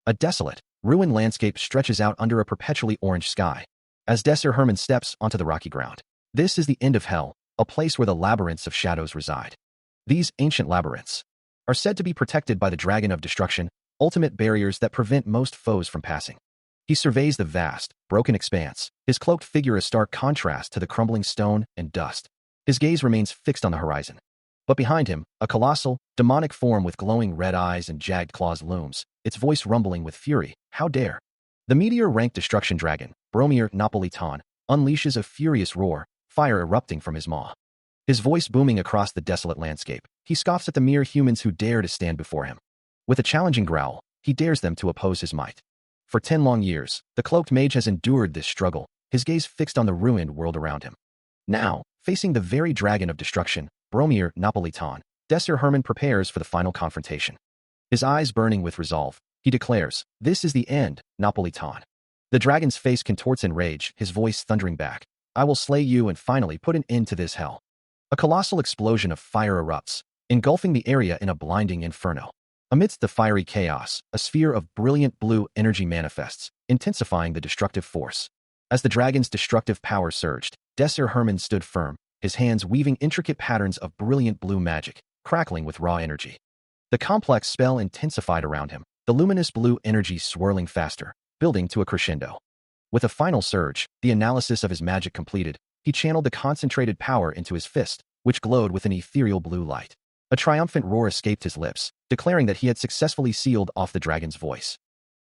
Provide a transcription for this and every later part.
A desolate, ruined landscape stretches out under a perpetually orange sky. As Desser Herman steps onto the rocky ground, this is the end of hell, a place where the labyrinths of shadows reside. These ancient labyrinths are said to be protected by the Dragon of Destruction, ultimate barriers that prevent most foes from passing. He surveys the vast, broken expanse, his cloaked figure a stark contrast to the crumbling stone and dust. His gaze remains fixed on the horizon. But behind him, a colossal, demonic form with glowing red eyes and jagged claws looms, its voice rumbling with fury. How dare! The meteor-ranked destruction dragon, Bromir Napolitan, unleashes a furious roar, fire erupting from his maw. His voice booming across the desolate landscape, he scoffs at the mere humans who dare to stand before him. With a challenging growl, he dares them to oppose his might. For 10 long years, the cloaked mage has endured this struggle, his gaze fixed on the ruined world around him. Now, facing the very dragon of destruction, Bromir Napolitan, Desser Herman prepares for the final confrontation. His eyes burning with resolve, he declares, "This is the end, Napolitan." The dragon's face contorts in rage, his voice thundering back, "I will slay you and finally put an end to this hell." A colossal explosion of fire erupts, engulfing the area in a blinding inferno. Amidst the fiery chaos, a sphere of brilliant blue energy manifests, intensifying the destructive force. As the dragon's destructive power surged, Desser Herman stood firm, his hands weaving intricate patterns of brilliant blue magic, crackling with raw energy. The complex spell intensified around him, the luminous blue energy swirling faster, building to a crescendo. With a final surge, the analysis of his magic completed, he channeled the concentrated power into his fist, which glowed with an ethereal blue light. A triumphant roar escaped his lips, declaring that he had successfully sealed off the dragon's voice.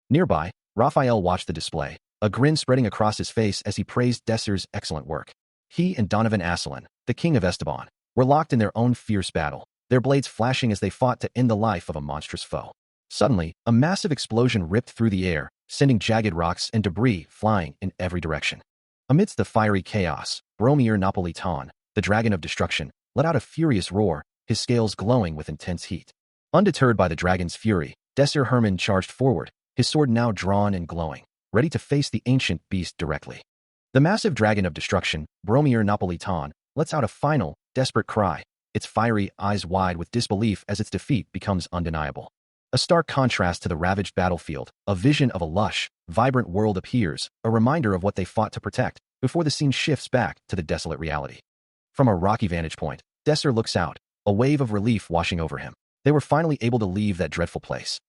Nearby, Raphael watched the display, a grin spreading across his face as he praised Desser's excellent work. He and Donovan Asselin, the king of Esteban, were locked in their own fierce battle, their blades flashing as they fought to end the life of a monstrous foe. Suddenly, a massive explosion ripped through the air, sending jagged rocks and debris flying in every direction. Amidst the fiery chaos, Bromir Napolitan, the dragon of destruction, let out a furious roar, his scales glowing with intense heat. Undeterred by the dragon's fury, Desser Herman charged forward, his sword now drawn and glowing, ready to face the ancient beast directly. The massive dragon of destruction, Bromir Napolitan, lets out a final, desperate cry, its fiery eyes wide with disbelief as its defeat becomes undeniable. A stark contrast to the ravaged battlefield, a vision of a lush, vibrant world appears, a reminder of what they fought to protect, before the scene shifts back to the desolate reality. From a rocky vantage point, Desser looks out, a wave of relief washing over him. They were finally able to leave that dreadful place.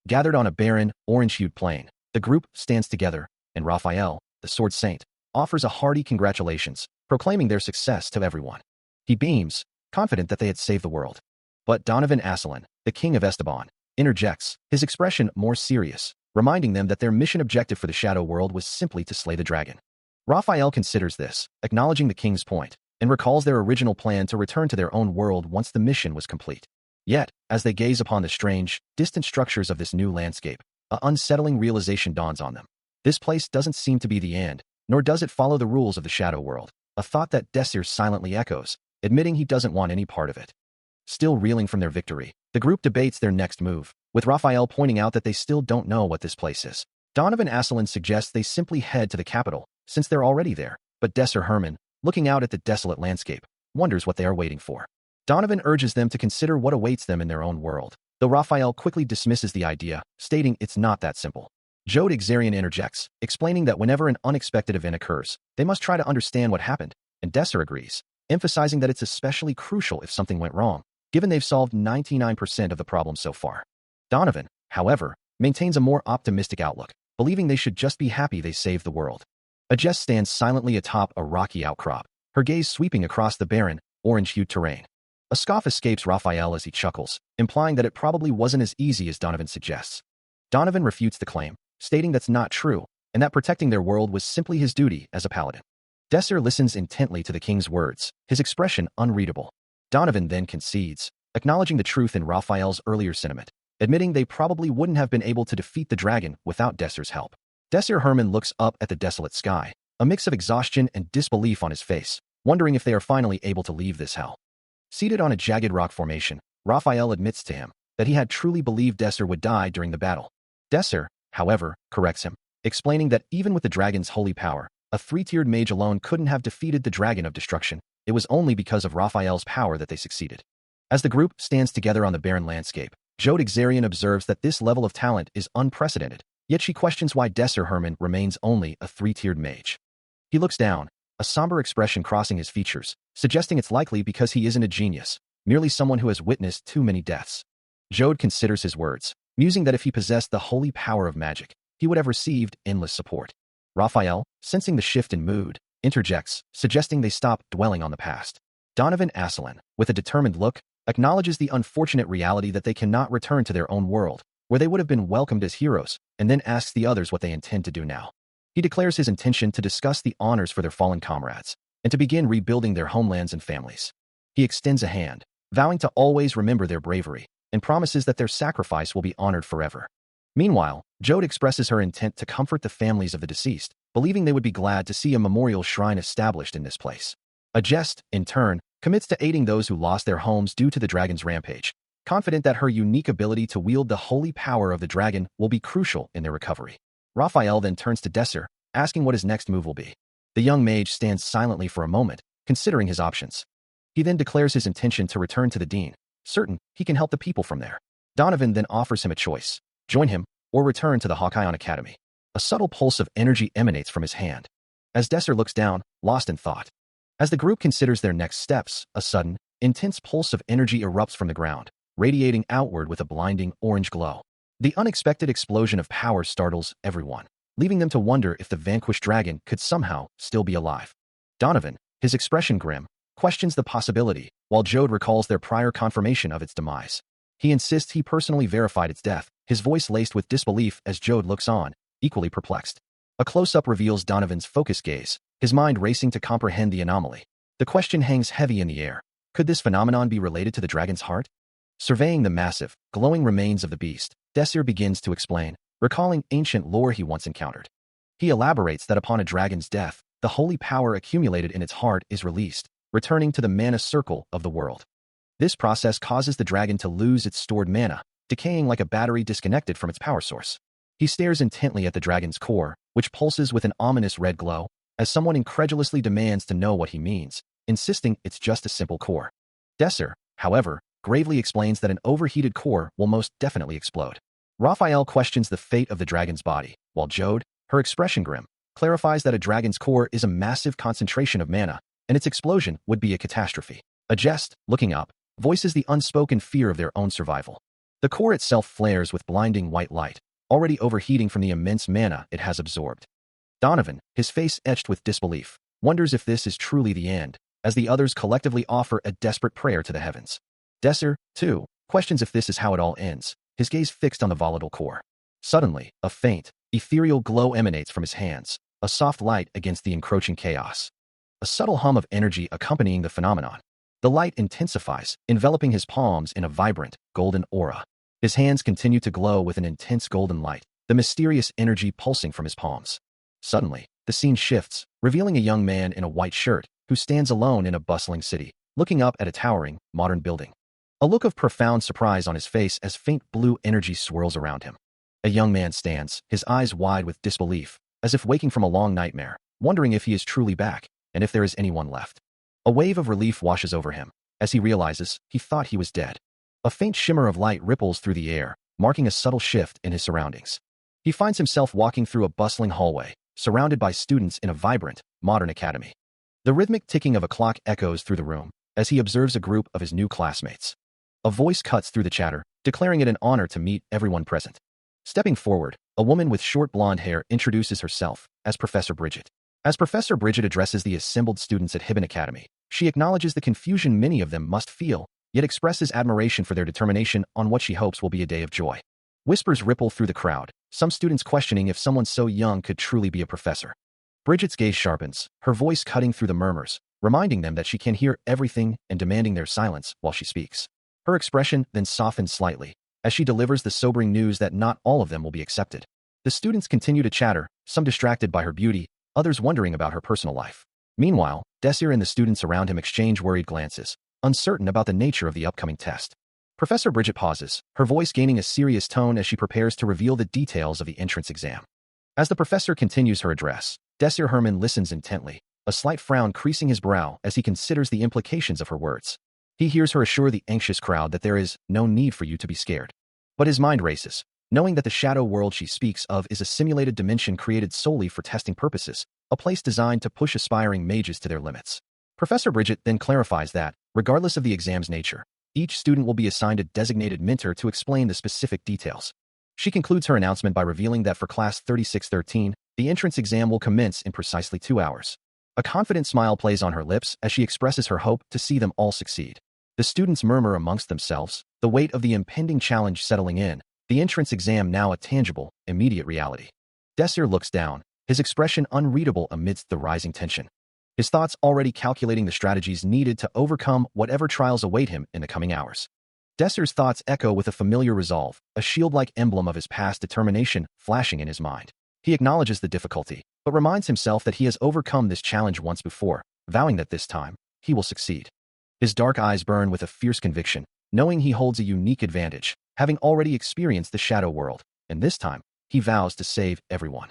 Gathered on a barren, orange-hued plain, the group stands together, and Raphael, the sword saint, offers a hearty congratulations, proclaiming their success to everyone. He beams, confident that they had saved the world. But Donovan Asselin, the king of Esteban, interjects, his expression more serious, reminding them that their mission objective for the Shadow World was simply to slay the dragon. Raphael considers this, acknowledging the king's point, and recalls their original plan to return to their own world once the mission was complete. Yet, as they gaze upon the strange, distant structures of this new landscape, an unsettling realization dawns on them. This place doesn't seem to be the end, nor does it follow the rules of the Shadow World, a thought that Desser silently echoes, admitting he doesn't want any part of it. Still reeling from their victory, the group debates their next move, with Raphael pointing out that they still don't know what this place is. Donovan Asselin suggests they simply head to the capital, since they're already there, but Desser Herman, looking out at the desolate landscape, wonders what they are waiting for. Donovan urges them to consider what awaits them in their own world, though Raphael quickly dismisses the idea, stating it's not that simple. Jode Xarian interjects, explaining that whenever an unexpected event occurs, they must try to understand what happened, and Desser agrees, emphasizing that it's especially crucial if something went wrong, given they've solved 99% of the problems so far. Donovan, however, maintains a more optimistic outlook, believing they should just be happy they saved the world. Ajess stands silently atop a rocky outcrop, her gaze sweeping across the barren, orange-hued terrain. A scoff escapes Raphael as he chuckles, implying that it probably wasn't as easy as Donovan suggests. Donovan refutes the claim, stating that's not true, and that protecting their world was simply his duty as a paladin. Desser listens intently to the king's words, his expression unreadable. Donovan then concedes, acknowledging the truth in Raphael's earlier sentiment, admitting they probably wouldn't have been able to defeat the dragon without Desser's help. Desser Herman looks up at the desolate sky, a mix of exhaustion and disbelief on his face, wondering if they are finally able to leave this hell. Seated on a jagged rock formation, Raphael admits to him that he had truly believed Desser would die during the battle. Desser, however, corrects him, explaining that even with the dragon's holy power, a three-tiered mage alone couldn't have defeated the dragon of destruction. It was only because of Raphael's power that they succeeded. As the group stands together on the barren landscape, Jode Exarian observes that this level of talent is unprecedented, yet she questions why Desser Herman remains only a three-tiered mage. He looks down, a somber expression crossing his features, suggesting it's likely because he isn't a genius, merely someone who has witnessed too many deaths. Jode considers his words, musing that if he possessed the holy power of magic, he would have received endless support. Raphael, sensing the shift in mood, interjects, suggesting they stop dwelling on the past. Donovan Asselin, with a determined look, acknowledges the unfortunate reality that they cannot return to their own world, where they would have been welcomed as heroes, and then asks the others what they intend to do now. He declares his intention to discuss the honors for their fallen comrades, and to begin rebuilding their homelands and families. He extends a hand, vowing to always remember their bravery, and promises that their sacrifice will be honored forever. Meanwhile, Jode expresses her intent to comfort the families of the deceased, believing they would be glad to see a memorial shrine established in this place. Ajest, in turn, commits to aiding those who lost their homes due to the dragon's rampage, confident that her unique ability to wield the holy power of the dragon will be crucial in their recovery. Raphael then turns to Desser, asking what his next move will be. The young mage stands silently for a moment, considering his options. He then declares his intention to return to the dean, certain he can help the people from there. Donovan then offers him a choice: join him, or return to the Hawkeye Academy. A subtle pulse of energy emanates from his hand. As Desser looks down, lost in thought. As the group considers their next steps, a sudden, intense pulse of energy erupts from the ground, radiating outward with a blinding orange glow. The unexpected explosion of power startles everyone, leaving them to wonder if the vanquished dragon could somehow still be alive. Donovan, his expression grim, questions the possibility, while Jode recalls their prior confirmation of its demise. He insists he personally verified its death, his voice laced with disbelief as Jode looks on, equally perplexed. A close-up reveals Donovan's focused gaze, his mind racing to comprehend the anomaly. The question hangs heavy in the air. Could this phenomenon be related to the dragon's heart? Surveying the massive, glowing remains of the beast, Desser begins to explain, recalling ancient lore he once encountered. He elaborates that upon a dragon's death, the holy power accumulated in its heart is released, returning to the mana circle of the world. This process causes the dragon to lose its stored mana, decaying like a battery disconnected from its power source. He stares intently at the dragon's core, which pulses with an ominous red glow, as someone incredulously demands to know what he means, insisting it's just a simple core. Desser, however, gravely explains that an overheated core will most definitely explode. Raphael questions the fate of the dragon's body, while Jode, her expression grim, clarifies that a dragon's core is a massive concentration of mana, and its explosion would be a catastrophe. Ajest, looking up, voices the unspoken fear of their own survival. The core itself flares with blinding white light, already overheating from the immense mana it has absorbed. Donovan, his face etched with disbelief, wonders if this is truly the end, as the others collectively offer a desperate prayer to the heavens. Desser, too, questions if this is how it all ends, his gaze fixed on the volatile core. Suddenly, a faint, ethereal glow emanates from his hands, a soft light against the encroaching chaos. A subtle hum of energy accompanying the phenomenon. The light intensifies, enveloping his palms in a vibrant, golden aura. His hands continue to glow with an intense golden light, the mysterious energy pulsing from his palms. Suddenly, the scene shifts, revealing a young man in a white shirt, who stands alone in a bustling city, looking up at a towering, modern building. A look of profound surprise on his face as faint blue energy swirls around him. A young man stands, his eyes wide with disbelief, as if waking from a long nightmare, wondering if he is truly back, and if there is anyone left. A wave of relief washes over him, as he realizes he thought he was dead. A faint shimmer of light ripples through the air, marking a subtle shift in his surroundings. He finds himself walking through a bustling hallway, surrounded by students in a vibrant, modern academy. The rhythmic ticking of a clock echoes through the room, as he observes a group of his new classmates. A voice cuts through the chatter, declaring it an honor to meet everyone present. Stepping forward, a woman with short blonde hair introduces herself as Professor Bridget. As Professor Bridget addresses the assembled students at Hibben Academy, she acknowledges the confusion many of them must feel, yet expresses admiration for their determination on what she hopes will be a day of joy. Whispers ripple through the crowd, some students questioning if someone so young could truly be a professor. Bridget's gaze sharpens, her voice cutting through the murmurs, reminding them that she can hear everything and demanding their silence while she speaks. Her expression then softens slightly, as she delivers the sobering news that not all of them will be accepted. The students continue to chatter, some distracted by her beauty, others wondering about her personal life. Meanwhile, Desir and the students around him exchange worried glances, uncertain about the nature of the upcoming test. Professor Bridget pauses, her voice gaining a serious tone as she prepares to reveal the details of the entrance exam. As the professor continues her address, Desir Herman listens intently, a slight frown creasing his brow as he considers the implications of her words. He hears her assure the anxious crowd that there is no need for you to be scared. But his mind races, knowing that the shadow world she speaks of is a simulated dimension created solely for testing purposes, a place designed to push aspiring mages to their limits. Professor Bridget then clarifies that, regardless of the exam's nature, each student will be assigned a designated mentor to explain the specific details. She concludes her announcement by revealing that for Class 3613, the entrance exam will commence in precisely 2 hours. A confident smile plays on her lips as she expresses her hope to see them all succeed. The students murmur amongst themselves, the weight of the impending challenge settling in, the entrance exam now a tangible, immediate reality. Desir looks down, his expression unreadable amidst the rising tension. His thoughts already calculating the strategies needed to overcome whatever trials await him in the coming hours. Desir's thoughts echo with a familiar resolve, a shield-like emblem of his past determination flashing in his mind. He acknowledges the difficulty, but reminds himself that he has overcome this challenge once before, vowing that this time, he will succeed. His dark eyes burn with a fierce conviction, knowing he holds a unique advantage, having already experienced the shadow world, and this time, he vows to save everyone.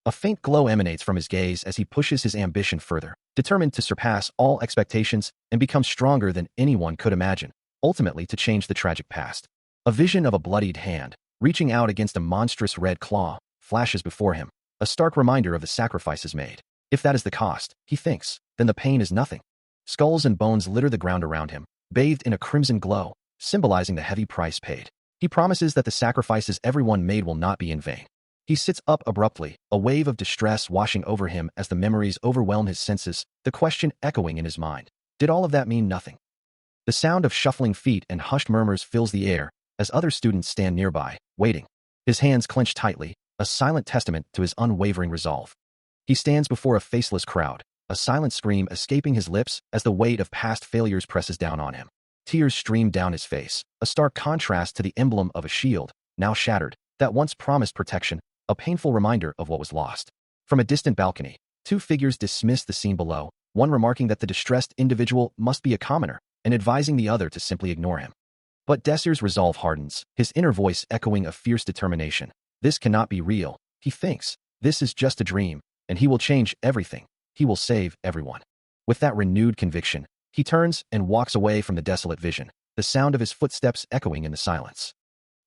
A faint glow emanates from his gaze as he pushes his ambition further, determined to surpass all expectations and become stronger than anyone could imagine, ultimately to change the tragic past. A vision of a bloodied hand, reaching out against a monstrous red claw, flashes before him, a stark reminder of the sacrifices made. If that is the cost, he thinks, then the pain is nothing. Skulls and bones litter the ground around him, bathed in a crimson glow, symbolizing the heavy price paid. He promises that the sacrifices everyone made will not be in vain. He sits up abruptly, a wave of distress washing over him as the memories overwhelm his senses, the question echoing in his mind. Did all of that mean nothing? The sound of shuffling feet and hushed murmurs fills the air as other students stand nearby, waiting. His hands clench tightly, a silent testament to his unwavering resolve. He stands before a faceless crowd, a silent scream escaping his lips as the weight of past failures presses down on him. Tears stream down his face, a stark contrast to the emblem of a shield, now shattered, that once promised protection, a painful reminder of what was lost. From a distant balcony, two figures dismiss the scene below, one remarking that the distressed individual must be a commoner, and advising the other to simply ignore him. But Desir's resolve hardens, his inner voice echoing a fierce determination. This cannot be real, he thinks. This is just a dream, and he will change everything. He will save everyone. With that renewed conviction, he turns and walks away from the desolate vision, the sound of his footsteps echoing in the silence.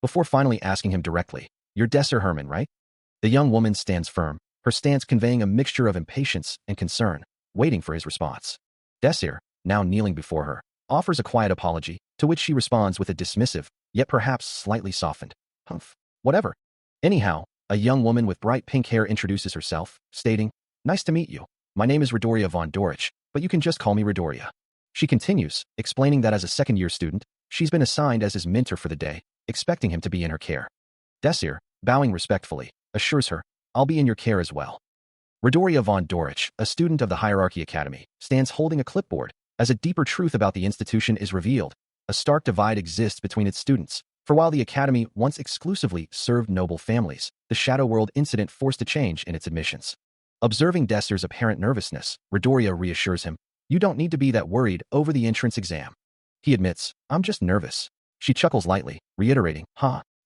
Before finally asking him directly, "You're Desir Herman, right?" The young woman stands firm, her stance conveying a mixture of impatience and concern, waiting for his response. Desir, now kneeling before her, offers a quiet apology, to which she responds with a dismissive, yet perhaps slightly softened, "Humph, whatever." Anyhow, a young woman with bright pink hair introduces herself, stating, "Nice to meet you. My name is Redoria von Dorich, but you can just call me Redoria." She continues, explaining that as a second-year student, she's been assigned as his mentor for the day, expecting him to be in her care. Desir, bowing respectfully, assures her, "I'll be in your care as well." Redoria von Dorich, a student of the Hierarchy Academy, stands holding a clipboard. As a deeper truth about the institution is revealed, a stark divide exists between its students. For while the Academy once exclusively served noble families, the Shadow World incident forced a change in its admissions. Observing Desir's apparent nervousness, Redoria reassures him, "You don't need to be that worried over the entrance exam." He admits, "I'm just nervous." She chuckles lightly, reiterating,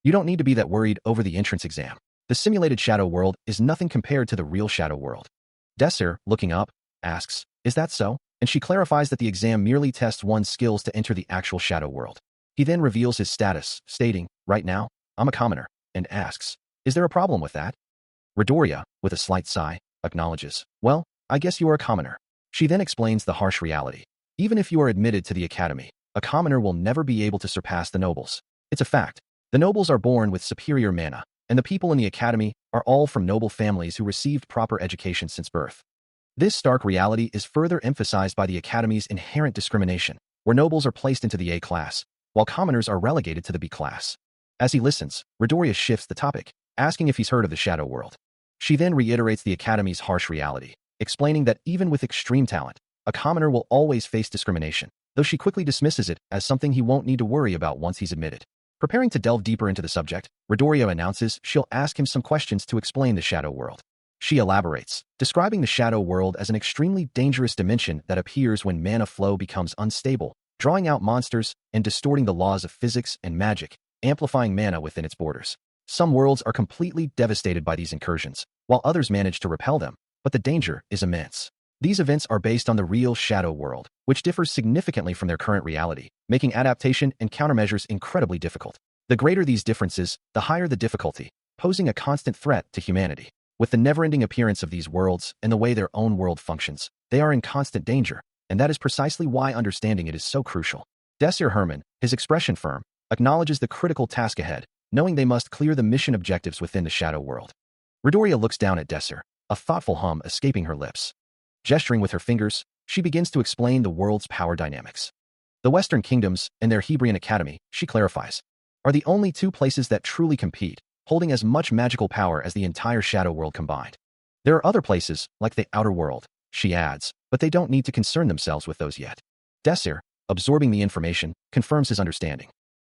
You don't need to be that worried over the entrance exam. The simulated Shadow World is nothing compared to the real Shadow World." Desir, looking up, asks, "Is that so?" And she clarifies that the exam merely tests one's skills to enter the actual Shadow World. He then reveals his status, stating, "Right now, I'm a commoner," and asks, "Is there a problem with that?" Redoria, with a slight sigh, acknowledges, "Well, I guess you are a commoner." She then explains the harsh reality. Even if you are admitted to the Academy, a commoner will never be able to surpass the nobles. It's a fact. The nobles are born with superior mana, and the people in the Academy are all from noble families who received proper education since birth. This stark reality is further emphasized by the Academy's inherent discrimination, where nobles are placed into the A class, while commoners are relegated to the B class. As he listens, Redoria shifts the topic, asking if he's heard of the Shadow World. She then reiterates the Academy's harsh reality, explaining that even with extreme talent, a commoner will always face discrimination, though she quickly dismisses it as something he won't need to worry about once he's admitted. Preparing to delve deeper into the subject, Redoria announces she'll ask him some questions to explain the Shadow World. She elaborates, describing the Shadow World as an extremely dangerous dimension that appears when mana flow becomes unstable, drawing out monsters and distorting the laws of physics and magic, amplifying mana within its borders. Some worlds are completely devastated by these incursions, while others manage to repel them, but the danger is immense. These events are based on the real Shadow World, which differs significantly from their current reality, making adaptation and countermeasures incredibly difficult. The greater these differences, the higher the difficulty, posing a constant threat to humanity. With the never-ending appearance of these worlds and the way their own world functions, they are in constant danger, and that is precisely why understanding it is so crucial. Desir Herman, his expression firm, acknowledges the critical task ahead, knowing they must clear the mission objectives within the shadow world. Midoriya looks down at Desir, a thoughtful hum escaping her lips. Gesturing with her fingers, she begins to explain the world's power dynamics. The Western Kingdoms and their Hebrian Academy, she clarifies, are the only two places that truly compete, holding as much magical power as the entire shadow world combined. There are other places, like the outer world, she adds, but they don't need to concern themselves with those yet. Desir, absorbing the information, confirms his understanding.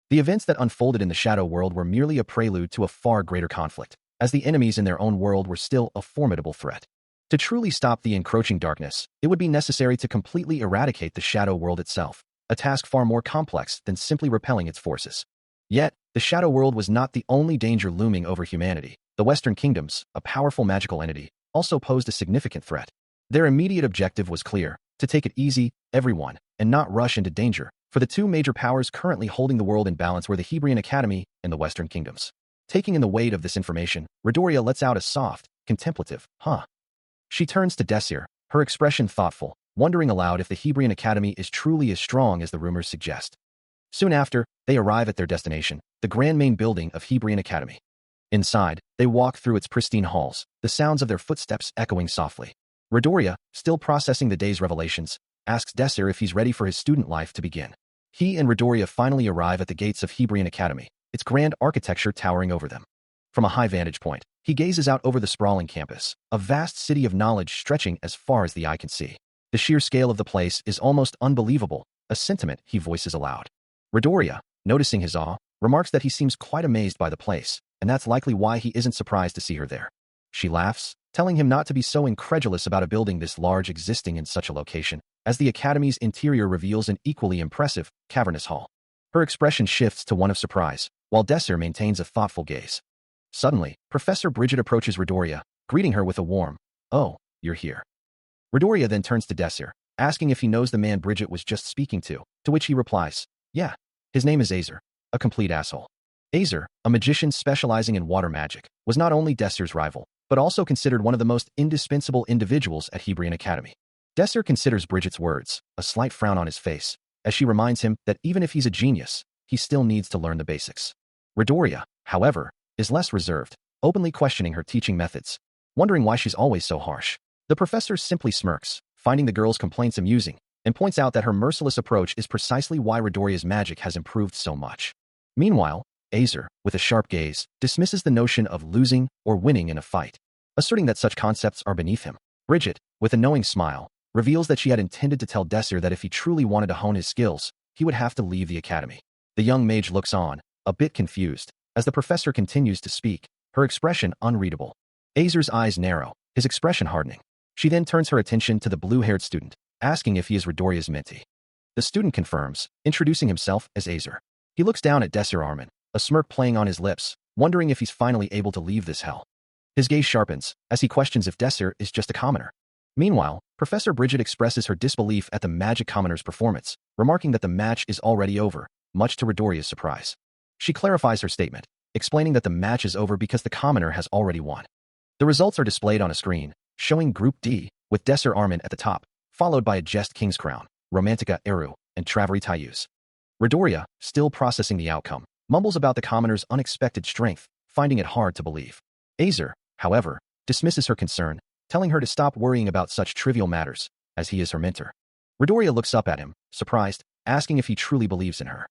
The events that unfolded in the shadow world were merely a prelude to a far greater conflict, as the enemies in their own world were still a formidable threat. To truly stop the encroaching darkness, it would be necessary to completely eradicate the shadow world itself, a task far more complex than simply repelling its forces. Yet, the shadow world was not the only danger looming over humanity. The Western Kingdoms, a powerful magical entity, also posed a significant threat. Their immediate objective was clear: to take it easy, everyone, and not rush into danger, for the two major powers currently holding the world in balance were the Hebrian Academy and the Western Kingdoms. Taking in the weight of this information, Midoriya lets out a soft, contemplative, huh. She turns to Desir, her expression thoughtful, wondering aloud if the Hebrian Academy is truly as strong as the rumors suggest. Soon after, they arrive at their destination, the grand main building of Hebrian Academy. Inside, they walk through its pristine halls, the sounds of their footsteps echoing softly. Midoriya, still processing the day's revelations, asks Desir if he's ready for his student life to begin. He and Midoriya finally arrive at the gates of Hebrian Academy, its grand architecture towering over them. From a high vantage point, he gazes out over the sprawling campus, a vast city of knowledge stretching as far as the eye can see. The sheer scale of the place is almost unbelievable, a sentiment he voices aloud. Midoriya, noticing his awe, remarks that he seems quite amazed by the place, and that's likely why he isn't surprised to see her there. She laughs, telling him not to be so incredulous about a building this large existing in such a location, as the Academy's interior reveals an equally impressive, cavernous hall. Her expression shifts to one of surprise, while Desir maintains a thoughtful gaze. Suddenly, Professor Bridget approaches Midoriya, greeting her with a warm, "Oh, you're here." Midoriya then turns to Desir, asking if he knows the man Bridget was just speaking to which he replies, "Yeah, his name is Azer, a complete asshole." Azer, a magician specializing in water magic, was not only Desir's rival, but also considered one of the most indispensable individuals at Hebrian Academy. Desir considers Bridget's words, a slight frown on his face, as she reminds him that even if he's a genius, he still needs to learn the basics. Midoriya, however, is less reserved, openly questioning her teaching methods, wondering why she's always so harsh. The professor simply smirks, finding the girl's complaints amusing, and points out that her merciless approach is precisely why Midoriya's magic has improved so much. Meanwhile, Azer, with a sharp gaze, dismisses the notion of losing or winning in a fight, asserting that such concepts are beneath him. Bridget, with a knowing smile, reveals that she had intended to tell Desir that if he truly wanted to hone his skills, he would have to leave the academy. The young mage looks on, a bit confused, as the professor continues to speak, her expression unreadable. Azer's eyes narrow, his expression hardening. She then turns her attention to the blue-haired student, asking if he is Midoriya's mentee. The student confirms, introducing himself as Azer. He looks down at Desir Armin, a smirk playing on his lips, wondering if he's finally able to leave this hell. His gaze sharpens, as he questions if Desir is just a commoner. Meanwhile, Professor Bridget expresses her disbelief at the magic commoner's performance, remarking that the match is already over, much to Midoriya's surprise. She clarifies her statement, explaining that the match is over because the commoner has already won. The results are displayed on a screen, showing Group D, with Desir Armin at the top, followed by a Jest King's Crown, Romantica Eru, and Travery Tayus. Midoriya, still processing the outcome, mumbles about the commoner's unexpected strength, finding it hard to believe. Azer, however, dismisses her concern, telling her to stop worrying about such trivial matters, as he is her mentor. Midoriya looks up at him, surprised, asking if he truly believes in her.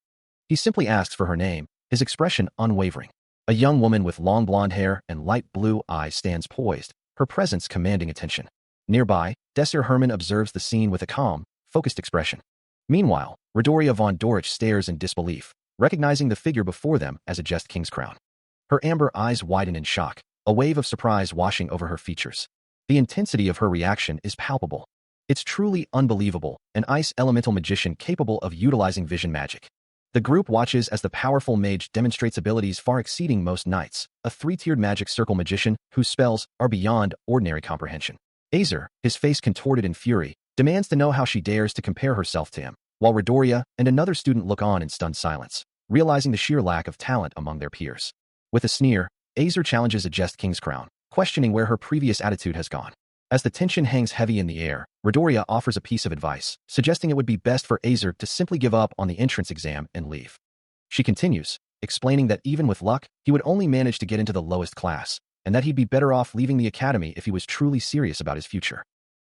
He simply asks for her name, his expression unwavering. A young woman with long blonde hair and light blue eyes stands poised, her presence commanding attention. Nearby, Desir Herman observes the scene with a calm, focused expression. Meanwhile, Midoriya von Dorich stares in disbelief, recognizing the figure before them as a Jest King's Crown. Her amber eyes widen in shock, a wave of surprise washing over her features. The intensity of her reaction is palpable. It's truly unbelievable, an ice elemental magician capable of utilizing vision magic. The group watches as the powerful mage demonstrates abilities far exceeding most knights, a three-tiered magic circle magician whose spells are beyond ordinary comprehension. Azer, his face contorted in fury, demands to know how she dares to compare herself to him, while Midoriya and another student look on in stunned silence. realizing the sheer lack of talent among their peers. With a sneer, Azer challenges a Jest King's crown, questioning where her previous attitude has gone. As the tension hangs heavy in the air, Midoriya offers a piece of advice, suggesting it would be best for Azer to simply give up on the entrance exam and leave. She continues, explaining that even with luck, he would only manage to get into the lowest class, and that he'd be better off leaving the academy if he was truly serious about his future.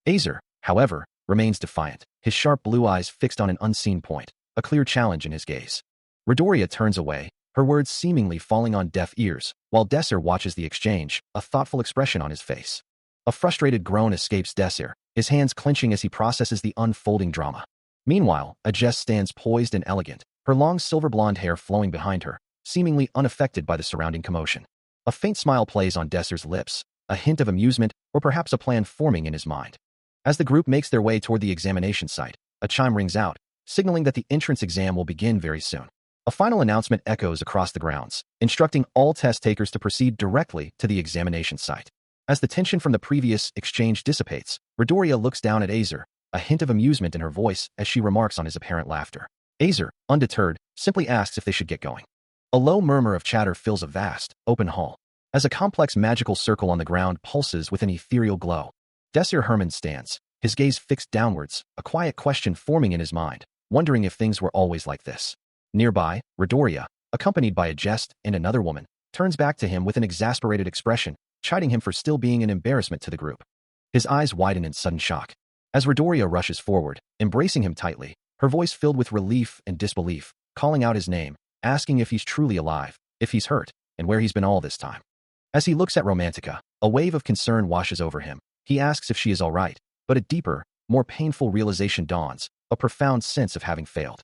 Azer, however, remains defiant, his sharp blue eyes fixed on an unseen point, a clear challenge in his gaze. Midoriya turns away, her words seemingly falling on deaf ears, while Desir watches the exchange, a thoughtful expression on his face. A frustrated groan escapes Desir, his hands clenching as he processes the unfolding drama. Meanwhile, Jest stands poised and elegant, her long silver blonde hair flowing behind her, seemingly unaffected by the surrounding commotion. A faint smile plays on Desir's lips, a hint of amusement or perhaps a plan forming in his mind. As the group makes their way toward the examination site, a chime rings out, signaling that the entrance exam will begin very soon. A final announcement echoes across the grounds, instructing all test takers to proceed directly to the examination site. As the tension from the previous exchange dissipates, Midoriya looks down at Azer, a hint of amusement in her voice as she remarks on his apparent laughter. Azer, undeterred, simply asks if they should get going. A low murmur of chatter fills a vast, open hall. As a complex magical circle on the ground pulses with an ethereal glow, Desir Herman stands, his gaze fixed downwards, a quiet question forming in his mind, wondering if things were always like this. Nearby, Midoriya, accompanied by a Jest and another woman, turns back to him with an exasperated expression, chiding him for still being an embarrassment to the group. His eyes widen in sudden shock. As Midoriya rushes forward, embracing him tightly, her voice filled with relief and disbelief, calling out his name, asking if he's truly alive, if he's hurt, and where he's been all this time. As he looks at Romantica, a wave of concern washes over him. He asks if she is all right, but a deeper, more painful realization dawns, a profound sense of having failed.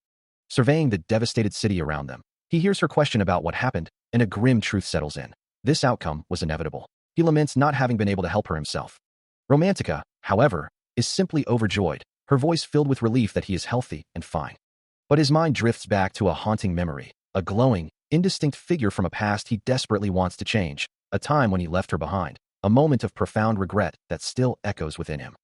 Surveying the devastated city around them, he hears her question about what happened, and a grim truth settles in. This outcome was inevitable. He laments not having been able to help her himself. Romantica, however, is simply overjoyed, her voice filled with relief that he is healthy and fine. But his mind drifts back to a haunting memory, a glowing, indistinct figure from a past he desperately wants to change, a time when he left her behind, a moment of profound regret that still echoes within him.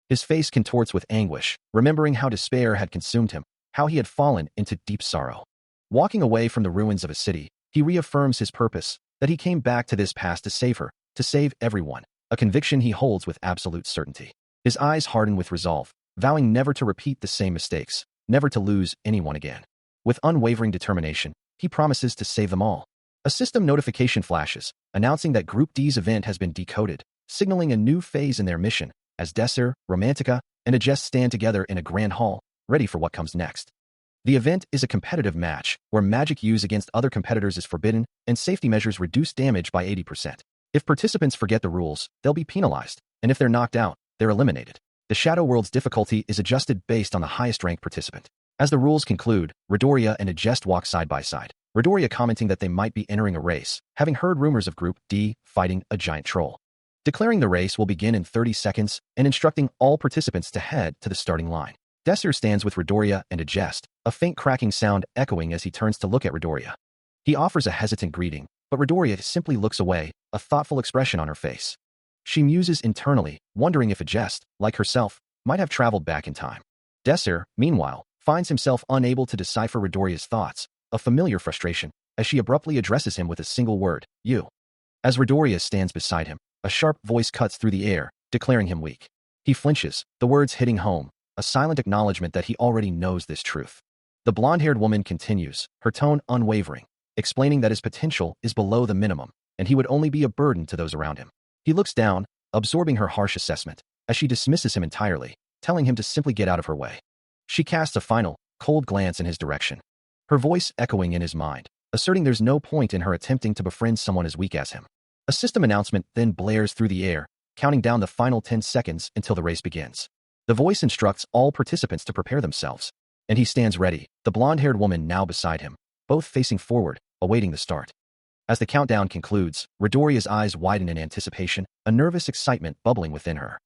His face contorts with anguish, remembering how despair had consumed him, how he had fallen into deep sorrow. Walking away from the ruins of a city, he reaffirms his purpose, that he came back to this past to save her, to save everyone, a conviction he holds with absolute certainty. His eyes harden with resolve, vowing never to repeat the same mistakes, never to lose anyone again. With unwavering determination, he promises to save them all. A system notification flashes, announcing that Group D's event has been decoded, signaling a new phase in their mission, as Desir, Romantica, and Jest stand together in a grand hall, ready for what comes next. The event is a competitive match, where magic use against other competitors is forbidden, and safety measures reduce damage by 80%. If participants forget the rules, they'll be penalized, and if they're knocked out, they're eliminated. The Shadow World's difficulty is adjusted based on the highest-ranked participant. As the rules conclude, Midoriya and Jest walk side by side, Midoriya commenting that they might be entering a race, having heard rumors of Group D fighting a giant troll. Declaring the race will begin in 30 seconds and instructing all participants to head to the starting line. Desir stands with Midoriya and Jest, a faint cracking sound echoing as he turns to look at Midoriya. He offers a hesitant greeting, but Midoriya simply looks away, a thoughtful expression on her face. She muses internally, wondering if Jest, like herself, might have traveled back in time. Desir, meanwhile, finds himself unable to decipher Midoriya's thoughts, a familiar frustration, as she abruptly addresses him with a single word, you. As Midoriya stands beside him, a sharp voice cuts through the air, declaring him weak. He flinches, the words hitting home, a silent acknowledgement that he already knows this truth. The blonde-haired woman continues, her tone unwavering, explaining that his potential is below the minimum, and he would only be a burden to those around him. He looks down, absorbing her harsh assessment, as she dismisses him entirely, telling him to simply get out of her way. She casts a final, cold glance in his direction, her voice echoing in his mind, asserting there's no point in her attempting to befriend someone as weak as him. A system announcement then blares through the air, counting down the final 10 seconds until the race begins. The voice instructs all participants to prepare themselves, and he stands ready, the blonde-haired woman now beside him, both facing forward, awaiting the start. As the countdown concludes, Midoriya's eyes widen in anticipation, a nervous excitement bubbling within her.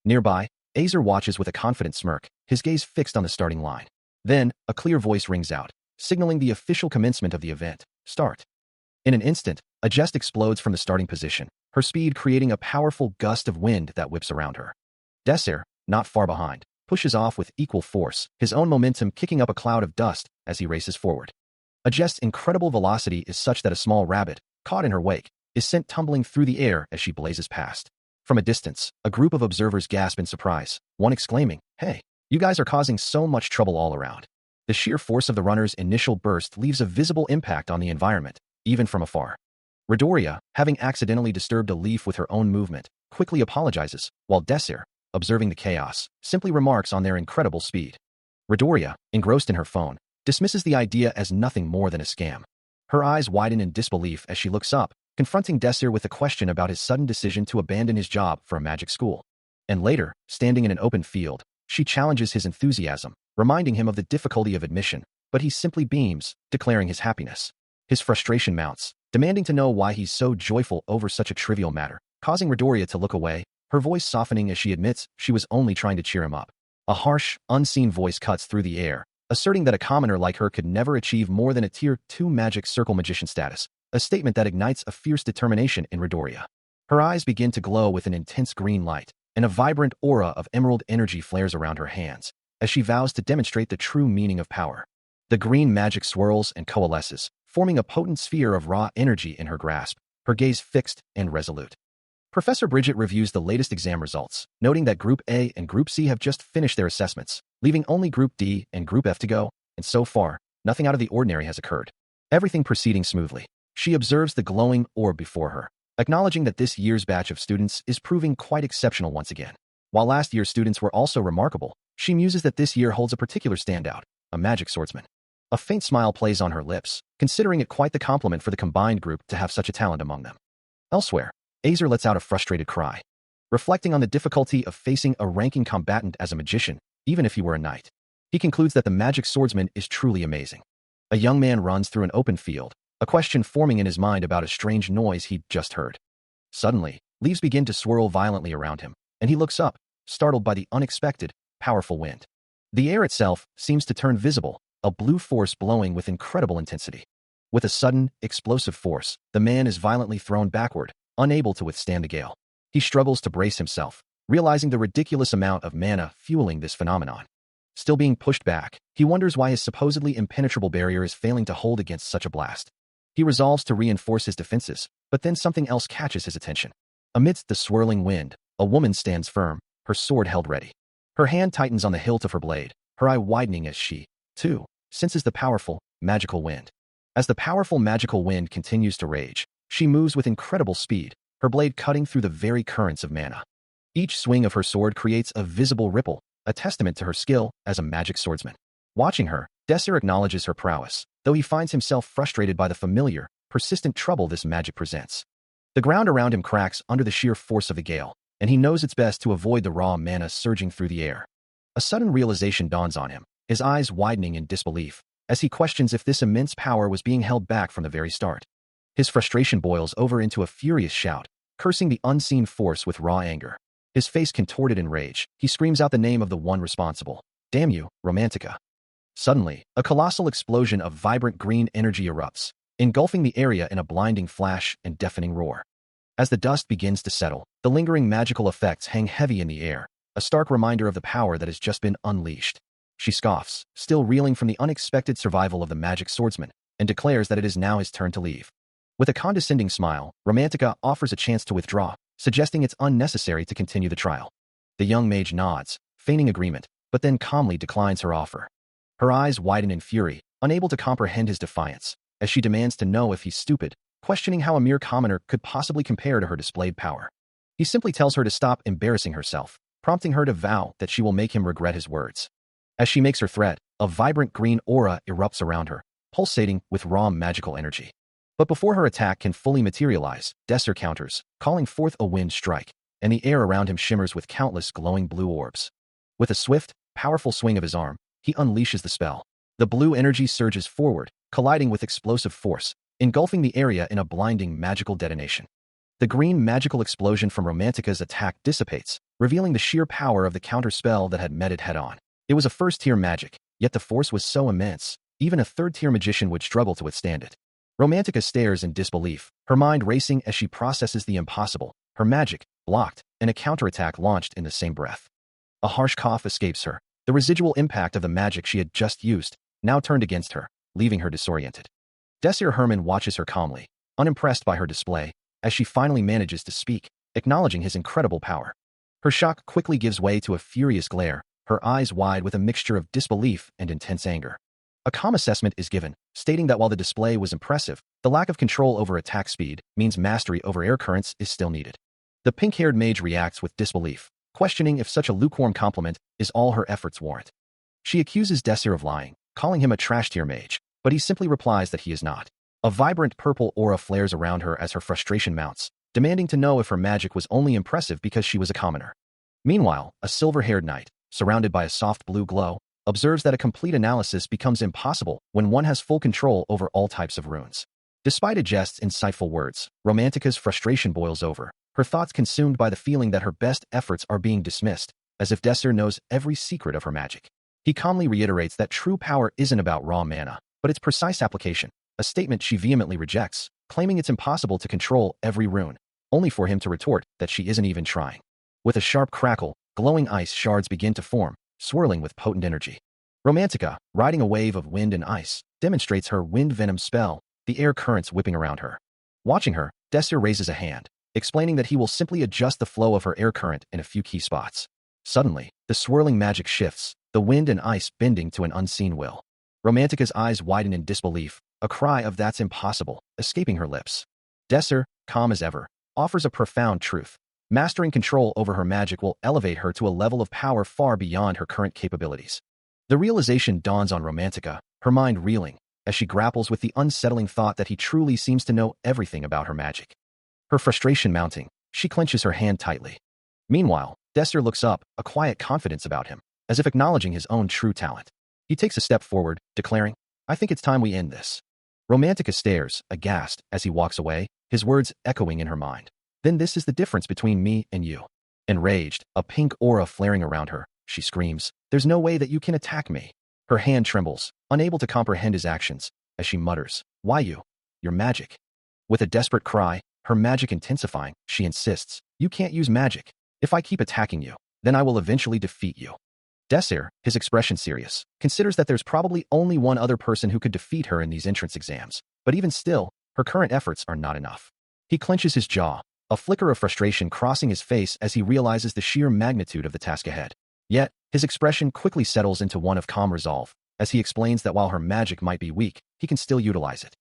Nearby, Azer watches with a confident smirk, his gaze fixed on the starting line. Then, a clear voice rings out, signaling the official commencement of the event. Start. In an instant, a Jest explodes from the starting position, her speed creating a powerful gust of wind that whips around her. Desir, not far behind, pushes off with equal force, his own momentum kicking up a cloud of dust as he races forward. A jet's incredible velocity is such that a small rabbit, caught in her wake, is sent tumbling through the air as she blazes past. From a distance, a group of observers gasp in surprise, one exclaiming, "Hey, you guys are causing so much trouble all around." The sheer force of the runner's initial burst leaves a visible impact on the environment, even from afar. Midoriya, having accidentally disturbed a leaf with her own movement, quickly apologizes, while Desir, observing the chaos, simply remarks on their incredible speed. Midoriya, engrossed in her phone, dismisses the idea as nothing more than a scam. Her eyes widen in disbelief as she looks up, confronting Desir with a question about his sudden decision to abandon his job for a magic school. And later, standing in an open field, she challenges his enthusiasm, reminding him of the difficulty of admission, but he simply beams, declaring his happiness. His frustration mounts, demanding to know why he's so joyful over such a trivial matter, causing Midoriya to look away, her voice softening as she admits she was only trying to cheer him up. A harsh, unseen voice cuts through the air, asserting that a commoner like her could never achieve more than a Tier 2 magic circle magician status, a statement that ignites a fierce determination in Midoriya. Her eyes begin to glow with an intense green light, and a vibrant aura of emerald energy flares around her hands, as she vows to demonstrate the true meaning of power. The green magic swirls and coalesces, forming a potent sphere of raw energy in her grasp, her gaze fixed and resolute. Professor Bridget reviews the latest exam results, noting that Group A and Group C have just finished their assessments, leaving only Group D and Group F to go, and so far, nothing out of the ordinary has occurred. Everything proceeding smoothly. She observes the glowing orb before her, acknowledging that this year's batch of students is proving quite exceptional once again. While last year's students were also remarkable, she muses that this year holds a particular standout, a magic swordsman. A faint smile plays on her lips, considering it quite the compliment for the combined group to have such a talent among them. Elsewhere, Azer lets out a frustrated cry, reflecting on the difficulty of facing a ranking combatant as a magician, even if he were a knight. He concludes that the magic swordsman is truly amazing. A young man runs through an open field, a question forming in his mind about a strange noise he'd just heard. Suddenly, leaves begin to swirl violently around him, and he looks up, startled by the unexpected, powerful wind. The air itself seems to turn visible, a blue force blowing with incredible intensity. With a sudden, explosive force, the man is violently thrown backward, unable to withstand the gale. He struggles to brace himself, realizing the ridiculous amount of mana fueling this phenomenon. Still being pushed back, he wonders why his supposedly impenetrable barrier is failing to hold against such a blast. He resolves to reinforce his defenses, but then something else catches his attention. Amidst the swirling wind, a woman stands firm, her sword held ready. Her hand tightens on the hilt of her blade, her eye widening as she, too, senses the powerful, magical wind. As the powerful magical wind continues to rage, she moves with incredible speed, her blade cutting through the very currents of mana. Each swing of her sword creates a visible ripple, a testament to her skill as a magic swordsman. Watching her, Desir acknowledges her prowess, though he finds himself frustrated by the familiar, persistent trouble this magic presents. The ground around him cracks under the sheer force of the gale, and he knows it's best to avoid the raw mana surging through the air. A sudden realization dawns on him, his eyes widening in disbelief, as he questions if this immense power was being held back from the very start. His frustration boils over into a furious shout, cursing the unseen force with raw anger. His face contorted in rage, he screams out the name of the one responsible. "Damn you, Romantica." Suddenly, a colossal explosion of vibrant green energy erupts, engulfing the area in a blinding flash and deafening roar. As the dust begins to settle, the lingering magical effects hang heavy in the air, a stark reminder of the power that has just been unleashed. She scoffs, still reeling from the unexpected survival of the magic swordsman, and declares that it is now his turn to leave. With a condescending smile, Romantica offers a chance to withdraw, suggesting it's unnecessary to continue the trial. The young mage nods, feigning agreement, but then calmly declines her offer. Her eyes widen in fury, unable to comprehend his defiance, as she demands to know if he's stupid, questioning how a mere commoner could possibly compare to her displayed power. He simply tells her to stop embarrassing herself, prompting her to vow that she will make him regret his words. As she makes her threat, a vibrant green aura erupts around her, pulsating with raw magical energy. But before her attack can fully materialize, Desir counters, calling forth a wind strike, and the air around him shimmers with countless glowing blue orbs. With a swift, powerful swing of his arm, he unleashes the spell. The blue energy surges forward, colliding with explosive force, engulfing the area in a blinding magical detonation. The green magical explosion from Romantica's attack dissipates, revealing the sheer power of the counter-spell that had met it head-on. It was a first-tier magic, yet the force was so immense, even a third-tier magician would struggle to withstand it. Romantica stares in disbelief, her mind racing as she processes the impossible, her magic, blocked, and a counterattack launched in the same breath. A harsh cough escapes her, the residual impact of the magic she had just used, now turned against her, leaving her disoriented. Desir Herman watches her calmly, unimpressed by her display, as she finally manages to speak, acknowledging his incredible power. Her shock quickly gives way to a furious glare, her eyes wide with a mixture of disbelief and intense anger. A calm assessment is given, stating that while the display was impressive, the lack of control over attack speed means mastery over air currents is still needed. The pink-haired mage reacts with disbelief, questioning if such a lukewarm compliment is all her efforts warrant. She accuses Desir of lying, calling him a trash-tier mage, but he simply replies that he is not. A vibrant purple aura flares around her as her frustration mounts, demanding to know if her magic was only impressive because she was a commoner. Meanwhile, a silver-haired knight, surrounded by a soft blue glow, observes that a complete analysis becomes impossible when one has full control over all types of runes. Despite a jest's insightful words, Romantica's frustration boils over, her thoughts consumed by the feeling that her best efforts are being dismissed, as if Desir knows every secret of her magic. He calmly reiterates that true power isn't about raw mana, but its precise application, a statement she vehemently rejects, claiming it's impossible to control every rune, only for him to retort that she isn't even trying. With a sharp crackle, glowing ice shards begin to form, swirling with potent energy. Romantica, riding a wave of wind and ice, demonstrates her wind venom spell, the air currents whipping around her. Watching her, Desir raises a hand, explaining that he will simply adjust the flow of her air current in a few key spots. Suddenly, the swirling magic shifts, the wind and ice bending to an unseen will. Romantica's eyes widen in disbelief, a cry of "that's impossible" escaping her lips. Desir, calm as ever, offers a profound truth. Mastering control over her magic will elevate her to a level of power far beyond her current capabilities. The realization dawns on Romantica, her mind reeling, as she grapples with the unsettling thought that he truly seems to know everything about her magic. Her frustration mounting, she clenches her hand tightly. Meanwhile, Desir looks up, a quiet confidence about him, as if acknowledging his own true talent. He takes a step forward, declaring, "I think it's time we end this." Romantica stares, aghast, as he walks away, his words echoing in her mind. "Then this is the difference between me and you." Enraged, a pink aura flaring around her, she screams, "There's no way that you can attack me." Her hand trembles, unable to comprehend his actions, as she mutters, "Why you? Your magic." With a desperate cry, her magic intensifying, she insists, "You can't use magic. If I keep attacking you, then I will eventually defeat you." Desir, his expression serious, considers that there's probably only one other person who could defeat her in these entrance exams, but even still, her current efforts are not enough. He clenches his jaw, a flicker of frustration crossing his face as he realizes the sheer magnitude of the task ahead. Yet, his expression quickly settles into one of calm resolve, as he explains that while her magic might be weak, he can still utilize it.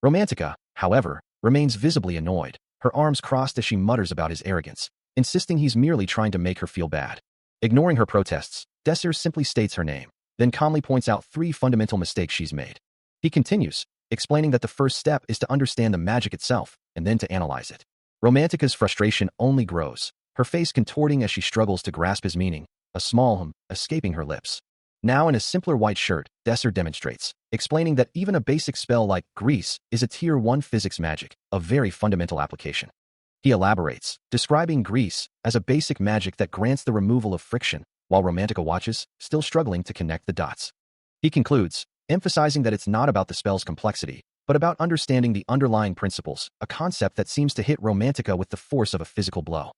Romantica, however, remains visibly annoyed, her arms crossed as she mutters about his arrogance, insisting he's merely trying to make her feel bad. Ignoring her protests, Desir simply states her name, then calmly points out 3 fundamental mistakes she's made. He continues, explaining that the first step is to understand the magic itself, and then to analyze it. Romantica's frustration only grows, her face contorting as she struggles to grasp his meaning, a small hum escaping her lips. Now in a simpler white shirt, Desir demonstrates, explaining that even a basic spell like Grease is a Tier 1 physics magic, a very fundamental application. He elaborates, describing Grease as a basic magic that grants the removal of friction, while Romantica watches, still struggling to connect the dots. He concludes, emphasizing that it's not about the spell's complexity, but about understanding the underlying principles, a concept that seems to hit Romantica with the force of a physical blow.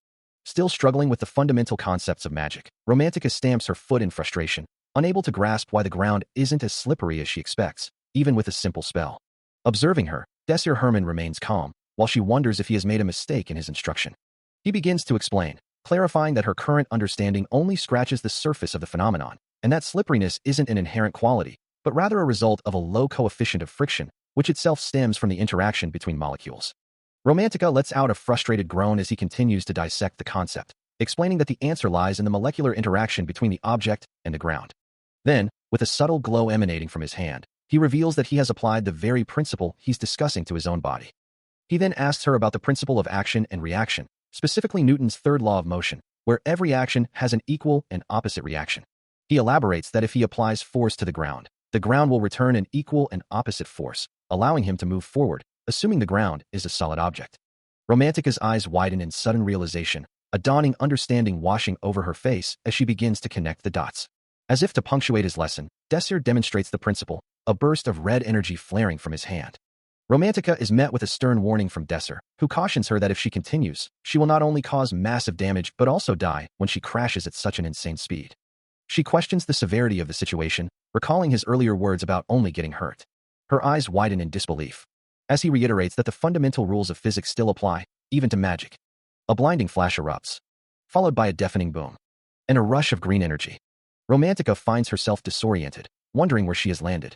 Still struggling with the fundamental concepts of magic, Romantica stamps her foot in frustration, unable to grasp why the ground isn't as slippery as she expects, even with a simple spell. Observing her, Desir Herman remains calm, while she wonders if he has made a mistake in his instruction. He begins to explain, clarifying that her current understanding only scratches the surface of the phenomenon, and that slipperiness isn't an inherent quality, but rather a result of a low coefficient of friction, which itself stems from the interaction between molecules. Romantica lets out a frustrated groan as he continues to dissect the concept, explaining that the answer lies in the molecular interaction between the object and the ground. Then, with a subtle glow emanating from his hand, he reveals that he has applied the very principle he's discussing to his own body. He then asks her about the principle of action and reaction, specifically Newton's third law of motion, where every action has an equal and opposite reaction. He elaborates that if he applies force to the ground will return an equal and opposite force, allowing him to move forward, assuming the ground is a solid object. Romantica's eyes widen in sudden realization, a dawning understanding washing over her face as she begins to connect the dots. As if to punctuate his lesson, Desir demonstrates the principle, a burst of red energy flaring from his hand. Romantica is met with a stern warning from Desir, who cautions her that if she continues, she will not only cause massive damage but also die when she crashes at such an insane speed. She questions the severity of the situation, recalling his earlier words about only getting hurt. Her eyes widen in disbelief, as he reiterates that the fundamental rules of physics still apply, even to magic. A blinding flash erupts, followed by a deafening boom, and a rush of green energy. Romantica finds herself disoriented, wondering where she has landed,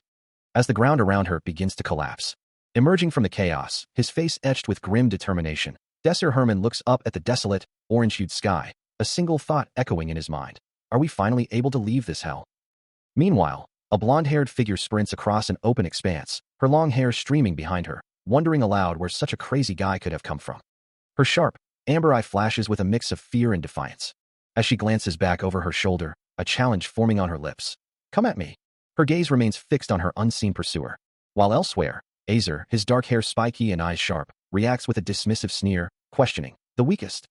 as the ground around her begins to collapse. Emerging from the chaos, his face etched with grim determination, Desir Herman looks up at the desolate, orange-hued sky, a single thought echoing in his mind. Are we finally able to leave this hell? Meanwhile, a blonde-haired figure sprints across an open expanse, her long hair streaming behind her, wondering aloud where such a crazy guy could have come from. Her sharp, amber eye flashes with a mix of fear and defiance. As she glances back over her shoulder, a challenge forming on her lips. Come at me. Her gaze remains fixed on her unseen pursuer. While elsewhere, Azer, his dark hair spiky and eyes sharp, reacts with a dismissive sneer, questioning, the weakest.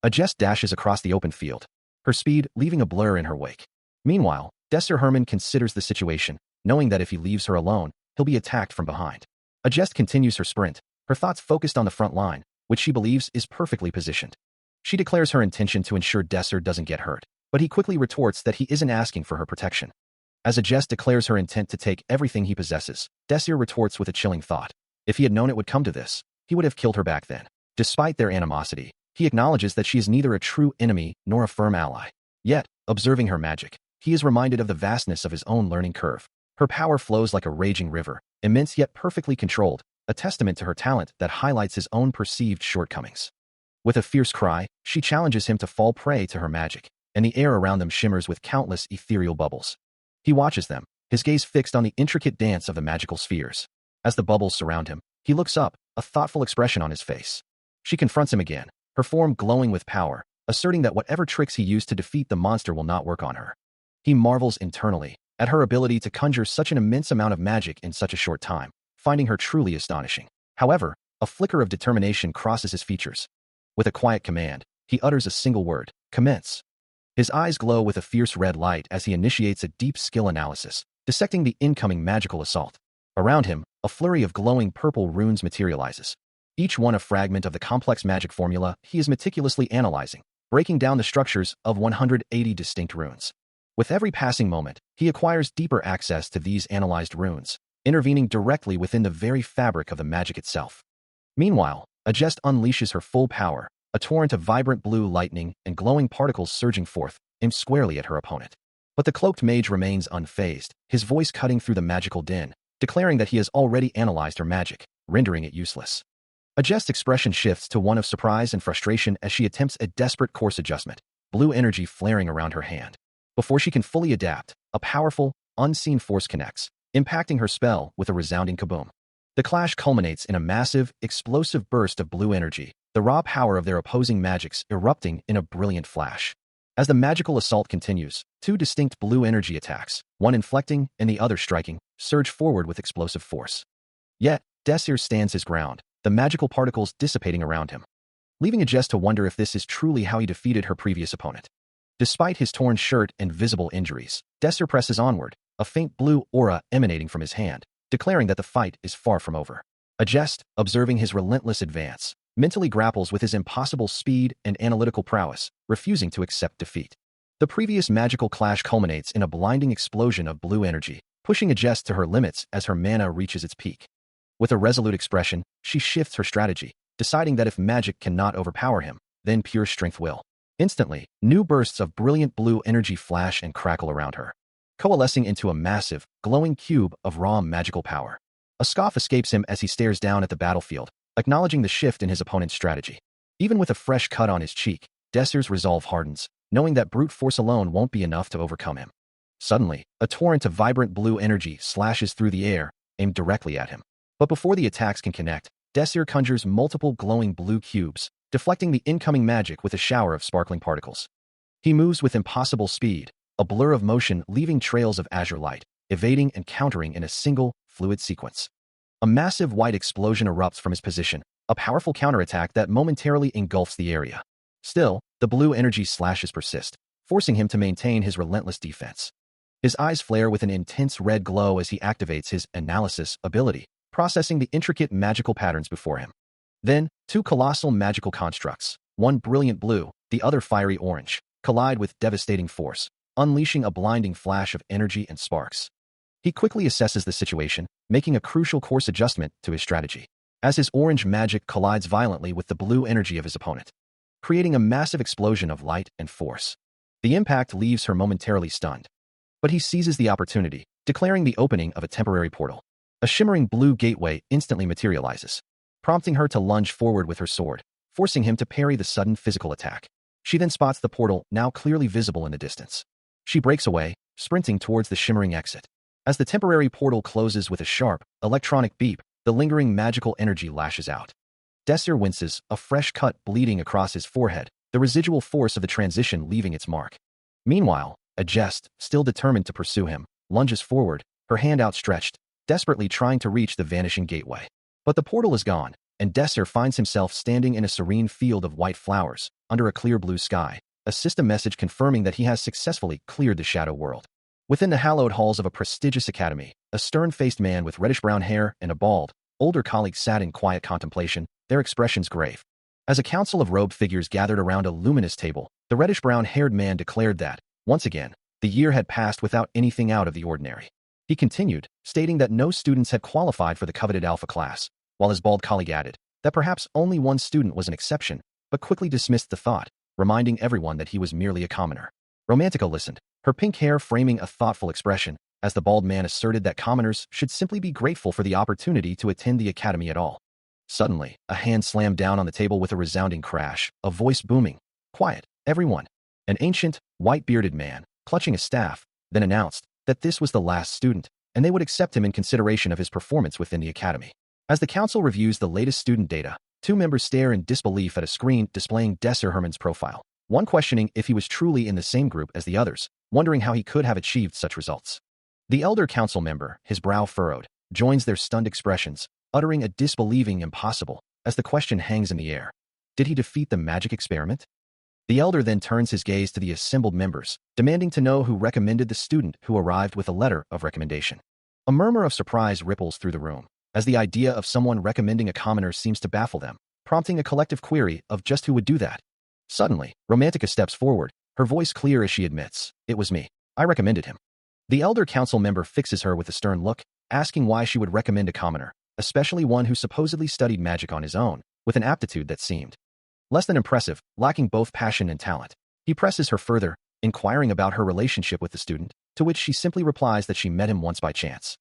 A jest dashes across the open field, her speed leaving a blur in her wake. Meanwhile, Desir Herman considers the situation, knowing that if he leaves her alone, he'll be attacked from behind. A jest continues her sprint, her thoughts focused on the front line, which she believes is perfectly positioned. She declares her intention to ensure Desir doesn't get hurt, but he quickly retorts that he isn't asking for her protection. As a jest declares her intent to take everything he possesses, Desir retorts with a chilling thought. If he had known it would come to this, he would have killed her back then. Despite their animosity, he acknowledges that she is neither a true enemy nor a firm ally. Yet, observing her magic, he is reminded of the vastness of his own learning curve. Her power flows like a raging river, immense yet perfectly controlled, a testament to her talent that highlights his own perceived shortcomings. With a fierce cry, she challenges him to fall prey to her magic, and the air around them shimmers with countless ethereal bubbles. He watches them, his gaze fixed on the intricate dance of the magical spheres. As the bubbles surround him, he looks up, a thoughtful expression on his face. She confronts him again, her form glowing with power, asserting that whatever tricks he used to defeat the monster will not work on her. He marvels internally at her ability to conjure such an immense amount of magic in such a short time, finding her truly astonishing. However, a flicker of determination crosses his features. With a quiet command, he utters a single word, commence. His eyes glow with a fierce red light as he initiates a deep skill analysis, dissecting the incoming magical assault. Around him, a flurry of glowing purple runes materializes, each one a fragment of the complex magic formula he is meticulously analyzing, breaking down the structures of 180 distinct runes. With every passing moment, he acquires deeper access to these analyzed runes, intervening directly within the very fabric of the magic itself. Meanwhile, a jest unleashes her full power, a torrent of vibrant blue lightning and glowing particles surging forth, aimed squarely at her opponent. But the cloaked mage remains unfazed, his voice cutting through the magical din, declaring that he has already analyzed her magic, rendering it useless. A jest's expression shifts to one of surprise and frustration as she attempts a desperate course adjustment, blue energy flaring around her hand. Before she can fully adapt, a powerful, unseen force connects, impacting her spell with a resounding kaboom. The clash culminates in a massive, explosive burst of blue energy, the raw power of their opposing magics erupting in a brilliant flash. As the magical assault continues, two distinct blue energy attacks, one inflecting and the other striking, surge forward with explosive force. Yet, Desir stands his ground, the magical particles dissipating around him, leaving a jest to wonder if this is truly how he defeated her previous opponent. Despite his torn shirt and visible injuries, Desir presses onward, a faint blue aura emanating from his hand, declaring that the fight is far from over. A jest, observing his relentless advance, mentally grapples with his impossible speed and analytical prowess, refusing to accept defeat. The previous magical clash culminates in a blinding explosion of blue energy, pushing a jest to her limits as her mana reaches its peak. With a resolute expression, she shifts her strategy, deciding that if magic cannot overpower him, then pure strength will. Instantly, new bursts of brilliant blue energy flash and crackle around her, coalescing into a massive, glowing cube of raw magical power. A scoff escapes him as he stares down at the battlefield, acknowledging the shift in his opponent's strategy. Even with a fresh cut on his cheek, Desir's resolve hardens, knowing that brute force alone won't be enough to overcome him. Suddenly, a torrent of vibrant blue energy slashes through the air, aimed directly at him. But before the attacks can connect, Desir conjures multiple glowing blue cubes, deflecting the incoming magic with a shower of sparkling particles. He moves with impossible speed, a blur of motion leaving trails of azure light, evading and countering in a single, fluid sequence. A massive white explosion erupts from his position, a powerful counterattack that momentarily engulfs the area. Still, the blue energy slashes persist, forcing him to maintain his relentless defense. His eyes flare with an intense red glow as he activates his analysis ability, processing the intricate magical patterns before him. Then, two colossal magical constructs, one brilliant blue, the other fiery orange, collide with devastating force, unleashing a blinding flash of energy and sparks. He quickly assesses the situation, making a crucial course adjustment to his strategy. As his orange magic collides violently with the blue energy of his opponent, creating a massive explosion of light and force. The impact leaves her momentarily stunned. But he seizes the opportunity, declaring the opening of a temporary portal. A shimmering blue gateway instantly materializes, prompting her to lunge forward with her sword, forcing him to parry the sudden physical attack. She then spots the portal, now clearly visible in the distance. She breaks away, sprinting towards the shimmering exit. As the temporary portal closes with a sharp, electronic beep, the lingering magical energy lashes out. Desser winces, a fresh cut bleeding across his forehead, the residual force of the transition leaving its mark. Meanwhile, a jest, still determined to pursue him, lunges forward, her hand outstretched, desperately trying to reach the vanishing gateway. But the portal is gone, and Desser finds himself standing in a serene field of white flowers, under a clear blue sky, a system message confirming that he has successfully cleared the shadow world. Within the hallowed halls of a prestigious academy, a stern-faced man with reddish-brown hair and a bald, older colleague sat in quiet contemplation, their expressions grave. As a council of robed figures gathered around a luminous table, the reddish-brown-haired man declared that, once again, the year had passed without anything out of the ordinary. He continued, stating that no students had qualified for the coveted alpha class, while his bald colleague added that perhaps only one student was an exception, but quickly dismissed the thought, reminding everyone that he was merely a commoner. Romantica listened, her pink hair framing a thoughtful expression, as the bald man asserted that commoners should simply be grateful for the opportunity to attend the academy at all. Suddenly, a hand slammed down on the table with a resounding crash, a voice booming, "Quiet, everyone." An ancient, white-bearded man, clutching a staff, then announced that this was the last student, and they would accept him in consideration of his performance within the academy. As the council reviews the latest student data, two members stare in disbelief at a screen displaying Desser Herman's profile, one questioning if he was truly in the same group as the others, wondering how he could have achieved such results. The elder council member, his brow furrowed, joins their stunned expressions, uttering a disbelieving impossible, as the question hangs in the air. Did he defeat the magic experiment? The elder then turns his gaze to the assembled members, demanding to know who recommended the student who arrived with a letter of recommendation. A murmur of surprise ripples through the room, as the idea of someone recommending a commoner seems to baffle them, prompting a collective query of just who would do that. Suddenly, Romantica steps forward, her voice clear as she admits, "It was me. I recommended him." The elder council member fixes her with a stern look, asking why she would recommend a commoner, especially one who supposedly studied magic on his own, with an aptitude that seemed less than impressive, lacking both passion and talent. He presses her further, inquiring about her relationship with the student, to which she simply replies that she met him once by chance.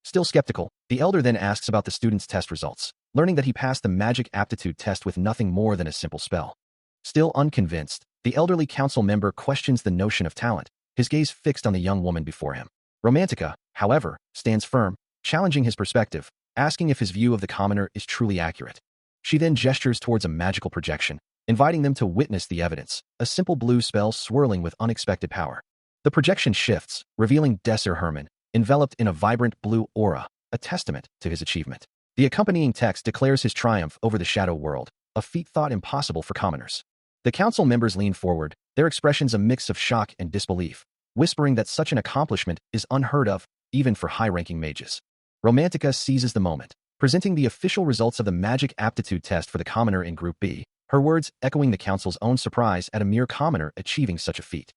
Still skeptical, the elder then asks about the student's test results, learning that he passed the magic aptitude test with nothing more than a simple spell. Still unconvinced, the elderly council member questions the notion of talent, his gaze fixed on the young woman before him. Romantica, however, stands firm, challenging his perspective, asking if his view of the commoner is truly accurate. She then gestures towards a magical projection, inviting them to witness the evidence, a simple blue spell swirling with unexpected power. The projection shifts, revealing Desser Herman, enveloped in a vibrant blue aura, a testament to his achievement. The accompanying text declares his triumph over the shadow world, a feat thought impossible for commoners. The council members lean forward, their expressions a mix of shock and disbelief, whispering that such an accomplishment is unheard of, even for high-ranking mages. Romantica seizes the moment, presenting the official results of the magic aptitude test for the commoner in Group B, her words echoing the council's own surprise at a mere commoner achieving such a feat.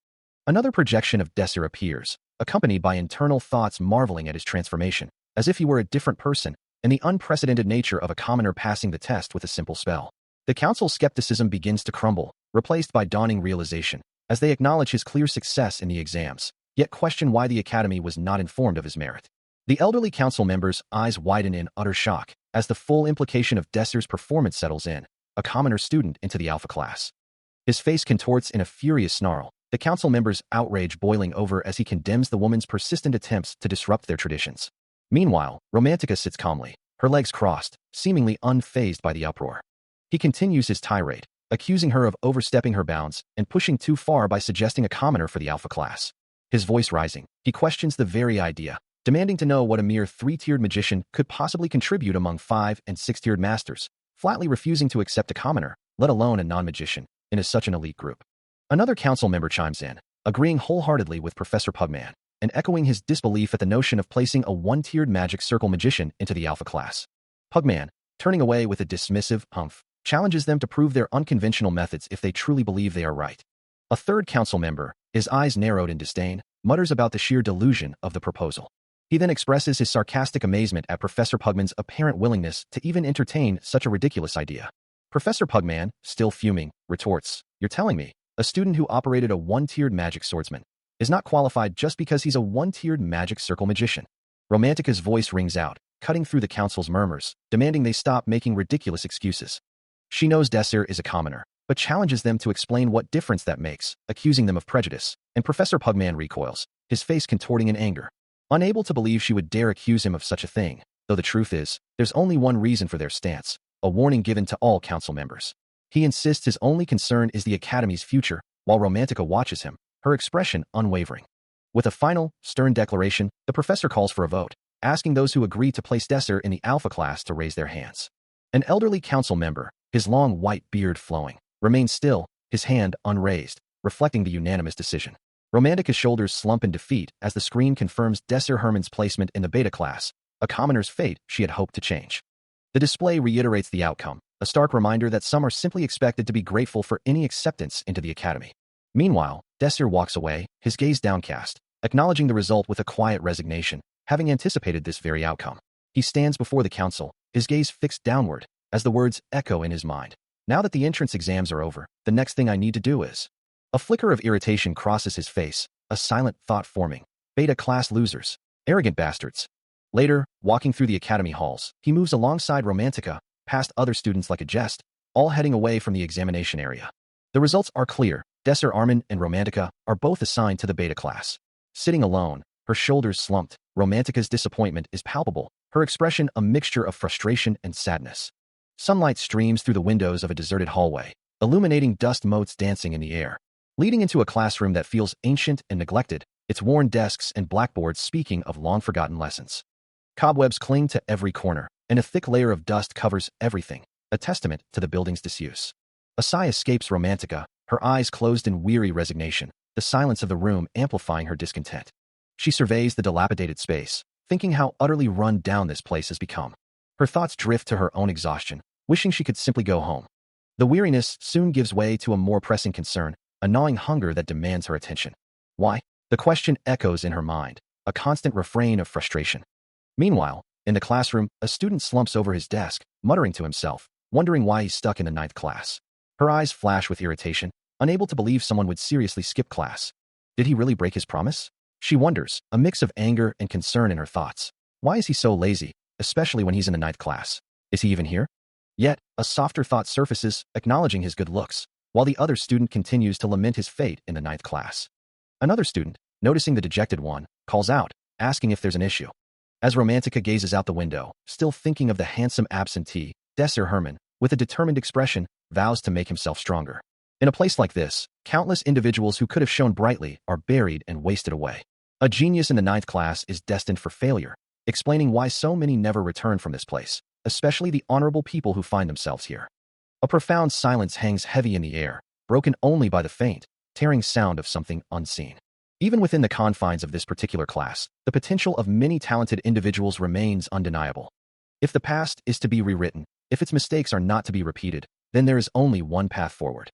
Another projection of Desser appears, accompanied by internal thoughts marveling at his transformation, as if he were a different person, and the unprecedented nature of a commoner passing the test with a simple spell. The council's skepticism begins to crumble, replaced by dawning realization, as they acknowledge his clear success in the exams, yet question why the academy was not informed of his merit. The elderly council members' eyes widen in utter shock, as the full implication of Desser's performance settles in, a commoner student into the alpha class. His face contorts in a furious snarl, the council members' outrage boiling over as he condemns the woman's persistent attempts to disrupt their traditions. Meanwhile, Romantica sits calmly, her legs crossed, seemingly unfazed by the uproar. He continues his tirade, accusing her of overstepping her bounds and pushing too far by suggesting a commoner for the alpha class. His voice rising, he questions the very idea, demanding to know what a mere 3-tiered magician could possibly contribute among 5- and 6-tiered masters, flatly refusing to accept a commoner, let alone a non-magician, in such an elite group. Another council member chimes in, agreeing wholeheartedly with Professor Pugman, and echoing his disbelief at the notion of placing a 1-tiered magic circle magician into the alpha class. Pugman, turning away with a dismissive humph, challenges them to prove their unconventional methods if they truly believe they are right. A third council member, his eyes narrowed in disdain, mutters about the sheer delusion of the proposal. He then expresses his sarcastic amazement at Professor Pugman's apparent willingness to even entertain such a ridiculous idea. Professor Pugman, still fuming, retorts, "You're telling me a student who operated a one-tiered magic swordsman is not qualified just because he's a one-tiered magic circle magician?" Romantica's voice rings out, cutting through the council's murmurs, demanding they stop making ridiculous excuses. She knows Desir is a commoner, but challenges them to explain what difference that makes, accusing them of prejudice, and Professor Pugman recoils, his face contorting in anger. Unable to believe she would dare accuse him of such a thing, though the truth is, there's only one reason for their stance, a warning given to all council members. He insists his only concern is the Academy's future, while Romantica watches him, her expression unwavering. With a final, stern declaration, the professor calls for a vote, asking those who agree to place Desir in the Alpha class to raise their hands. An elderly council member, his long white beard flowing, remains still, his hand unraised, reflecting the unanimous decision. Romantica's shoulders slump in defeat as the screen confirms Desir Herman's placement in the Beta class, a commoner's fate she had hoped to change. The display reiterates the outcome, a stark reminder that some are simply expected to be grateful for any acceptance into the Academy. Meanwhile, Desir walks away, his gaze downcast, acknowledging the result with a quiet resignation, having anticipated this very outcome. He stands before the council, his gaze fixed downward, as the words echo in his mind. Now that the entrance exams are over, the next thing I need to do is... A flicker of irritation crosses his face, a silent thought forming. Beta class losers. Arrogant bastards. Later, walking through the academy halls, he moves alongside Romantica, past other students like a jest, all heading away from the examination area. The results are clear. Desir Armin and Romantica are both assigned to the Beta class. Sitting alone, her shoulders slumped, Romantica's disappointment is palpable, her expression a mixture of frustration and sadness. Sunlight streams through the windows of a deserted hallway, illuminating dust motes dancing in the air. Leading into a classroom that feels ancient and neglected, its worn desks and blackboards speaking of long-forgotten lessons. Cobwebs cling to every corner, and a thick layer of dust covers everything, a testament to the building's disuse. A sigh escapes Romantica, her eyes closed in weary resignation, the silence of the room amplifying her discontent. She surveys the dilapidated space, thinking how utterly run down this place has become. Her thoughts drift to her own exhaustion, wishing she could simply go home. The weariness soon gives way to a more pressing concern, a gnawing hunger that demands her attention. Why? The question echoes in her mind, a constant refrain of frustration. Meanwhile, in the classroom, a student slumps over his desk, muttering to himself, wondering why he's stuck in the 9th class. Her eyes flash with irritation, unable to believe someone would seriously skip class. Did he really break his promise? She wonders, a mix of anger and concern in her thoughts. Why is he so lazy, especially when he's in the 9th class? Is he even here? Yet, a softer thought surfaces, acknowledging his good looks, while the other student continues to lament his fate in the 9th class. Another student, noticing the dejected one, calls out, asking if there's an issue. As Romantica gazes out the window, still thinking of the handsome absentee, Desir Herman, with a determined expression, vows to make himself stronger. In a place like this, countless individuals who could have shone brightly are buried and wasted away. A genius in the 9th class is destined for failure, explaining why so many never return from this place, especially the honorable people who find themselves here. A profound silence hangs heavy in the air, broken only by the faint, tearing sound of something unseen. Even within the confines of this particular class, the potential of many talented individuals remains undeniable. If the past is to be rewritten, if its mistakes are not to be repeated, then there is only one path forward.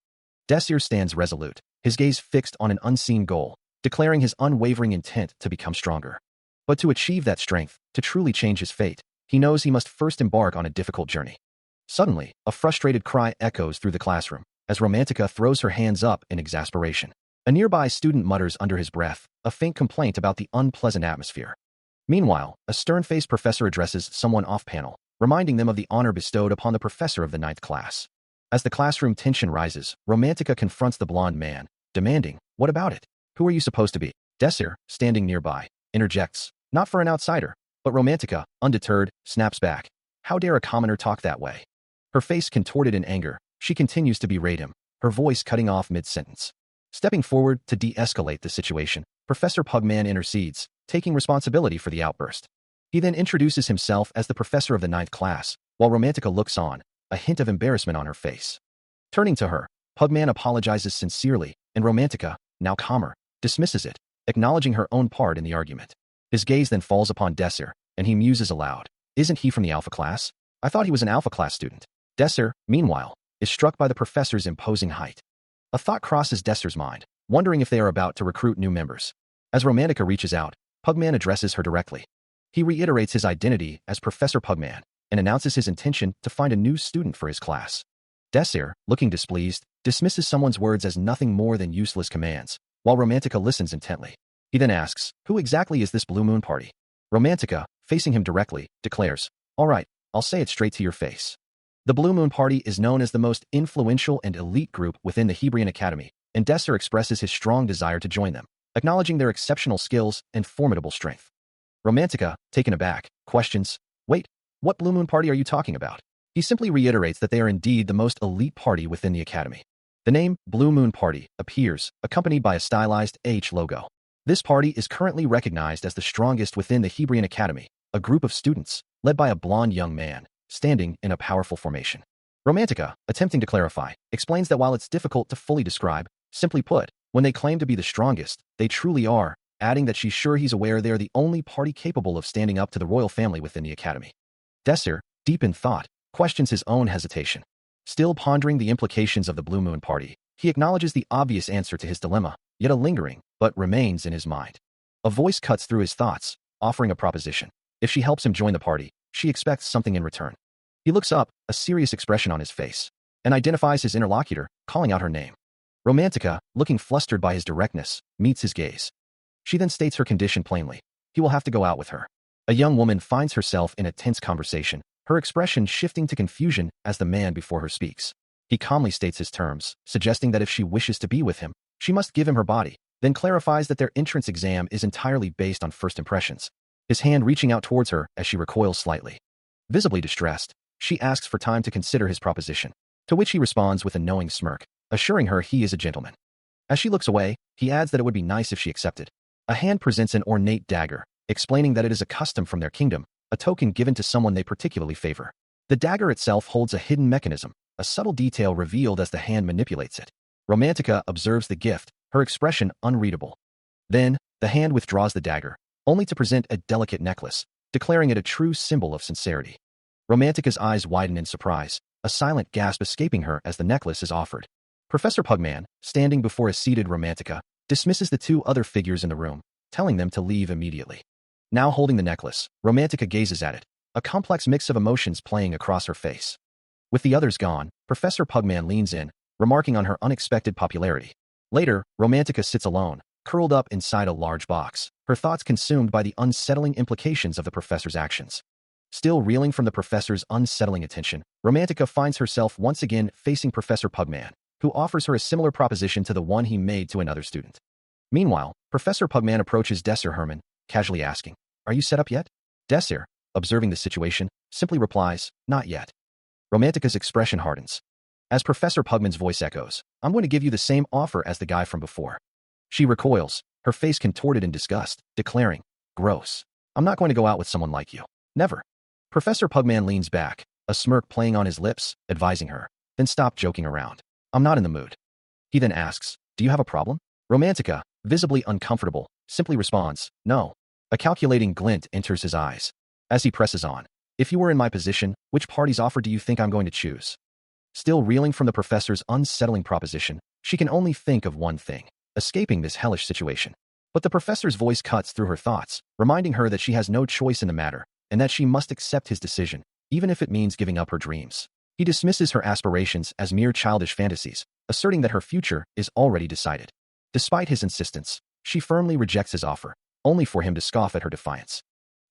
Desir stands resolute, his gaze fixed on an unseen goal, declaring his unwavering intent to become stronger. But to achieve that strength, to truly change his fate, he knows he must first embark on a difficult journey. Suddenly, a frustrated cry echoes through the classroom, as Romantica throws her hands up in exasperation. A nearby student mutters under his breath, a faint complaint about the unpleasant atmosphere. Meanwhile, a stern-faced professor addresses someone off-panel, reminding them of the honor bestowed upon the professor of the 9th class. As the classroom tension rises, Romantica confronts the blonde man, demanding, "What about it? Who are you supposed to be?" Desir, standing nearby, interjects, "Not for an outsider," but Romantica, undeterred, snaps back. How dare a commoner talk that way? Her face contorted in anger, she continues to berate him, her voice cutting off mid-sentence. Stepping forward to de-escalate the situation, Professor Pugman intercedes, taking responsibility for the outburst. He then introduces himself as the professor of the 9th class, while Romantica looks on, a hint of embarrassment on her face. Turning to her, Pugman apologizes sincerely, and Romantica, now calmer, dismisses it, acknowledging her own part in the argument. His gaze then falls upon Desir, and he muses aloud. Isn't he from the Alpha class? I thought he was an Alpha class student. Desir, meanwhile, is struck by the professor's imposing height. A thought crosses Desir's mind, wondering if they are about to recruit new members. As Romantica reaches out, Pugman addresses her directly. He reiterates his identity as Professor Pugman and announces his intention to find a new student for his class. Desir, looking displeased, dismisses someone's words as nothing more than useless commands, while Romantica listens intently. He then asks, "Who exactly is this Blue Moon Party?" Romantica, facing him directly, declares, "All right, I'll say it straight to your face. The Blue Moon Party is known as the most influential and elite group within the Hebrian Academy, and Desir expresses his strong desire to join them, acknowledging their exceptional skills and formidable strength." Romantica, taken aback, questions, "Wait, what Blue Moon Party are you talking about?" He simply reiterates that they are indeed the most elite party within the Academy. The name Blue Moon Party appears, accompanied by a stylized H logo. This party is currently recognized as the strongest within the Hebrian Academy, a group of students, led by a blonde young man, standing in a powerful formation. Romantica, attempting to clarify, explains that while it's difficult to fully describe, simply put, when they claim to be the strongest, they truly are, adding that she's sure he's aware they are the only party capable of standing up to the royal family within the Academy. Desir, deep in thought, questions his own hesitation. Still pondering the implications of the Blue Moon Party, he acknowledges the obvious answer to his dilemma, yet a lingering, but remains in his mind. A voice cuts through his thoughts, offering a proposition. If she helps him join the party, she expects something in return. He looks up, a serious expression on his face, and identifies his interlocutor, calling out her name. Romantica, looking flustered by his directness, meets his gaze. She then states her condition plainly. He will have to go out with her. A young woman finds herself in a tense conversation, her expression shifting to confusion as the man before her speaks. He calmly states his terms, suggesting that if she wishes to be with him, she must give him her body, then clarifies that their entrance exam is entirely based on first impressions. His hand reaching out towards her as she recoils slightly. Visibly distressed, she asks for time to consider his proposition, to which he responds with a knowing smirk, assuring her he is a gentleman. As she looks away, he adds that it would be nice if she accepted. A hand presents an ornate dagger, explaining that it is a custom from their kingdom, a token given to someone they particularly favor. The dagger itself holds a hidden mechanism, a subtle detail revealed as the hand manipulates it. Romantica observes the gift, her expression unreadable. Then, the hand withdraws the dagger, only to present a delicate necklace, declaring it a true symbol of sincerity. Romantica's eyes widen in surprise, a silent gasp escaping her as the necklace is offered. Professor Pugman, standing before a seated Romantica, dismisses the two other figures in the room, telling them to leave immediately. Now holding the necklace, Romantica gazes at it, a complex mix of emotions playing across her face. With the others gone, Professor Pugman leans in, remarking on her unexpected popularity. Later, Romantica sits alone, curled up inside a large box, her thoughts consumed by the unsettling implications of the professor's actions. Still reeling from the professor's unsettling attention, Romantica finds herself once again facing Professor Pugman, who offers her a similar proposition to the one he made to another student. Meanwhile, Professor Pugman approaches Desir Herman, casually asking, "Are you set up yet?" Desir, observing the situation, simply replies, "Not yet." Romantica's expression hardens. As Professor Pugman's voice echoes, "I'm going to give you the same offer as the guy from before." She recoils, her face contorted in disgust, declaring, "Gross. I'm not going to go out with someone like you. Never." Professor Pugman leans back, a smirk playing on his lips, advising her, "Then stop joking around. I'm not in the mood." He then asks, "Do you have a problem?" Romantica, visibly uncomfortable, simply responds, "No." A calculating glint enters his eyes. As he presses on, "If you were in my position, which party's offer do you think I'm going to choose?" Still reeling from the professor's unsettling proposition, she can only think of one thing: escaping this hellish situation. But the professor's voice cuts through her thoughts, reminding her that she has no choice in the matter, and that she must accept his decision, even if it means giving up her dreams. He dismisses her aspirations as mere childish fantasies, asserting that her future is already decided. Despite his insistence, she firmly rejects his offer, only for him to scoff at her defiance.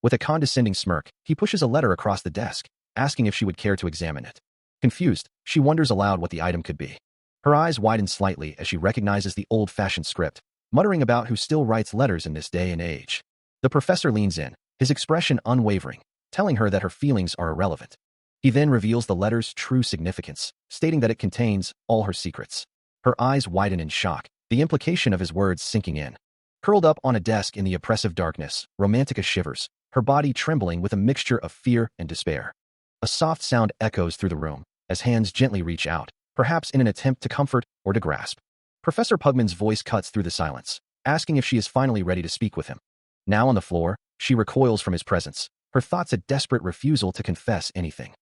With a condescending smirk, he pushes a letter across the desk, asking if she would care to examine it. Confused, she wonders aloud what the item could be. Her eyes widen slightly as she recognizes the old-fashioned script, muttering about who still writes letters in this day and age. The professor leans in, his expression unwavering, telling her that her feelings are irrelevant. He then reveals the letter's true significance, stating that it contains all her secrets. Her eyes widen in shock, the implication of his words sinking in. Curled up on a desk in the oppressive darkness, Romantica shivers, her body trembling with a mixture of fear and despair. A soft sound echoes through the room, as hands gently reach out, perhaps in an attempt to comfort or to grasp. Professor Pugman's voice cuts through the silence, asking if she is finally ready to speak with him. Now on the floor, she recoils from his presence, her thoughts a desperate refusal to confess anything.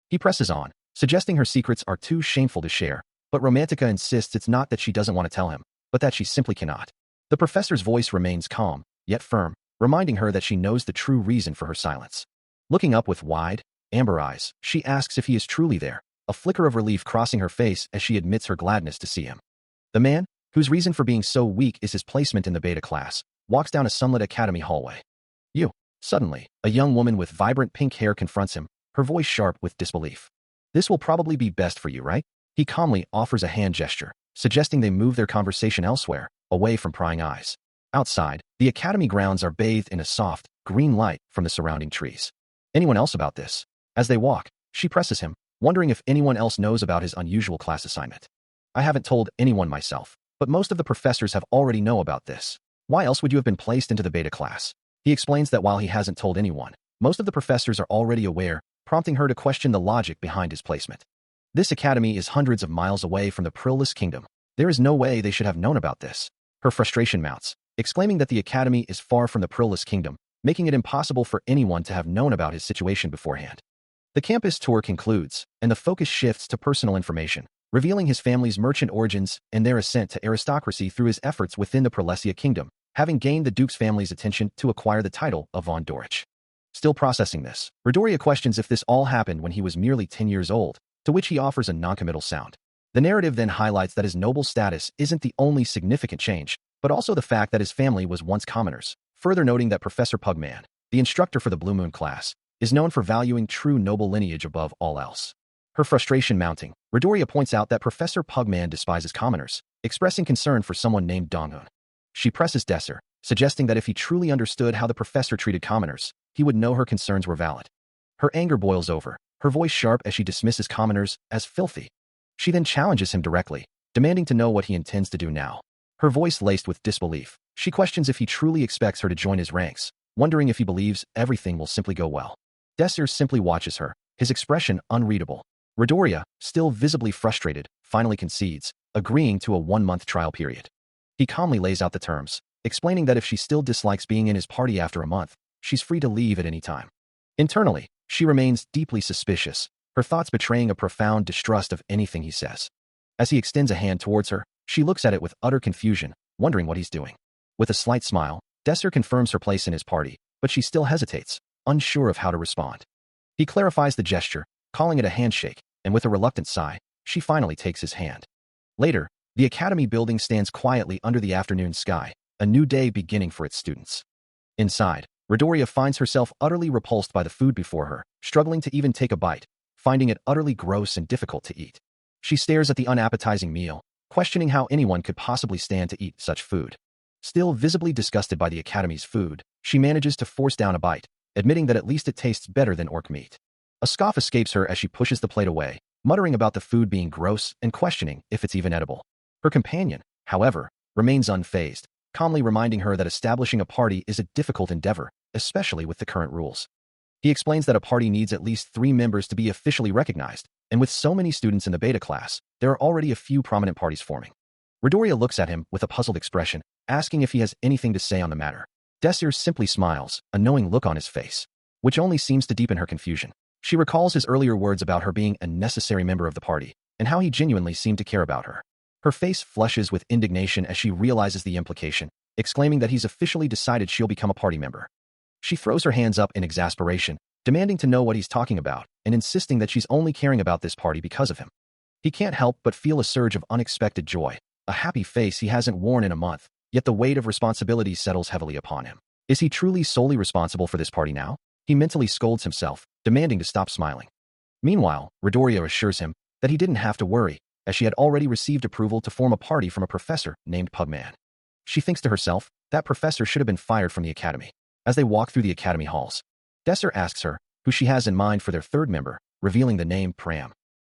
He presses on, suggesting her secrets are too shameful to share, but Romantica insists it's not that she doesn't want to tell him, but that she simply cannot. The professor's voice remains calm, yet firm, reminding her that she knows the true reason for her silence. Looking up with wide, amber eyes, she asks if he is truly there, a flicker of relief crossing her face as she admits her gladness to see him. The man, whose reason for being so weak is his placement in the beta class, walks down a sunlit academy hallway. You. Suddenly, a young woman with vibrant pink hair confronts him, her voice sharp with disbelief. This will probably be best for you, right? He calmly offers a hand gesture, suggesting they move their conversation elsewhere, away from prying eyes. Outside, the academy grounds are bathed in a soft, green light from the surrounding trees. Anyone else about this? As they walk, she presses him, wondering if anyone else knows about his unusual class assignment. I haven't told anyone myself, but most of the professors have already know about this. Why else would you have been placed into the beta class? He explains that while he hasn't told anyone, most of the professors are already aware, prompting her to question the logic behind his placement. This academy is hundreds of miles away from the Perilous Kingdom. There is no way they should have known about this. Her frustration mounts, exclaiming that the academy is far from the Perilous Kingdom, making it impossible for anyone to have known about his situation beforehand. The campus tour concludes, and the focus shifts to personal information, revealing his family's merchant origins and their ascent to aristocracy through his efforts within the Perilous Kingdom, having gained the Duke's family's attention to acquire the title of Von Dorich. Still processing this, Redoria questions if this all happened when he was merely 10 years old, to which he offers a noncommittal sound. The narrative then highlights that his noble status isn't the only significant change, but also the fact that his family was once commoners, further noting that Professor Pugman, the instructor for the Blue Moon class, is known for valuing true noble lineage above all else. Her frustration mounting, Redoria points out that Professor Pugman despises commoners, expressing concern for someone named Donghun. She presses Desser, suggesting that if he truly understood how the professor treated commoners, he would know her concerns were valid. Her anger boils over, her voice sharp as she dismisses commoners as filthy. She then challenges him directly, demanding to know what he intends to do now. Her voice laced with disbelief, she questions if he truly expects her to join his ranks, wondering if he believes everything will simply go well. Desser simply watches her, his expression unreadable. Redoria, still visibly frustrated, finally concedes, agreeing to a 1-month trial period. He calmly lays out the terms, explaining that if she still dislikes being in his party after a month, she's free to leave at any time. Internally, she remains deeply suspicious, her thoughts betraying a profound distrust of anything he says. As he extends a hand towards her, she looks at it with utter confusion, wondering what he's doing. With a slight smile, Desser confirms her place in his party, but she still hesitates, unsure of how to respond. He clarifies the gesture, calling it a handshake, and with a reluctant sigh, she finally takes his hand. Later, the academy building stands quietly under the afternoon sky, a new day beginning for its students. Inside, Redoria finds herself utterly repulsed by the food before her, struggling to even take a bite, finding it utterly gross and difficult to eat. She stares at the unappetizing meal, questioning how anyone could possibly stand to eat such food. Still visibly disgusted by the academy's food, she manages to force down a bite, admitting that at least it tastes better than orc meat. A scoff escapes her as she pushes the plate away, muttering about the food being gross and questioning if it's even edible. Her companion, however, remains unfazed, calmly reminding her that establishing a party is a difficult endeavor, especially with the current rules. He explains that a party needs at least 3 members to be officially recognized, and with so many students in the beta class, there are already a few prominent parties forming. Redoria looks at him with a puzzled expression, asking if he has anything to say on the matter. Desser simply smiles, a knowing look on his face, which only seems to deepen her confusion. She recalls his earlier words about her being a necessary member of the party, and how he genuinely seemed to care about her. Her face flushes with indignation as she realizes the implication, exclaiming that he's officially decided she'll become a party member. She throws her hands up in exasperation, demanding to know what he's talking about, and insisting that she's only caring about this party because of him. He can't help but feel a surge of unexpected joy, a happy face he hasn't worn in a month, yet the weight of responsibility settles heavily upon him. Is he truly solely responsible for this party now? He mentally scolds himself, demanding to stop smiling. Meanwhile, Redoria assures him that he didn't have to worry, as she had already received approval to form a party from a professor named Pugman. She thinks to herself, that professor should have been fired from the academy. As they walk through the academy halls, Desser asks her who she has in mind for their 3rd member, revealing the name Pram.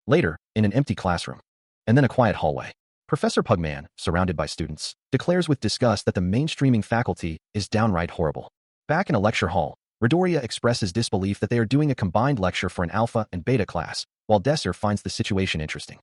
Later, in an empty classroom, and then a quiet hallway, Professor Pugman, surrounded by students, declares with disgust that the mainstreaming faculty is downright horrible. Back in a lecture hall, Redoria expresses disbelief that they are doing a combined lecture for an alpha and beta class, while Desser finds the situation interesting.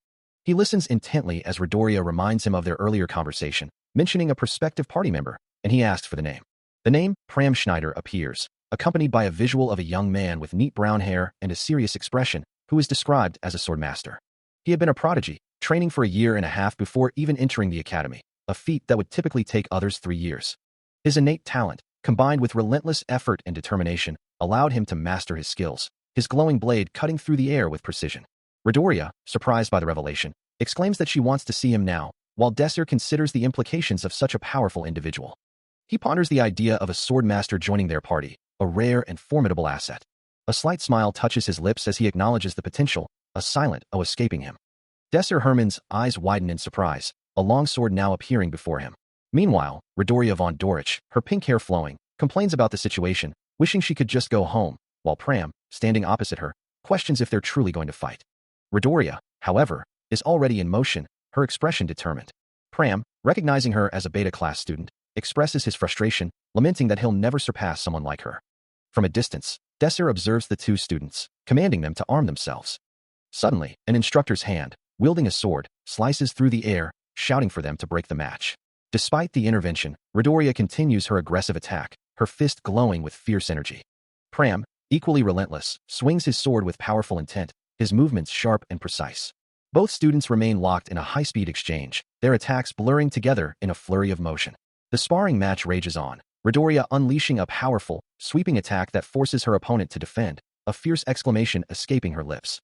He listens intently as Redoria reminds him of their earlier conversation, mentioning a prospective party member, and he asks for the name. The name, Pram Schneider, appears, accompanied by a visual of a young man with neat brown hair and a serious expression, who is described as a swordmaster. He had been a prodigy, training for a year and a half before even entering the academy, a feat that would typically take others 3 years. His innate talent, combined with relentless effort and determination, allowed him to master his skills, his glowing blade cutting through the air with precision. Midoriya, surprised by the revelation, exclaims that she wants to see him now, while Desir considers the implications of such a powerful individual. He ponders the idea of a sword master joining their party, a rare and formidable asset. A slight smile touches his lips as he acknowledges the potential, a silent "oh" escaping him. Desir Herman's eyes widen in surprise, a long sword now appearing before him. Meanwhile, Midoriya von Dorich, her pink hair flowing, complains about the situation, wishing she could just go home, while Pram, standing opposite her, questions if they're truly going to fight. Midoriya, however, is already in motion, her expression determined. Pram, recognizing her as a beta-class student, expresses his frustration, lamenting that he'll never surpass someone like her. From a distance, Desir observes the two students, commanding them to arm themselves. Suddenly, an instructor's hand, wielding a sword, slices through the air, shouting for them to break the match. Despite the intervention, Midoriya continues her aggressive attack, her fist glowing with fierce energy. Pram, equally relentless, swings his sword with powerful intent, his movements sharp and precise. Both students remain locked in a high-speed exchange, their attacks blurring together in a flurry of motion. The sparring match rages on, Midoriya unleashing a powerful, sweeping attack that forces her opponent to defend, a fierce exclamation escaping her lips.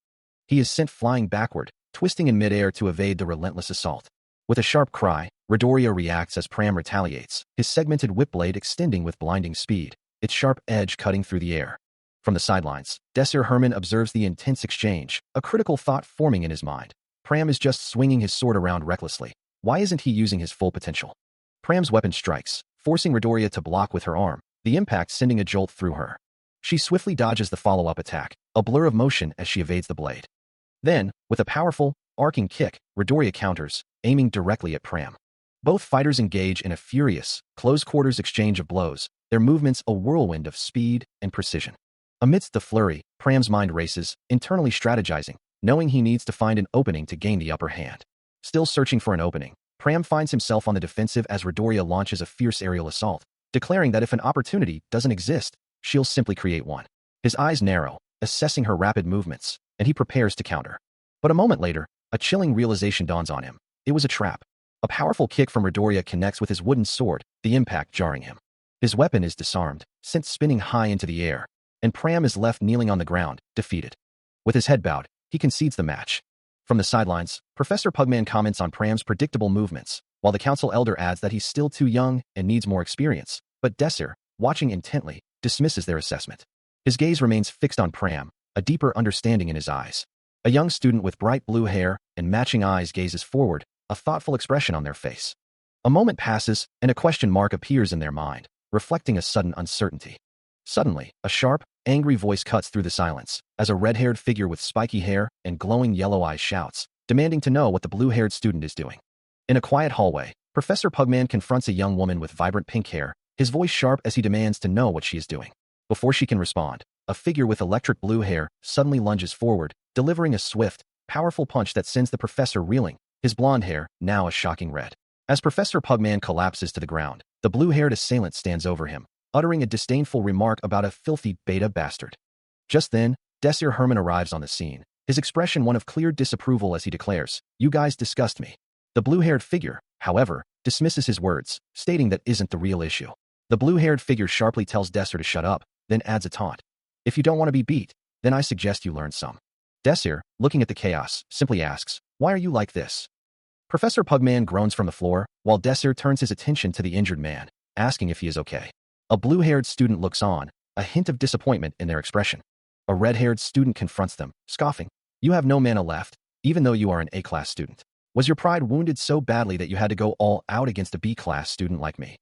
He is sent flying backward, twisting in midair to evade the relentless assault. With a sharp cry, Midoriya reacts as Pram retaliates, his segmented whip blade extending with blinding speed, its sharp edge cutting through the air. From the sidelines, Desir Herman observes the intense exchange, a critical thought forming in his mind. Pram is just swinging his sword around recklessly. Why isn't he using his full potential? Pram's weapon strikes, forcing Midoriya to block with her arm, the impact sending a jolt through her. She swiftly dodges the follow-up attack, a blur of motion as she evades the blade. Then, with a powerful, arcing kick, Midoriya counters, aiming directly at Pram. Both fighters engage in a furious, close-quarters exchange of blows, their movements a whirlwind of speed and precision. Amidst the flurry, Pram's mind races, internally strategizing, knowing he needs to find an opening to gain the upper hand. Still searching for an opening, Pram finds himself on the defensive as Midoriya launches a fierce aerial assault, declaring that if an opportunity doesn't exist, she'll simply create one. His eyes narrow, assessing her rapid movements, and he prepares to counter. But a moment later, a chilling realization dawns on him. It was a trap. A powerful kick from Midoriya connects with his wooden sword, the impact jarring him. His weapon is disarmed, sent spinning high into the air, and Pram is left kneeling on the ground, defeated. With his head bowed, he concedes the match. From the sidelines, Professor Pugman comments on Pram's predictable movements, while the council elder adds that he's still too young and needs more experience, but Desir, watching intently, dismisses their assessment. His gaze remains fixed on Pram, a deeper understanding in his eyes. A young student with bright blue hair and matching eyes gazes forward, a thoughtful expression on their face. A moment passes, and a question mark appears in their mind, reflecting a sudden uncertainty. Suddenly, a sharp, angry voice cuts through the silence, as a red-haired figure with spiky hair and glowing yellow eyes shouts, demanding to know what the blue-haired student is doing. In a quiet hallway, Professor Pugman confronts a young woman with vibrant pink hair, his voice sharp as he demands to know what she is doing. Before she can respond, a figure with electric blue hair suddenly lunges forward, delivering a swift, powerful punch that sends the professor reeling, his blonde hair now a shocking red. As Professor Pugman collapses to the ground, the blue-haired assailant stands over him, uttering a disdainful remark about a filthy beta bastard. Just then, Desir Herman arrives on the scene, his expression one of clear disapproval as he declares, "You guys disgust me." The blue-haired figure, however, dismisses his words, stating that isn't the real issue. The blue-haired figure sharply tells Desir to shut up, then adds a taunt. "If you don't want to be beat, then I suggest you learn some." Desir, looking at the chaos, simply asks, "Why are you like this?" Professor Pugman groans from the floor, while Desir turns his attention to the injured man, asking if he is okay. A blue-haired student looks on, a hint of disappointment in their expression. A red-haired student confronts them, scoffing, "You have no mana left, even though you are an A-class student. Was your pride wounded so badly that you had to go all out against a B-class student like me?"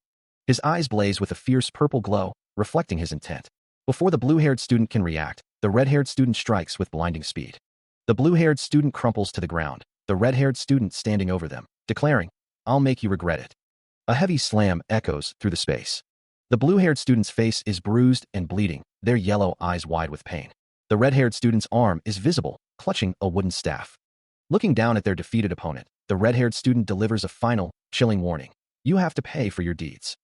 His eyes blaze with a fierce purple glow, reflecting his intent. Before the blue-haired student can react, the red-haired student strikes with blinding speed. The blue-haired student crumples to the ground, the red-haired student standing over them, declaring, "I'll make you regret it." A heavy slam echoes through the space. The blue-haired student's face is bruised and bleeding, their yellow eyes wide with pain. The red-haired student's arm is visible, clutching a wooden staff. Looking down at their defeated opponent, the red-haired student delivers a final, chilling warning. "You have to pay for your deeds."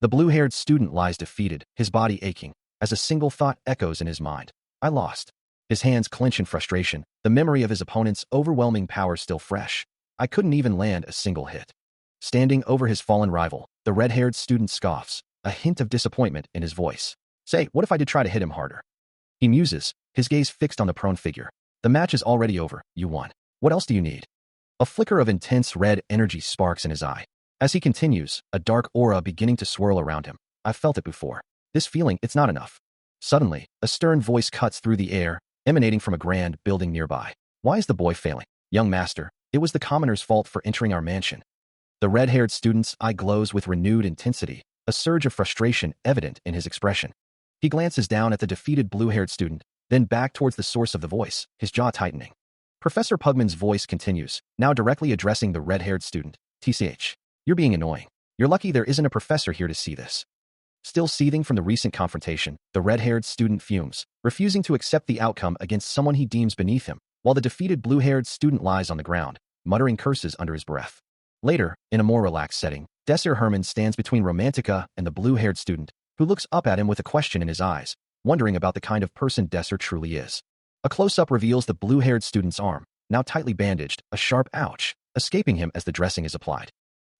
The blue-haired student lies defeated, his body aching, as a single thought echoes in his mind. "I lost." His hands clench in frustration, the memory of his opponent's overwhelming power still fresh. "I couldn't even land a single hit." Standing over his fallen rival, the red-haired student scoffs, a hint of disappointment in his voice. Say, what if I did try to hit him harder? He muses, his gaze fixed on the prone figure. The match is already over, you won. What else do you need? A flicker of intense red energy sparks in his eye. As he continues, a dark aura beginning to swirl around him. I've felt it before. This feeling, it's not enough. Suddenly, a stern voice cuts through the air, emanating from a grand building nearby. Why is the boy failing? Young master, it was the commoner's fault for entering our mansion. The red-haired student's eye glows with renewed intensity, a surge of frustration evident in his expression. He glances down at the defeated blue-haired student, then back towards the source of the voice, his jaw tightening. Professor Pugman's voice continues, now directly addressing the red-haired student. TCH. You're being annoying. You're lucky there isn't a professor here to see this. Still seething from the recent confrontation, the red-haired student fumes, refusing to accept the outcome against someone he deems beneath him, while the defeated blue-haired student lies on the ground, muttering curses under his breath. Later, in a more relaxed setting, Desir Herman stands between Romantica and the blue-haired student, who looks up at him with a question in his eyes, wondering about the kind of person Desir truly is. A close-up reveals the blue-haired student's arm, now tightly bandaged, a sharp ouch, escaping him as the dressing is applied.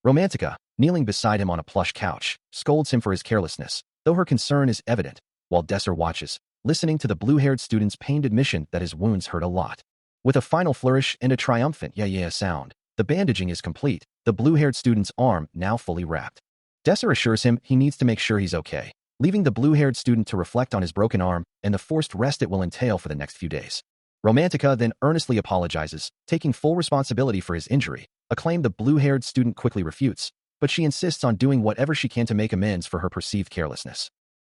Romantica, kneeling beside him on a plush couch, scolds him for his carelessness, though her concern is evident, while Desir watches, listening to the blue-haired student's pained admission that his wounds hurt a lot. With a final flourish and a triumphant yeah sound, the bandaging is complete, the blue-haired student's arm now fully wrapped. Desir assures him he needs to make sure he's okay, leaving the blue-haired student to reflect on his broken arm and the forced rest it will entail for the next few days. Romantica then earnestly apologizes, taking full responsibility for his injury, a claim the blue-haired student quickly refutes, but she insists on doing whatever she can to make amends for her perceived carelessness.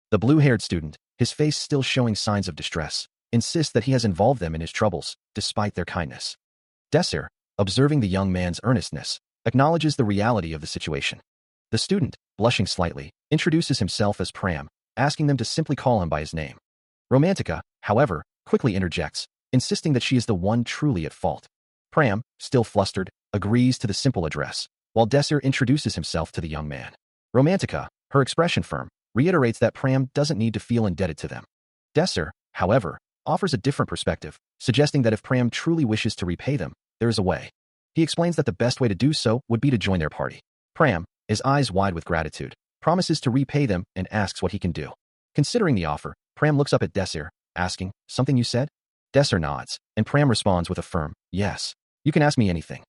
The blue-haired student, his face still showing signs of distress, insists that he has involved them in his troubles, despite their kindness. Desir, observing the young man's earnestness, acknowledges the reality of the situation. The student, blushing slightly, introduces himself as Pram, asking them to simply call him by his name. Romantica, however, quickly interjects, insisting that she is the one truly at fault. Pram, still flustered, agrees to the simple address, while Desir introduces himself to the young man. Romantica, her expression firm, reiterates that Pram doesn't need to feel indebted to them. Desir, however, offers a different perspective, suggesting that if Pram truly wishes to repay them, there is a way. He explains that the best way to do so would be to join their party. Pram, his eyes wide with gratitude, promises to repay them and asks what he can do. Considering the offer, Pram looks up at Desir, asking, "Something you said?" Desir nods, and Pram responds with a firm, "Yes. You can ask me anything."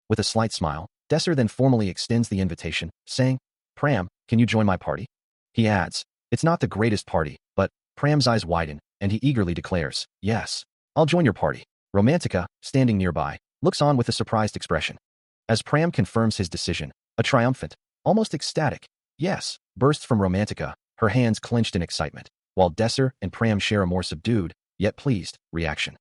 With a slight smile, Desir then formally extends the invitation, saying, "Pram, can you join my party?" He adds, "It's not the greatest party, but..." Pram's eyes widen, and he eagerly declares, "Yes, I'll join your party." Romantica, standing nearby, looks on with a surprised expression. As Pram confirms his decision, a triumphant, almost ecstatic, "Yes," bursts from Romantica, her hands clenched in excitement, while Desir and Pram share a more subdued, yet pleased, reaction.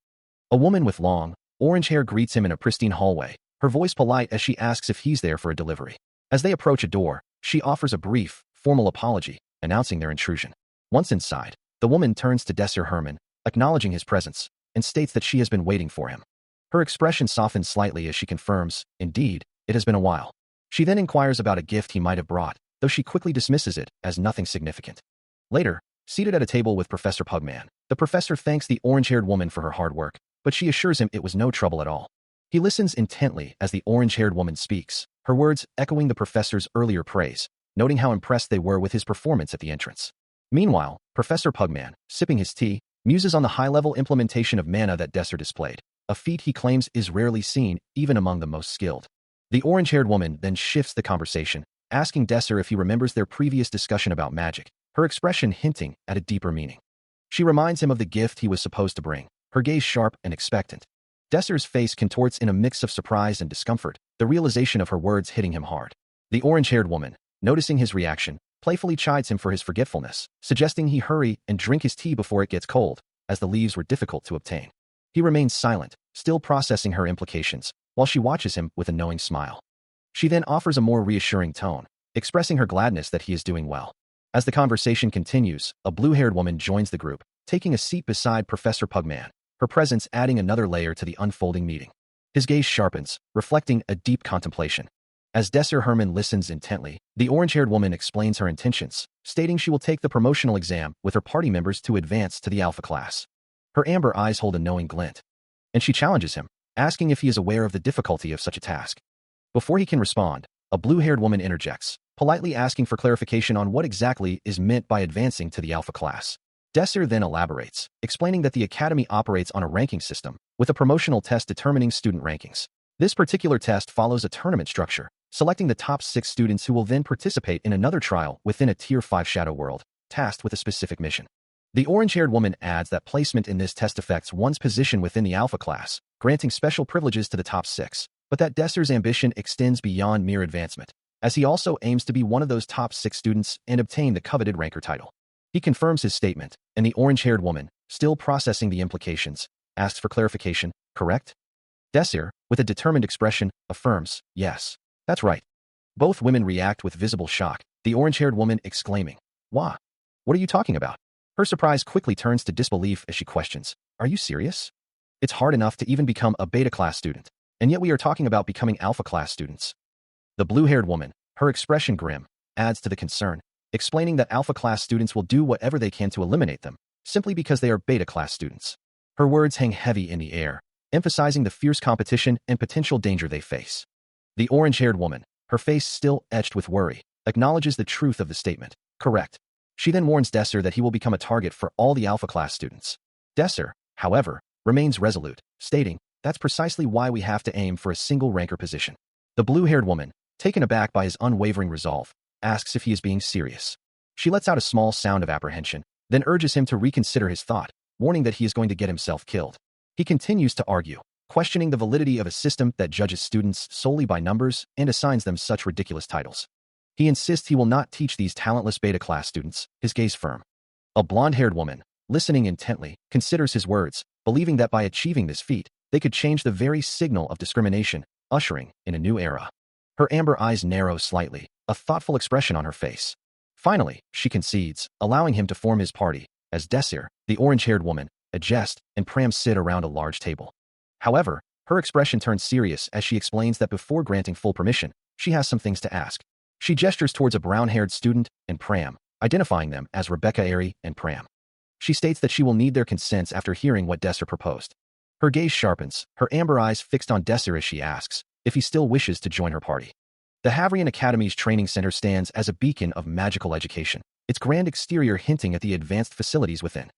A woman with long, orange hair greets him in a pristine hallway, her voice polite as she asks if he's there for a delivery. As they approach a door, she offers a brief, formal apology, announcing their intrusion. Once inside, the woman turns to Desir Herman, acknowledging his presence, and states that she has been waiting for him. Her expression softens slightly as she confirms, indeed, it has been a while. She then inquires about a gift he might have brought, though she quickly dismisses it as nothing significant. Later, seated at a table with Professor Pugman, the professor thanks the orange-haired woman for her hard work, but she assures him it was no trouble at all. He listens intently as the orange-haired woman speaks, her words echoing the professor's earlier praise, noting how impressed they were with his performance at the entrance. Meanwhile, Professor Pugman, sipping his tea, muses on the high-level implementation of mana that Desir displayed, a feat he claims is rarely seen even among the most skilled. The orange-haired woman then shifts the conversation, asking Desir if he remembers their previous discussion about magic, her expression hinting at a deeper meaning. She reminds him of the gift he was supposed to bring, her gaze sharp and expectant. Desir's face contorts in a mix of surprise and discomfort, the realization of her words hitting him hard. The orange-haired woman, noticing his reaction, playfully chides him for his forgetfulness, suggesting he hurry and drink his tea before it gets cold, as the leaves were difficult to obtain. He remains silent, still processing her implications, while she watches him with a knowing smile. She then offers a more reassuring tone, expressing her gladness that he is doing well. As the conversation continues, a blue-haired woman joins the group, taking a seat beside Professor Pugman, her presence adding another layer to the unfolding meeting. His gaze sharpens, reflecting a deep contemplation. As Desir Herman listens intently, the orange-haired woman explains her intentions, stating she will take the promotional exam with her party members to advance to the alpha class. Her amber eyes hold a knowing glint, and she challenges him, asking if he is aware of the difficulty of such a task. Before he can respond, a blue-haired woman interjects, politely asking for clarification on what exactly is meant by advancing to the alpha class. Desir then elaborates, explaining that the academy operates on a ranking system, with a promotional test determining student rankings. This particular test follows a tournament structure, selecting the top 6 students who will then participate in another trial within a Tier 5 shadow world, tasked with a specific mission. The orange-haired woman adds that placement in this test affects one's position within the alpha class, granting special privileges to the top 6, but that Desir's ambition extends beyond mere advancement, as he also aims to be one of those top 6 students and obtain the coveted ranker title. He confirms his statement, and the orange-haired woman, still processing the implications, asks for clarification, correct? Desir, with a determined expression, affirms, yes, that's right. Both women react with visible shock, the orange-haired woman exclaiming, "Wah! What are you talking about?" Her surprise quickly turns to disbelief as she questions, "Are you serious? It's hard enough to even become a beta-class student, and yet we are talking about becoming alpha-class students." The blue-haired woman, her expression grim, adds to the concern, explaining that alpha-class students will do whatever they can to eliminate them, simply because they are beta-class students. Her words hang heavy in the air, emphasizing the fierce competition and potential danger they face. The orange-haired woman, her face still etched with worry, acknowledges the truth of the statement, correct. She then warns Desir that he will become a target for all the alpha-class students. Desir, however, remains resolute, stating, "That's precisely why we have to aim for a single ranker position." The blue-haired woman, taken aback by his unwavering resolve, asks if he is being serious. She lets out a small sound of apprehension, then urges him to reconsider his thought, warning that he is going to get himself killed. He continues to argue, questioning the validity of a system that judges students solely by numbers and assigns them such ridiculous titles. He insists he will not teach these talentless beta-class students, his gaze firm. A blonde-haired woman, listening intently, considers his words, believing that by achieving this feat, they could change the very signal of discrimination, ushering in a new era. Her amber eyes narrow slightly, a thoughtful expression on her face. Finally, she concedes, allowing him to form his party, as Desir, the orange-haired woman, Adjust, and Pram sit around a large table. However, her expression turns serious as she explains that before granting full permission, she has some things to ask. She gestures towards a brown-haired student and Pram, identifying them as Rebecca Airy and Pram. She states that she will need their consents after hearing what Desir proposed. Her gaze sharpens, her amber eyes fixed on Desir as she asks if he still wishes to join her party. The Havrian Academy's training center stands as a beacon of magical education, its grand exterior hinting at the advanced facilities within.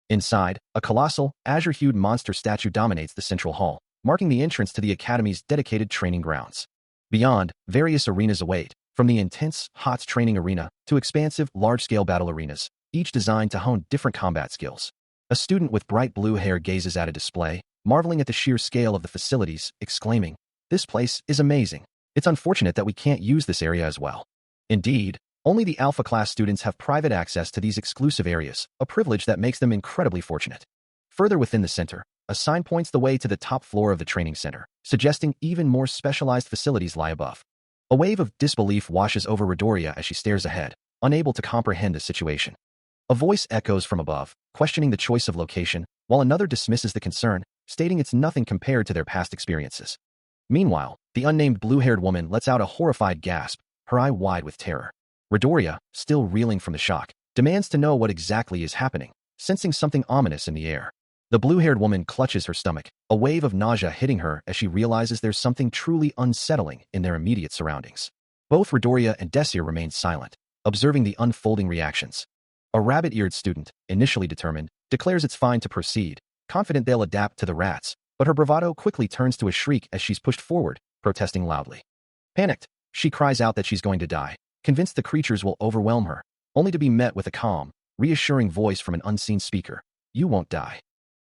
Inside, a colossal, azure-hued monster statue dominates the central hall, marking the entrance to the Academy's dedicated training grounds. Beyond, various arenas await, from the intense, hot training arena to expansive, large-scale battle arenas, each designed to hone different combat skills. A student with bright blue hair gazes at a display, marveling at the sheer scale of the facilities, exclaiming, "This place is amazing. It's unfortunate that we can't use this area as well." Indeed, only the alpha-class students have private access to these exclusive areas, a privilege that makes them incredibly fortunate. Further within the center, a sign points the way to the top floor of the training center, suggesting even more specialized facilities lie above. A wave of disbelief washes over Midoriya as she stares ahead, unable to comprehend the situation. A voice echoes from above, questioning the choice of location, while another dismisses the concern, stating it's nothing compared to their past experiences. Meanwhile, the unnamed blue-haired woman lets out a horrified gasp, her eye wide with terror. Midoriya, still reeling from the shock, demands to know what exactly is happening, sensing something ominous in the air. The blue-haired woman clutches her stomach, a wave of nausea hitting her as she realizes there's something truly unsettling in their immediate surroundings. Both Midoriya and Desir remain silent, observing the unfolding reactions. A rabbit-eared student, initially determined, declares it's fine to proceed, confident they'll adapt to the rats, but her bravado quickly turns to a shriek as she's pushed forward, protesting loudly. Panicked, she cries out that she's going to die, convinced the creatures will overwhelm her, only to be met with a calm, reassuring voice from an unseen speaker. "You won't die."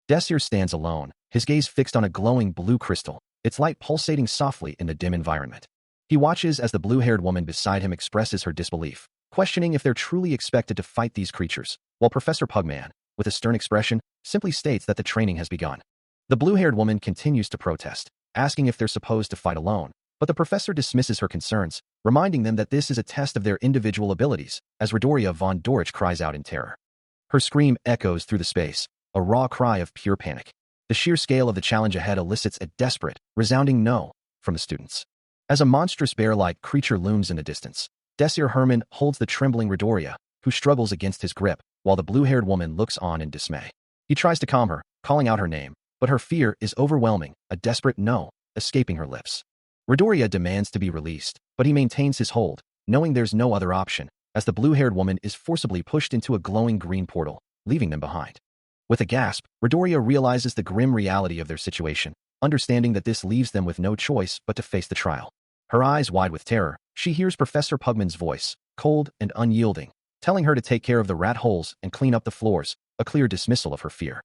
Desir stands alone, his gaze fixed on a glowing blue crystal, its light pulsating softly in the dim environment. He watches as the blue-haired woman beside him expresses her disbelief, questioning if they're truly expected to fight these creatures, while Professor Pugman, with a stern expression, simply states that the training has begun. The blue-haired woman continues to protest, asking if they're supposed to fight alone, but the professor dismisses her concerns, reminding them that this is a test of their individual abilities, as Midoriya von Dorich cries out in terror. Her scream echoes through the space, a raw cry of pure panic. The sheer scale of the challenge ahead elicits a desperate, resounding no from the students. As a monstrous bear-like creature looms in the distance, Desir Herman holds the trembling Midoriya, who struggles against his grip, while the blue-haired woman looks on in dismay. He tries to calm her, calling out her name, but her fear is overwhelming, a desperate no escaping her lips. Midoriya demands to be released, but he maintains his hold, knowing there's no other option, as the blue-haired woman is forcibly pushed into a glowing green portal, leaving them behind. With a gasp, Midoriya realizes the grim reality of their situation, understanding that this leaves them with no choice but to face the trial. Her eyes wide with terror, she hears Professor Pugman's voice, cold and unyielding, telling her to take care of the rat holes and clean up the floors, a clear dismissal of her fear.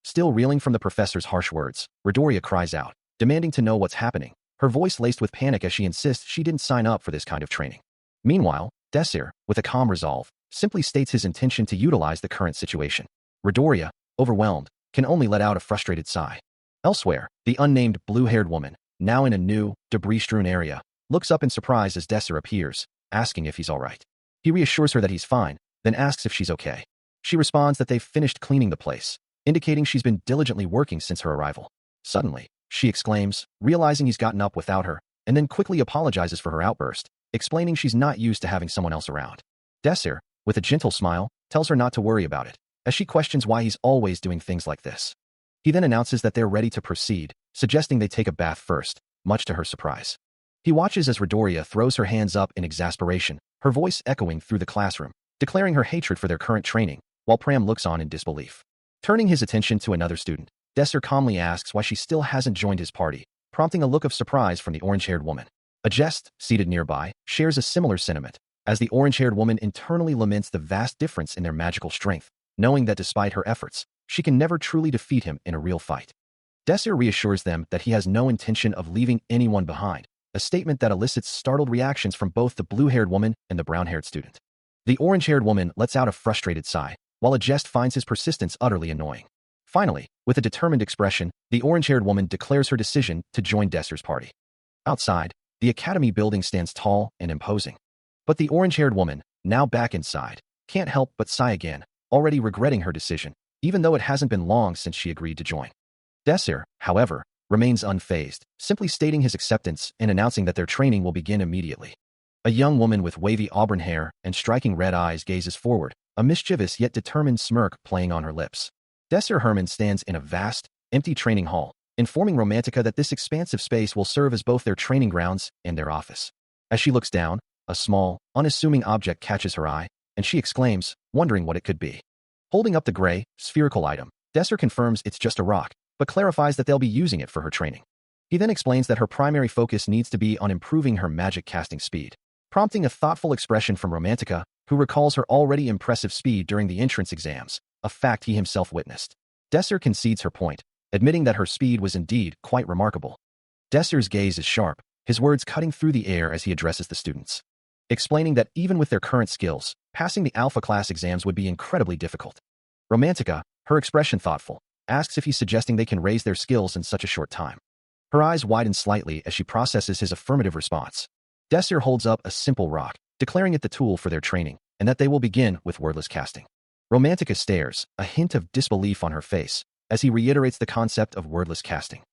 Still reeling from the professor's harsh words, Midoriya cries out, demanding to know what's happening, her voice laced with panic as she insists she didn't sign up for this kind of training. Meanwhile, Desir, with a calm resolve, simply states his intention to utilize the current situation. Midoriya, overwhelmed, can only let out a frustrated sigh. Elsewhere, the unnamed blue-haired woman, now in a new, debris-strewn area, looks up in surprise as Desir appears, asking if he's all right. He reassures her that he's fine, then asks if she's okay. She responds that they've finished cleaning the place, indicating she's been diligently working since her arrival. Suddenly, she exclaims, realizing he's gotten up without her, and then quickly apologizes for her outburst, explaining she's not used to having someone else around. Desir, with a gentle smile, tells her not to worry about it, as she questions why he's always doing things like this. He then announces that they're ready to proceed, suggesting they take a bath first, much to her surprise. He watches as Midoriya throws her hands up in exasperation, her voice echoing through the classroom, declaring her hatred for their current training, while Pram looks on in disbelief. Turning his attention to another student, Desir calmly asks why she still hasn't joined his party, prompting a look of surprise from the orange-haired woman. A jest, seated nearby, shares a similar sentiment, as the orange-haired woman internally laments the vast difference in their magical strength, knowing that despite her efforts, she can never truly defeat him in a real fight. Desir reassures them that he has no intention of leaving anyone behind, a statement that elicits startled reactions from both the blue-haired woman and the brown-haired student. The orange-haired woman lets out a frustrated sigh, while a jest finds his persistence utterly annoying. Finally, with a determined expression, the orange-haired woman declares her decision to join Desir's party. Outside, the academy building stands tall and imposing. But the orange-haired woman, now back inside, can't help but sigh again, already regretting her decision, even though it hasn't been long since she agreed to join. Desir, however, remains unfazed, simply stating his acceptance and announcing that their training will begin immediately. A young woman with wavy auburn hair and striking red eyes gazes forward, a mischievous yet determined smirk playing on her lips. Desir Herman stands in a vast, empty training hall, informing Romantica that this expansive space will serve as both their training grounds and their office. As she looks down, a small, unassuming object catches her eye, and she exclaims, wondering what it could be. Holding up the gray, spherical item, Desir confirms it's just a rock, but clarifies that they'll be using it for her training. He then explains that her primary focus needs to be on improving her magic casting speed, prompting a thoughtful expression from Romantica, who recalls her already impressive speed during the entrance exams, a fact he himself witnessed. Desir concedes her point, admitting that her speed was indeed quite remarkable. Desir's gaze is sharp, his words cutting through the air as he addresses the students, explaining that even with their current skills, passing the Alpha class exams would be incredibly difficult. Romantica, her expression thoughtful, asks if he's suggesting they can raise their skills in such a short time. Her eyes widen slightly as she processes his affirmative response. Desir holds up a simple rock, declaring it the tool for their training, and that they will begin with wordless casting. Romantica stares, a hint of disbelief on her face, as he reiterates the concept of wordless casting.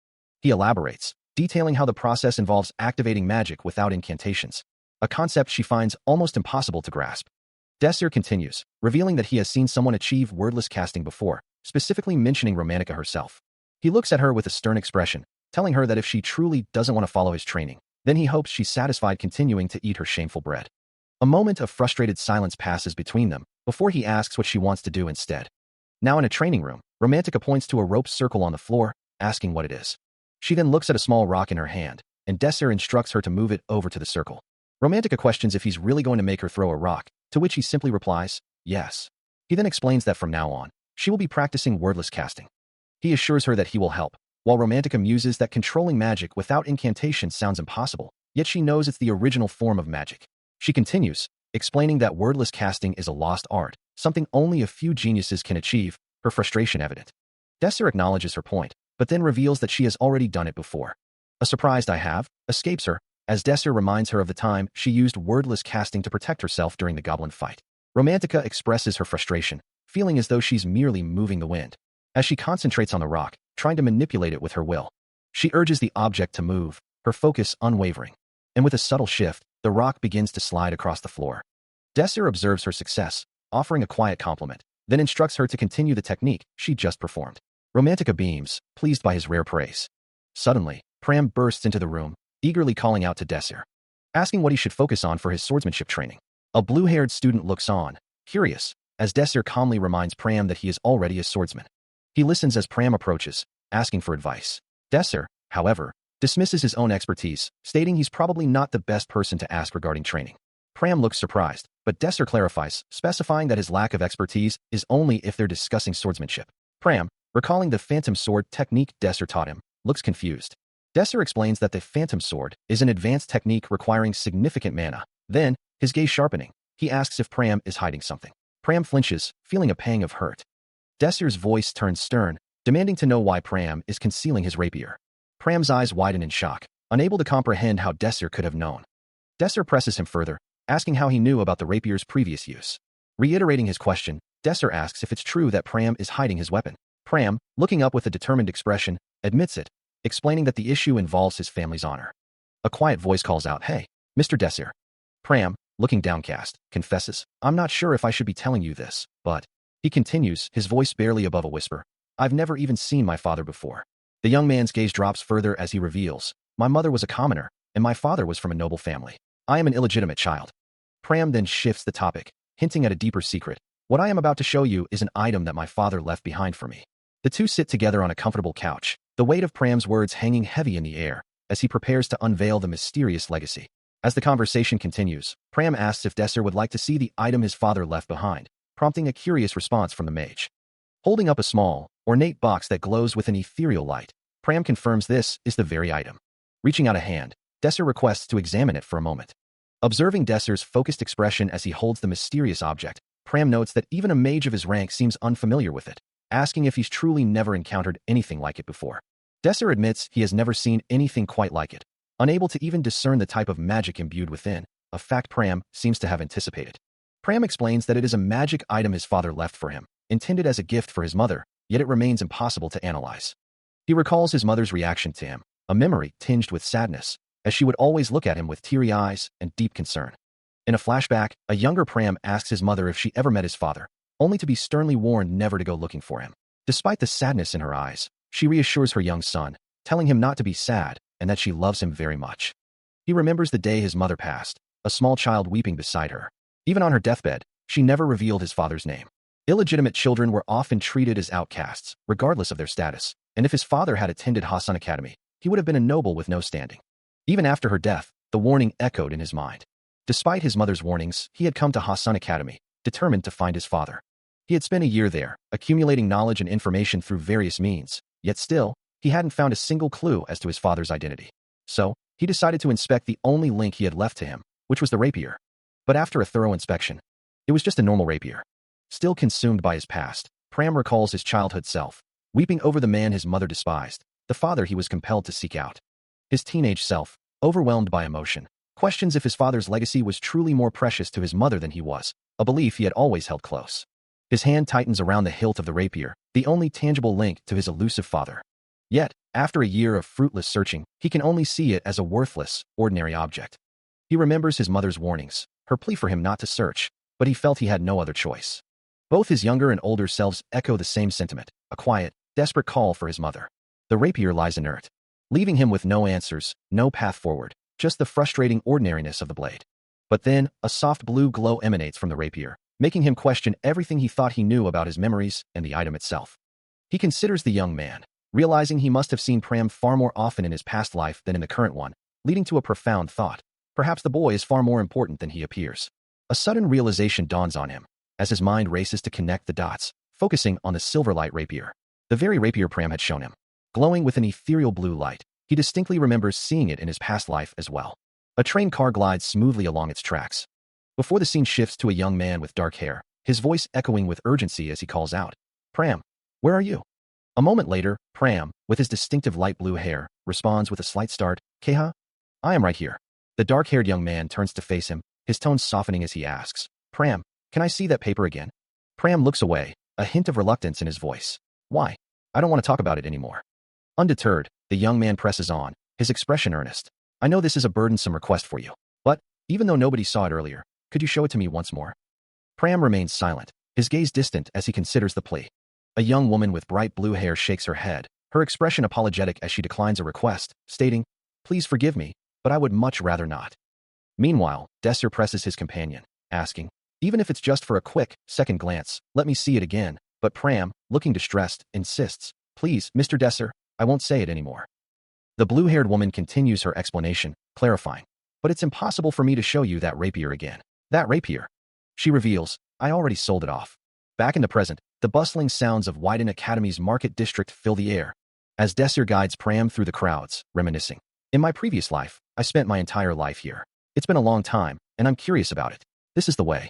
He elaborates, detailing how the process involves activating magic without incantations, a concept she finds almost impossible to grasp. Desir continues, revealing that he has seen someone achieve wordless casting before, specifically mentioning Romantica herself. He looks at her with a stern expression, telling her that if she truly doesn't want to follow his training, then he hopes she's satisfied continuing to eat her shameful bread. A moment of frustrated silence passes between them, before he asks what she wants to do instead. Now in a training room, Romantica points to a rope circle on the floor, asking what it is. She then looks at a small rock in her hand, and Desir instructs her to move it over to the circle. Romantica questions if he's really going to make her throw a rock, to which he simply replies, yes. He then explains that from now on, she will be practicing wordless casting. He assures her that he will help, while Romantica muses that controlling magic without incantation sounds impossible, yet she knows it's the original form of magic. She continues, explaining that wordless casting is a lost art, something only a few geniuses can achieve, her frustration evident. Desir acknowledges her point, but then reveals that she has already done it before. A surprised I have escapes her, as Desir reminds her of the time she used wordless casting to protect herself during the goblin fight. Romantica expresses her frustration, feeling as though she's merely moving the wind. As she concentrates on the rock, trying to manipulate it with her will, she urges the object to move, her focus unwavering. And with a subtle shift, the rock begins to slide across the floor. Desir observes her success, offering a quiet compliment, then instructs her to continue the technique she just performed. Romantica beams, pleased by his rare praise. Suddenly, Pram bursts into the room, eagerly calling out to Desir. asking what he should focus on for his swordsmanship training. A blue-haired student looks on, curious, as Desir calmly reminds Pram that he is already a swordsman. He listens as Pram approaches, asking for advice. Desir, however, dismisses his own expertise, stating he's probably not the best person to ask regarding training. Pram looks surprised, but Desir clarifies, specifying that his lack of expertise is only if they're discussing swordsmanship. Pram, recalling the phantom sword technique Desir taught him, looks confused. Desir explains that the phantom sword is an advanced technique requiring significant mana. Then, his gaze sharpening, he asks if Pram is hiding something. Pram flinches, feeling a pang of hurt. Desir's voice turns stern, demanding to know why Pram is concealing his rapier. Pram's eyes widen in shock, unable to comprehend how Desir could have known. Desir presses him further, asking how he knew about the rapier's previous use. Reiterating his question, Desir asks if it's true that Pram is hiding his weapon. Pram, looking up with a determined expression, admits it, explaining that the issue involves his family's honor. A quiet voice calls out, "Hey, Mr. Desir." Pram, looking downcast, confesses, "I'm not sure if I should be telling you this, but..." He continues, his voice barely above a whisper, "I've never even seen my father before." The young man's gaze drops further as he reveals, "My mother was a commoner, and my father was from a noble family. I am an illegitimate child." Pram then shifts the topic, hinting at a deeper secret. "What I am about to show you is an item that my father left behind for me." The two sit together on a comfortable couch, the weight of Pram's words hanging heavy in the air, as he prepares to unveil the mysterious legacy. As the conversation continues, Pram asks if Desir would like to see the item his father left behind, prompting a curious response from the mage. Holding up a small, ornate box that glows with an ethereal light, Pram confirms this is the very item. Reaching out a hand, Desir requests to examine it for a moment. Observing Desir's focused expression as he holds the mysterious object, Pram notes that even a mage of his rank seems unfamiliar with it, asking if he's truly never encountered anything like it before. Desir admits he has never seen anything quite like it, unable to even discern the type of magic imbued within, a fact Pram seems to have anticipated. Pram explains that it is a magic item his father left for him, intended as a gift for his mother, yet it remains impossible to analyze. He recalls his mother's reaction to him, a memory tinged with sadness, as she would always look at him with teary eyes and deep concern. In a flashback, a younger Pram asks his mother if she ever met his father, only to be sternly warned never to go looking for him. Despite the sadness in her eyes, she reassures her young son, telling him not to be sad and that she loves him very much. He remembers the day his mother passed, a small child weeping beside her. Even on her deathbed, she never revealed his father's name. Illegitimate children were often treated as outcasts, regardless of their status, and if his father had attended Hassan Academy, he would have been a noble with no standing. Even after her death, the warning echoed in his mind. Despite his mother's warnings, he had come to Hassan Academy, determined to find his father. He had spent a year there, accumulating knowledge and information through various means, yet still, he hadn't found a single clue as to his father's identity. So, he decided to inspect the only link he had left to him, which was the rapier. But after a thorough inspection, it was just a normal rapier. Still consumed by his past, Pram recalls his childhood self, weeping over the man his mother despised, the father he was compelled to seek out. His teenage self, overwhelmed by emotion, questions if his father's legacy was truly more precious to his mother than he was, a belief he had always held close. His hand tightens around the hilt of the rapier, the only tangible link to his elusive father. Yet, after a year of fruitless searching, he can only see it as a worthless, ordinary object. He remembers his mother's warnings, her plea for him not to search, but he felt he had no other choice. Both his younger and older selves echo the same sentiment, a quiet, desperate call for his mother. The rapier lies inert, leaving him with no answers, no path forward, just the frustrating ordinariness of the blade. But then, a soft blue glow emanates from the rapier, making him question everything he thought he knew about his memories and the item itself. He considers the young man, realizing he must have seen Pram far more often in his past life than in the current one, leading to a profound thought. Perhaps the boy is far more important than he appears. A sudden realization dawns on him, as his mind races to connect the dots, focusing on the silverlight rapier. The very rapier Pram had shown him. Glowing with an ethereal blue light, he distinctly remembers seeing it in his past life as well. A train car glides smoothly along its tracks. Before the scene shifts to a young man with dark hair, his voice echoing with urgency as he calls out, "Pram, where are you?" A moment later, Pram, with his distinctive light blue hair, responds with a slight start, "Keha? I am right here." The dark-haired young man turns to face him, his tone softening as he asks, "Pram, can I see that paper again?" Pram looks away, a hint of reluctance in his voice. "Why? I don't want to talk about it anymore." Undeterred, the young man presses on, his expression earnest. "I know this is a burdensome request for you, but, even though nobody saw it earlier, could you show it to me once more?" Pram remains silent, his gaze distant as he considers the plea. A young woman with bright blue hair shakes her head, her expression apologetic as she declines a request, stating, "Please forgive me, but I would much rather not." Meanwhile, Desser presses his companion, asking, even if it's just for a quick, second glance, let me see it again. But Pram, looking distressed, insists, please, Mr. Desser, I won't say it anymore. The blue-haired woman continues her explanation, clarifying, but it's impossible for me to show you that rapier again. That rapier. She reveals, I already sold it off. Back in the present, the bustling sounds of Wyden Academy's market district fill the air, as Desser guides Pram through the crowds, reminiscing. In my previous life, I spent my entire life here. It's been a long time, and I'm curious about it. This is the way.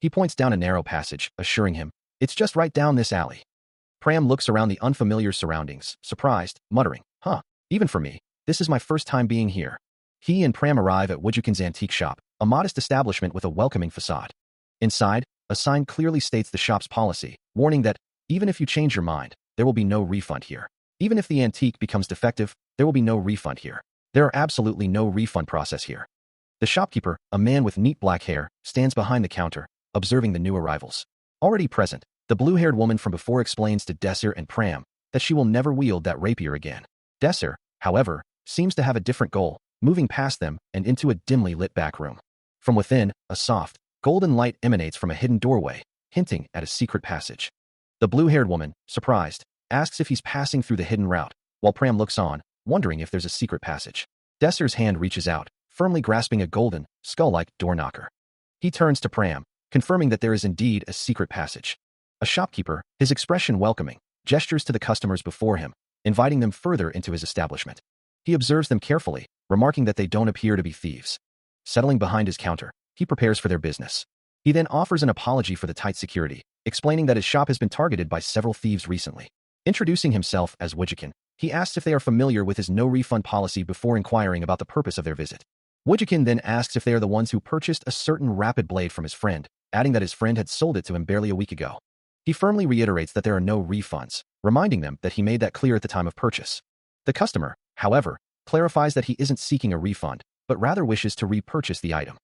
He points down a narrow passage, assuring him, it's just right down this alley. Pram looks around the unfamiliar surroundings, surprised, muttering, even for me, this is my first time being here. He and Pram arrive at Woodjukin's antique shop, a modest establishment with a welcoming facade. Inside, a sign clearly states the shop's policy, warning that, even if you change your mind, there will be no refund here. Even if the antique becomes defective, there will be no refund here. There are absolutely no refund process here. The shopkeeper, a man with neat black hair, stands behind the counter, observing the new arrivals. Already present, the blue-haired woman from before explains to Desser and Pram that she will never wield that rapier again. Desser, however, seems to have a different goal, moving past them and into a dimly lit back room. From within, a soft, golden light emanates from a hidden doorway, hinting at a secret passage. The blue-haired woman, surprised, asks if he's passing through the hidden route, while Pram looks on, wondering if there's a secret passage. Desser's hand reaches out, firmly grasping a golden, skull-like door knocker. He turns to Pram, confirming that there is indeed a secret passage. A shopkeeper, his expression welcoming, gestures to the customers before him, inviting them further into his establishment. He observes them carefully, remarking that they don't appear to be thieves. Settling behind his counter, he prepares for their business. He then offers an apology for the tight security, explaining that his shop has been targeted by several thieves recently. Introducing himself as Woodjukin, he asks if they are familiar with his no-refund policy before inquiring about the purpose of their visit. Woodjukin then asks if they are the ones who purchased a certain rapid blade from his friend, adding that his friend had sold it to him barely a week ago. He firmly reiterates that there are no refunds, reminding them that he made that clear at the time of purchase. The customer, however, clarifies that he isn't seeking a refund, but rather wishes to repurchase the item.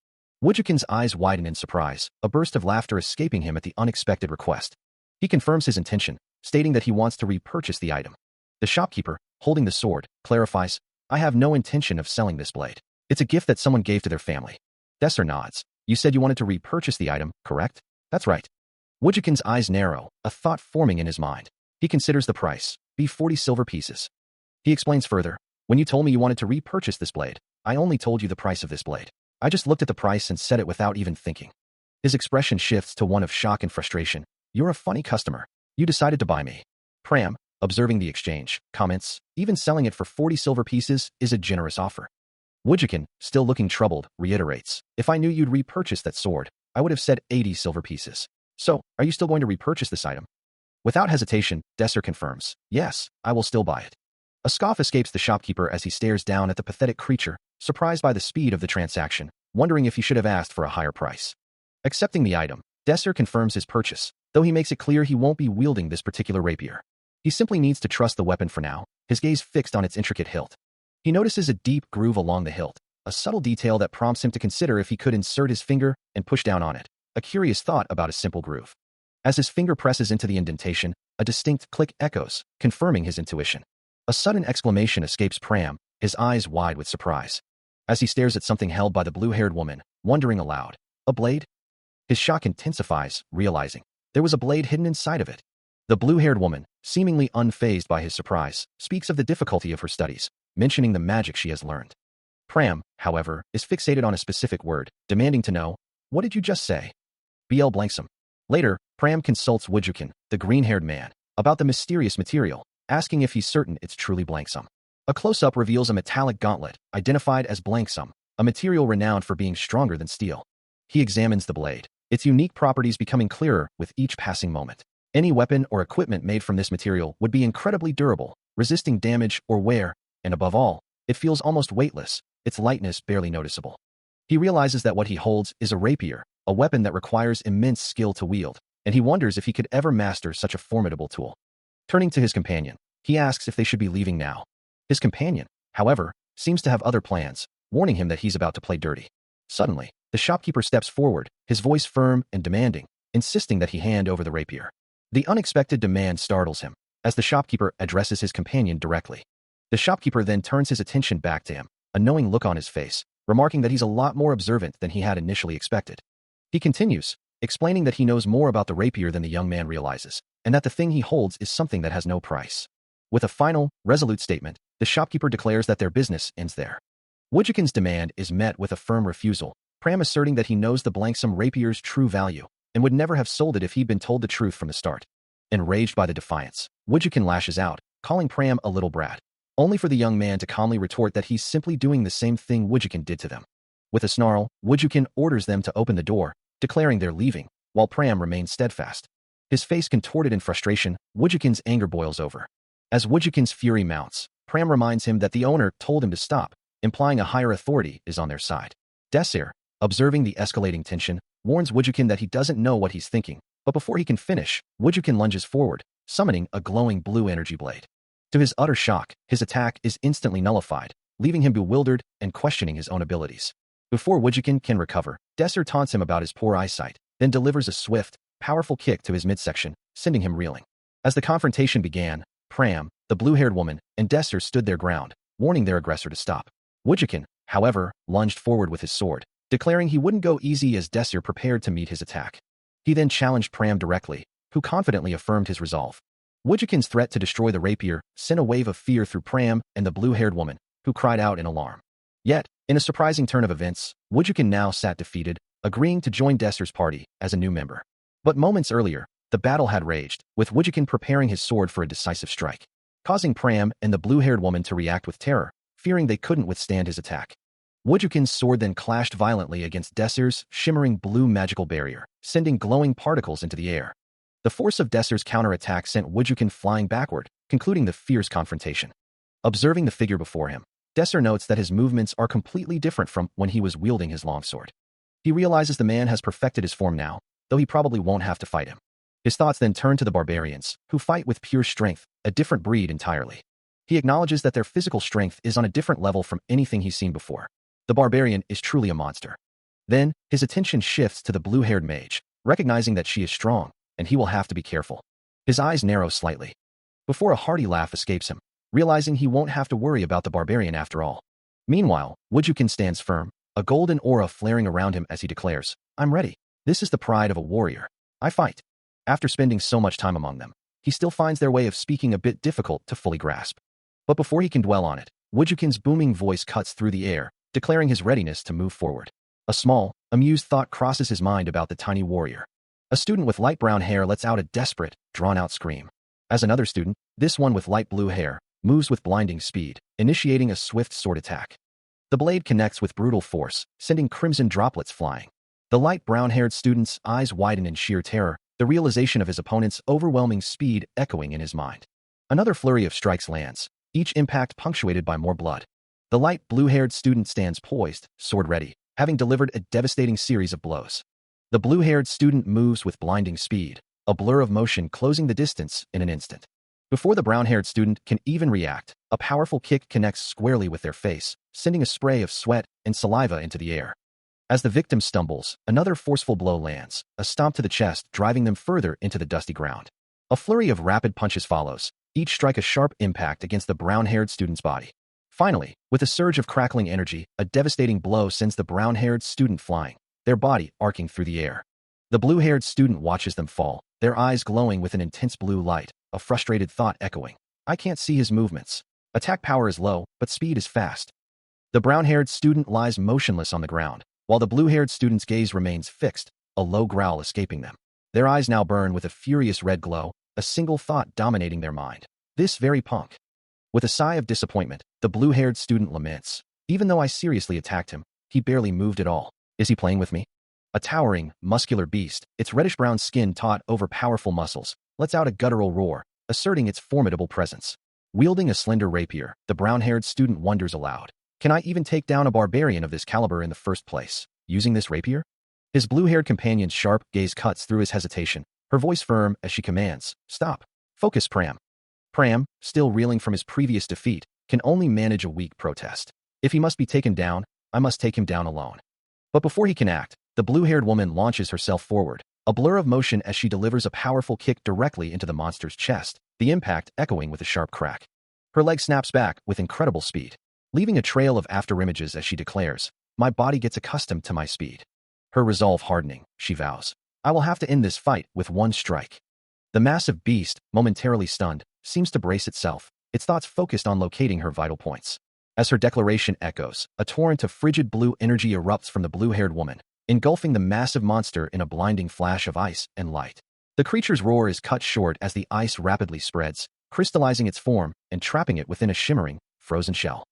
Woodjukin's eyes widen in surprise, a burst of laughter escaping him at the unexpected request. He confirms his intention, stating that he wants to repurchase the item. The shopkeeper, holding the sword, clarifies, I have no intention of selling this blade. It's a gift that someone gave to their family. Desser nods. You said you wanted to repurchase the item, correct? That's right. Woodjukin's eyes narrow, a thought forming in his mind. He considers the price, be 40 silver pieces. He explains further, when you told me you wanted to repurchase this blade, I only told you the price of this blade. I just looked at the price and said it without even thinking. His expression shifts to one of shock and frustration. You're a funny customer. You decided to buy me. Pram, observing the exchange, comments, even selling it for 40 silver pieces is a generous offer. Woodjukin, still looking troubled, reiterates, if I knew you'd repurchase that sword, I would have said 80 silver pieces. So, are you still going to repurchase this item? Without hesitation, Desser confirms, yes, I will still buy it. A scoff escapes the shopkeeper as he stares down at the pathetic creature, surprised by the speed of the transaction, wondering if he should have asked for a higher price. Accepting the item, Desser confirms his purchase, though he makes it clear he won't be wielding this particular rapier. He simply needs to trust the weapon for now, his gaze fixed on its intricate hilt. He notices a deep groove along the hilt, a subtle detail that prompts him to consider if he could insert his finger and push down on it, a curious thought about a simple groove. As his finger presses into the indentation, a distinct click echoes, confirming his intuition. A sudden exclamation escapes Pram, his eyes wide with surprise. As he stares at something held by the blue-haired woman, wondering aloud, a blade? His shock intensifies, realizing there was a blade hidden inside of it. The blue-haired woman, seemingly unfazed by his surprise, speaks of the difficulty of her studies, mentioning the magic she has learned. Pram, however, is fixated on a specific word, demanding to know, what did you just say? BL blanks him. Later, Pram consults Woodjukin, the green-haired man, about the mysterious material, asking if he's certain it's truly blanksum. A close-up reveals a metallic gauntlet, identified as blanksum, a material renowned for being stronger than steel. He examines the blade, its unique properties becoming clearer with each passing moment. Any weapon or equipment made from this material would be incredibly durable, resisting damage or wear, and above all, it feels almost weightless, its lightness barely noticeable. He realizes that what he holds is a rapier, a weapon that requires immense skill to wield, and he wonders if he could ever master such a formidable tool. Turning to his companion, he asks if they should be leaving now. His companion, however, seems to have other plans, warning him that he's about to play dirty. Suddenly, the shopkeeper steps forward, his voice firm and demanding, insisting that he hand over the rapier. The unexpected demand startles him, as the shopkeeper addresses his companion directly. The shopkeeper then turns his attention back to him, a knowing look on his face, remarking that he's a lot more observant than he had initially expected. He continues, explaining that he knows more about the rapier than the young man realizes, and that the thing he holds is something that has no price. With a final, resolute statement, the shopkeeper declares that their business ends there. Woojikin's demand is met with a firm refusal, Pram asserting that he knows the blanksome rapier's true value and would never have sold it if he'd been told the truth from the start. Enraged by the defiance, Woojikin lashes out, calling Pram a little brat, only for the young man to calmly retort that he's simply doing the same thing Woojikin did to them. With a snarl, Woojikin orders them to open the door, declaring they're leaving, while Pram remains steadfast. His face contorted in frustration, Woojikin's anger boils over. As Woojikin's fury mounts, Pram reminds him that the owner told him to stop, implying a higher authority is on their side. Desir, observing the escalating tension, warns Woojikin that he doesn't know what he's thinking, but before he can finish, Woojikin lunges forward, summoning a glowing blue energy blade. To his utter shock, his attack is instantly nullified, leaving him bewildered and questioning his own abilities. Before Woojikin can recover, Desir taunts him about his poor eyesight, then delivers a swift, powerful kick to his midsection, sending him reeling. As the confrontation began, Pram, the blue-haired woman, and Desir stood their ground, warning their aggressor to stop. Woojikin, however, lunged forward with his sword, declaring he wouldn't go easy as Desir prepared to meet his attack. He then challenged Pram directly, who confidently affirmed his resolve. Woojikin's threat to destroy the rapier sent a wave of fear through Pram and the blue-haired woman, who cried out in alarm. Yet, in a surprising turn of events, Woojikin now sat defeated, agreeing to join Desir's party as a new member. But moments earlier, the battle had raged, with Woojikin preparing his sword for a decisive strike, causing Pram and the blue-haired woman to react with terror, fearing they couldn't withstand his attack. Woojikin's sword then clashed violently against Desir's shimmering blue magical barrier, sending glowing particles into the air. The force of Desir's counterattack sent Woojikin flying backward, concluding the fierce confrontation. Observing the figure before him, Desir notes that his movements are completely different from when he was wielding his longsword. He realizes the man has perfected his form now, though he probably won't have to fight him. His thoughts then turn to the barbarians, who fight with pure strength, a different breed entirely. He acknowledges that their physical strength is on a different level from anything he's seen before. The barbarian is truly a monster. Then, his attention shifts to the blue-haired mage, recognizing that she is strong, and he will have to be careful. His eyes narrow slightly, before a hearty laugh escapes him, realizing he won't have to worry about the barbarian after all. Meanwhile, Woojikin stands firm, a golden aura flaring around him as he declares, "I'm ready. This is the pride of a warrior. I fight." After spending so much time among them, he still finds their way of speaking a bit difficult to fully grasp. But before he can dwell on it, Woojikin's booming voice cuts through the air, declaring his readiness to move forward. A small, amused thought crosses his mind about the tiny warrior. A student with light brown hair lets out a desperate, drawn-out scream. As another student, this one with light blue hair, moves with blinding speed, initiating a swift sword attack. The blade connects with brutal force, sending crimson droplets flying. The light brown-haired student's eyes widen in sheer terror, the realization of his opponent's overwhelming speed echoing in his mind. Another flurry of strikes lands, each impact punctuated by more blood. The light blue-haired student stands poised, sword ready, having delivered a devastating series of blows. The blue-haired student moves with blinding speed, a blur of motion closing the distance in an instant. Before the brown-haired student can even react, a powerful kick connects squarely with their face, sending a spray of sweat and saliva into the air. As the victim stumbles, another forceful blow lands, a stomp to the chest driving them further into the dusty ground. A flurry of rapid punches follows, each strike a sharp impact against the brown-haired student's body. Finally, with a surge of crackling energy, a devastating blow sends the brown-haired student flying, their body arcing through the air. The blue-haired student watches them fall, their eyes glowing with an intense blue light, a frustrated thought echoing, "I can't see his movements. Attack power is low, but speed is fast." The brown-haired student lies motionless on the ground, while the blue-haired student's gaze remains fixed, a low growl escaping them. Their eyes now burn with a furious red glow, a single thought dominating their mind. This very punk. With a sigh of disappointment, the blue-haired student laments. "Even though I seriously attacked him, he barely moved at all. Is he playing with me?" A towering, muscular beast, its reddish-brown skin taut over powerful muscles, lets out a guttural roar, asserting its formidable presence. Wielding a slender rapier, the brown-haired student wonders aloud, "Can I even take down a barbarian of this caliber in the first place, using this rapier?" His blue-haired companion's sharp gaze cuts through his hesitation, her voice firm as she commands, "Stop. Focus, Pram." Pram, still reeling from his previous defeat, can only manage a weak protest. "If he must be taken down, I must take him down alone." But before he can act, the blue-haired woman launches herself forward, a blur of motion as she delivers a powerful kick directly into the monster's chest, the impact echoing with a sharp crack. Her leg snaps back with incredible speed, leaving a trail of afterimages as she declares, my body gets accustomed to my speed. Her resolve hardening, she vows. I will have to end this fight with one strike. The massive beast, momentarily stunned, seems to brace itself, its thoughts focused on locating her vital points. As her declaration echoes, a torrent of frigid blue energy erupts from the blue-haired woman, engulfing the massive monster in a blinding flash of ice and light. The creature's roar is cut short as the ice rapidly spreads, crystallizing its form and trapping it within a shimmering, frozen shell.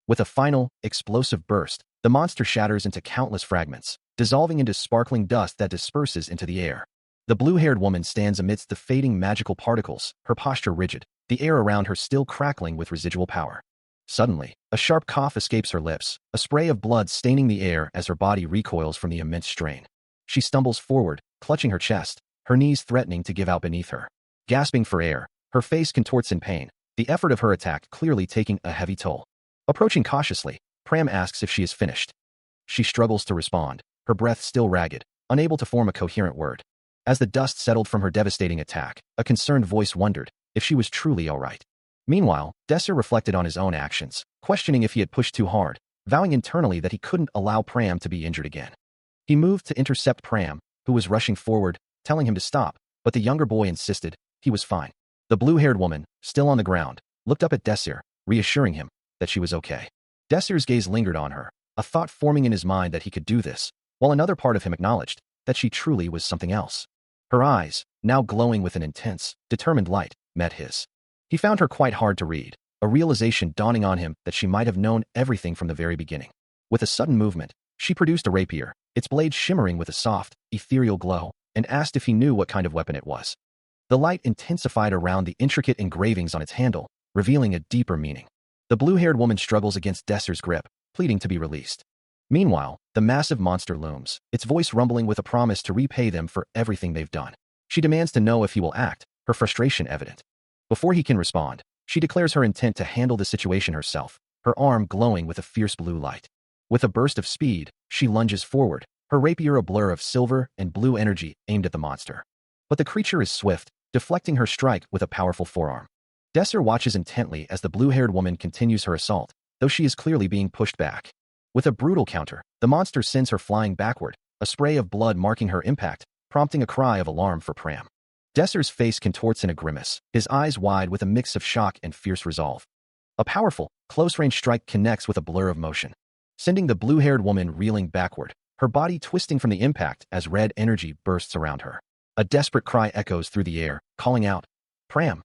With a final, explosive burst, the monster shatters into countless fragments, dissolving into sparkling dust that disperses into the air. The blue-haired woman stands amidst the fading magical particles, her posture rigid, the air around her still crackling with residual power. Suddenly, a sharp cough escapes her lips, a spray of blood staining the air as her body recoils from the immense strain. She stumbles forward, clutching her chest, her knees threatening to give out beneath her. Gasping for air, her face contorts in pain, the effort of her attack clearly taking a heavy toll. Approaching cautiously, Pram asks if she is finished. She struggles to respond, her breath still ragged, unable to form a coherent word. As the dust settled from her devastating attack, a concerned voice wondered if she was truly all right. Meanwhile, Desser reflected on his own actions, questioning if he had pushed too hard, vowing internally that he couldn't allow Pram to be injured again. He moved to intercept Pram, who was rushing forward, telling him to stop, but the younger boy insisted he was fine. The blue-haired woman, still on the ground, looked up at Desser, reassuring him that she was okay. Desser's gaze lingered on her, a thought forming in his mind that he could do this, while another part of him acknowledged that she truly was something else. Her eyes, now glowing with an intense, determined light, met his. He found her quite hard to read, a realization dawning on him that she might have known everything from the very beginning. With a sudden movement, she produced a rapier, its blade shimmering with a soft, ethereal glow, and asked if he knew what kind of weapon it was. The light intensified around the intricate engravings on its handle, revealing a deeper meaning. The blue-haired woman struggles against Desser's grip, pleading to be released. Meanwhile, the massive monster looms, its voice rumbling with a promise to repay them for everything they've done. She demands to know if he will act, her frustration evident. Before he can respond, she declares her intent to handle the situation herself, her arm glowing with a fierce blue light. With a burst of speed, she lunges forward, her rapier a blur of silver and blue energy aimed at the monster. But the creature is swift, deflecting her strike with a powerful forearm. Desser watches intently as the blue-haired woman continues her assault, though she is clearly being pushed back. With a brutal counter, the monster sends her flying backward, a spray of blood marking her impact, prompting a cry of alarm for Pram. Desser's face contorts in a grimace, his eyes wide with a mix of shock and fierce resolve. A powerful, close-range strike connects with a blur of motion, sending the blue-haired woman reeling backward, her body twisting from the impact as red energy bursts around her. A desperate cry echoes through the air, calling out, "Pram!"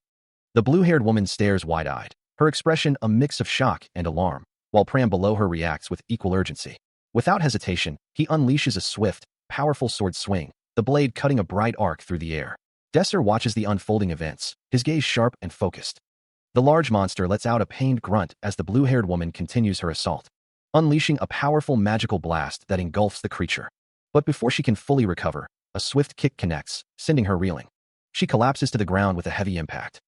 The blue-haired woman stares wide-eyed, her expression a mix of shock and alarm, while Pram below her reacts with equal urgency. Without hesitation, he unleashes a swift, powerful sword swing, the blade cutting a bright arc through the air. Desser watches the unfolding events, his gaze sharp and focused. The large monster lets out a pained grunt as the blue-haired woman continues her assault, unleashing a powerful magical blast that engulfs the creature. But before she can fully recover, a swift kick connects, sending her reeling. She collapses to the ground with a heavy impact.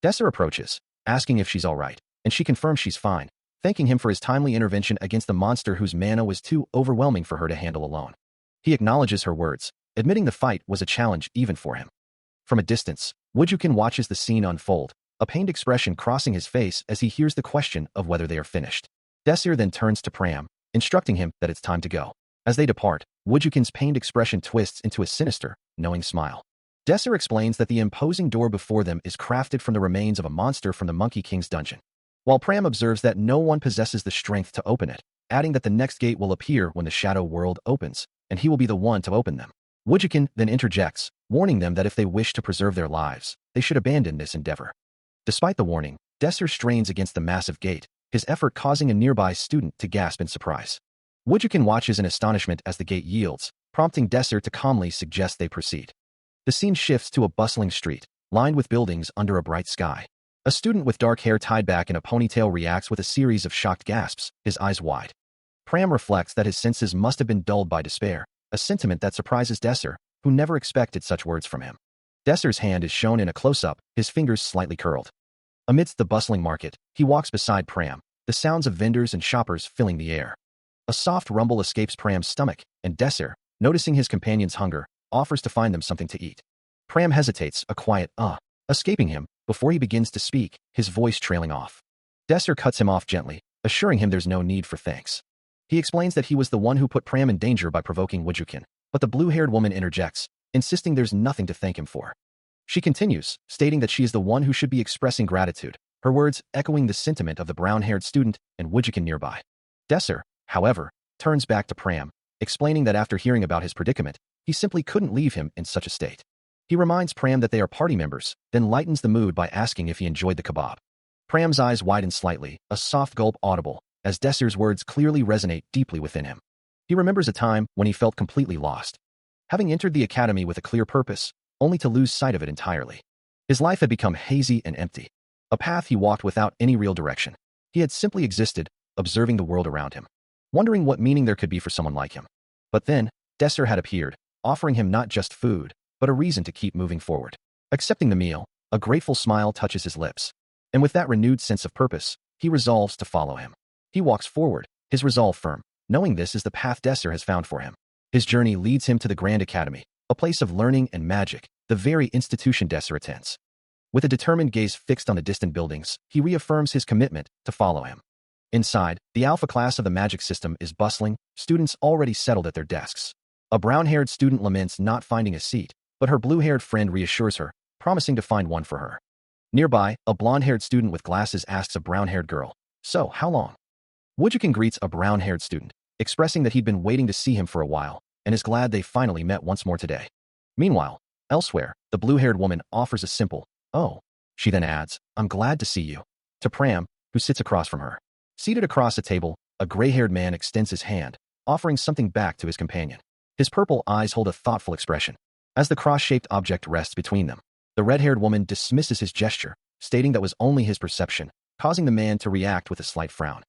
Desser approaches, asking if she's all right, and she confirms she's fine, thanking him for his timely intervention against the monster whose mana was too overwhelming for her to handle alone. He acknowledges her words, admitting the fight was a challenge even for him. From a distance, Woojukin watches the scene unfold, a pained expression crossing his face as he hears the question of whether they are finished. Desser then turns to Pram, instructing him that it's time to go. As they depart, Woojukin's pained expression twists into a sinister, knowing smile. Desser explains that the imposing door before them is crafted from the remains of a monster from the Monkey King's dungeon, while Pram observes that no one possesses the strength to open it, adding that the next gate will appear when the shadow world opens, and he will be the one to open them. Woojukin then interjects, warning them that if they wish to preserve their lives, they should abandon this endeavor. Despite the warning, Desser strains against the massive gate, his effort causing a nearby student to gasp in surprise. Woojukin watches in astonishment as the gate yields, prompting Desser to calmly suggest they proceed. The scene shifts to a bustling street, lined with buildings under a bright sky. A student with dark hair tied back in a ponytail reacts with a series of shocked gasps, his eyes wide. Pram reflects that his senses must have been dulled by despair, a sentiment that surprises Desser, who never expected such words from him. Desser's hand is shown in a close-up, his fingers slightly curled. Amidst the bustling market, he walks beside Pram, the sounds of vendors and shoppers filling the air. A soft rumble escapes Pram's stomach, and Desser, noticing his companion's hunger, offers to find them something to eat. Pram hesitates, a quiet escaping him, before he begins to speak, his voice trailing off. Desser cuts him off gently, assuring him there's no need for thanks. He explains that he was the one who put Pram in danger by provoking Wujukin, but the blue-haired woman interjects, insisting there's nothing to thank him for. She continues, stating that she is the one who should be expressing gratitude, her words echoing the sentiment of the brown-haired student and Wujukin nearby. Desser, however, turns back to Pram, explaining that after hearing about his predicament, he simply couldn't leave him in such a state. He reminds Pram that they are party members, then lightens the mood by asking if he enjoyed the kebab. Pram's eyes widen slightly, a soft gulp audible, as Desser's words clearly resonate deeply within him. He remembers a time when he felt completely lost, having entered the academy with a clear purpose, only to lose sight of it entirely. His life had become hazy and empty, a path he walked without any real direction. He had simply existed, observing the world around him, wondering what meaning there could be for someone like him. But then, Desser had appeared, offering him not just food, but a reason to keep moving forward. Accepting the meal, a grateful smile touches his lips, and with that renewed sense of purpose, he resolves to follow him. He walks forward, his resolve firm, knowing this is the path Desser has found for him. His journey leads him to the Grand Academy, a place of learning and magic, the very institution Desser attends. With a determined gaze fixed on the distant buildings, he reaffirms his commitment to follow him. Inside, the alpha class of the magic system is bustling, students already settled at their desks. A brown-haired student laments not finding a seat, but her blue-haired friend reassures her, promising to find one for her. Nearby, a blonde-haired student with glasses asks a brown-haired girl, "So, how long?" Wujukin greets a brown-haired student, expressing that he'd been waiting to see him for a while, and is glad they finally met once more today. Meanwhile, elsewhere, the blue-haired woman offers a simple, "Oh." She then adds, "I'm glad to see you," to Pram, who sits across from her. Seated across a table, a gray-haired man extends his hand, offering something back to his companion. His purple eyes hold a thoughtful expression. As the cross-shaped object rests between them, the red-haired woman dismisses his gesture, stating that was only his perception, causing the man to react with a slight frown.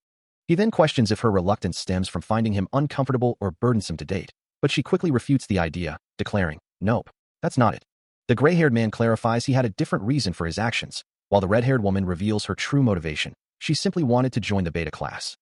He then questions if her reluctance stems from finding him uncomfortable or burdensome to date, but she quickly refutes the idea, declaring, "Nope, that's not it." The gray-haired man clarifies he had a different reason for his actions, while the red-haired woman reveals her true motivation. She simply wanted to join the beta class.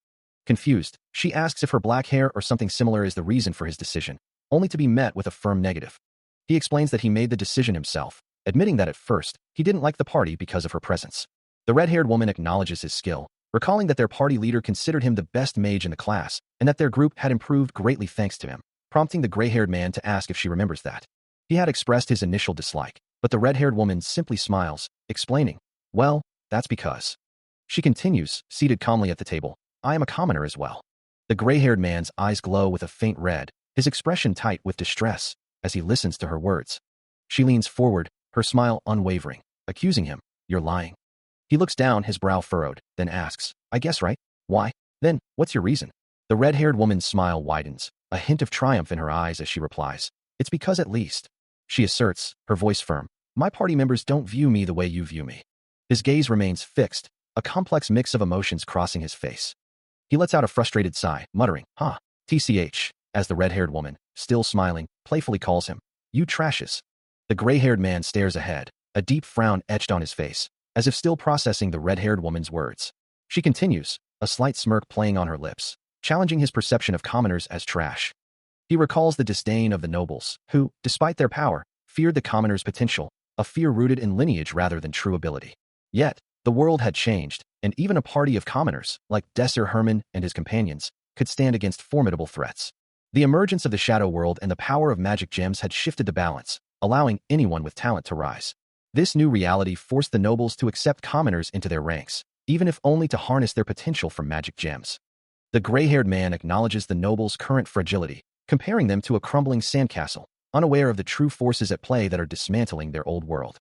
Confused, she asks if her black hair or something similar is the reason for his decision, only to be met with a firm negative. He explains that he made the decision himself, admitting that at first, he didn't like the party because of her presence. The red-haired woman acknowledges his skill, recalling that their party leader considered him the best mage in the class, and that their group had improved greatly thanks to him, prompting the gray-haired man to ask if she remembers that. He had expressed his initial dislike, but the red-haired woman simply smiles, explaining, "Well, that's because." She continues, seated calmly at the table, "I am a commoner as well." The gray-haired man's eyes glow with a faint red, his expression tight with distress, as he listens to her words. She leans forward, her smile unwavering, accusing him, "You're lying." He looks down, his brow furrowed, then asks, "I guess right? Why? Then, what's your reason?" The red-haired woman's smile widens, a hint of triumph in her eyes as she replies, "It's because at least." She asserts, her voice firm, "My party members don't view me the way you view me." His gaze remains fixed, a complex mix of emotions crossing his face. He lets out a frustrated sigh, muttering, "Huh, TCH," as the red-haired woman, still smiling, playfully calls him, "You trashes." The gray-haired man stares ahead, a deep frown etched on his face, as if still processing the red-haired woman's words. She continues, a slight smirk playing on her lips, challenging his perception of commoners as trash. He recalls the disdain of the nobles, who, despite their power, feared the commoner's potential, a fear rooted in lineage rather than true ability. Yet, the world had changed, and even a party of commoners, like Desser Herman and his companions, could stand against formidable threats. The emergence of the shadow world and the power of magic gems had shifted the balance, allowing anyone with talent to rise. This new reality forced the nobles to accept commoners into their ranks, even if only to harness their potential from magic gems. The gray-haired man acknowledges the nobles' current fragility, comparing them to a crumbling sandcastle, unaware of the true forces at play that are dismantling their old world.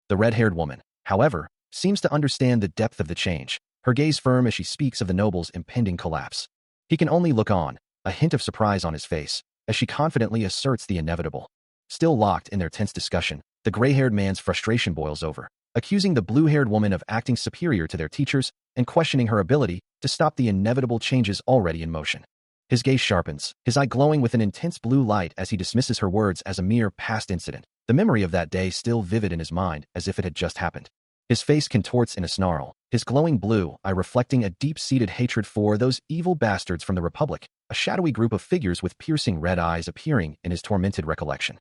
The red-haired woman, however, seems to understand the depth of the change, her gaze firm as she speaks of the nobles' impending collapse. He can only look on, a hint of surprise on his face, as she confidently asserts the inevitable. Still locked in their tense discussion, the gray-haired man's frustration boils over, accusing the blue-haired woman of acting superior to their teachers and questioning her ability to stop the inevitable changes already in motion. His gaze sharpens, his eye glowing with an intense blue light as he dismisses her words as a mere past incident, the memory of that day still vivid in his mind as if it had just happened. His face contorts in a snarl, his glowing blue eye reflecting a deep-seated hatred for those evil bastards from the Republic, a shadowy group of figures with piercing red eyes appearing in his tormented recollection.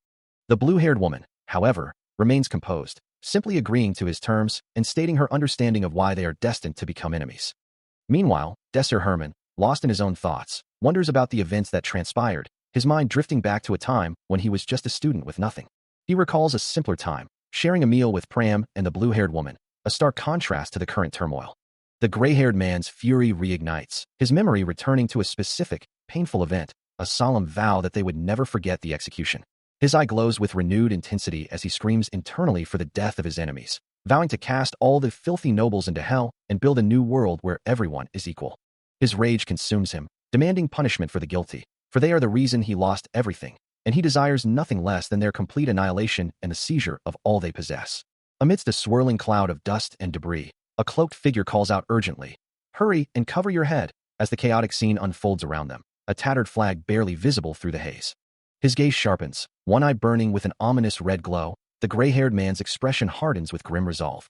The blue-haired woman, however, remains composed, simply agreeing to his terms and stating her understanding of why they are destined to become enemies. Meanwhile, Desser Herman, lost in his own thoughts, wonders about the events that transpired, his mind drifting back to a time when he was just a student with nothing. He recalls a simpler time, sharing a meal with Pram and the blue-haired woman, a stark contrast to the current turmoil. The gray-haired man's fury reignites, his memory returning to a specific, painful event, a solemn vow that they would never forget the execution. His eye glows with renewed intensity as he screams internally for the death of his enemies, vowing to cast all the filthy nobles into hell and build a new world where everyone is equal. His rage consumes him, demanding punishment for the guilty, for they are the reason he lost everything, and he desires nothing less than their complete annihilation and the seizure of all they possess. Amidst a swirling cloud of dust and debris, a cloaked figure calls out urgently, "Hurry and cover your head," as the chaotic scene unfolds around them, a tattered flag barely visible through the haze. His gaze sharpens, one eye burning with an ominous red glow. The gray-haired man's expression hardens with grim resolve.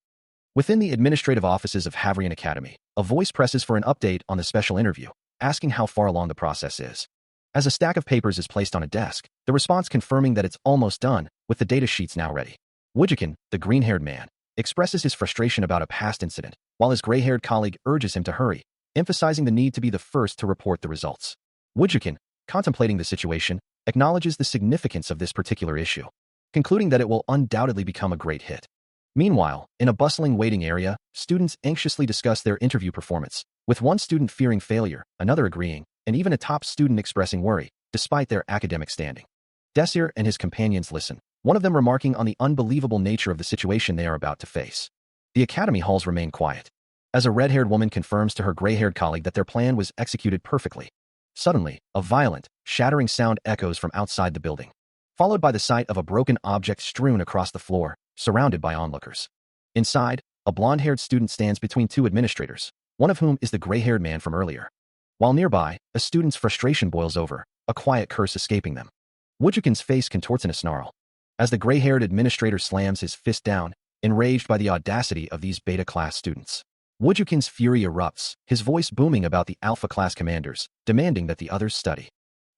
Within the administrative offices of Havrian Academy, a voice presses for an update on the special interview, asking how far along the process is. As a stack of papers is placed on a desk, the response confirming that it's almost done, with the data sheets now ready. Wujikin, the green-haired man, expresses his frustration about a past incident, while his gray-haired colleague urges him to hurry, emphasizing the need to be the first to report the results. Wujikin, contemplating the situation, acknowledges the significance of this particular issue, concluding that it will undoubtedly become a great hit. Meanwhile, in a bustling waiting area, students anxiously discuss their interview performance, with one student fearing failure, another agreeing, and even a top student expressing worry, despite their academic standing. Desir and his companions listen, one of them remarking on the unbelievable nature of the situation they are about to face. The academy halls remain quiet, as a red-haired woman confirms to her gray-haired colleague that their plan was executed perfectly. Suddenly, a violent, shattering sound echoes from outside the building, followed by the sight of a broken object strewn across the floor, surrounded by onlookers. Inside, a blonde-haired student stands between two administrators, one of whom is the gray-haired man from earlier. While nearby, a student's frustration boils over, a quiet curse escaping them. Wujikin's face contorts in a snarl, as the gray-haired administrator slams his fist down, enraged by the audacity of these beta-class students. Wujikin's fury erupts, his voice booming about the alpha-class commanders, demanding that the others study.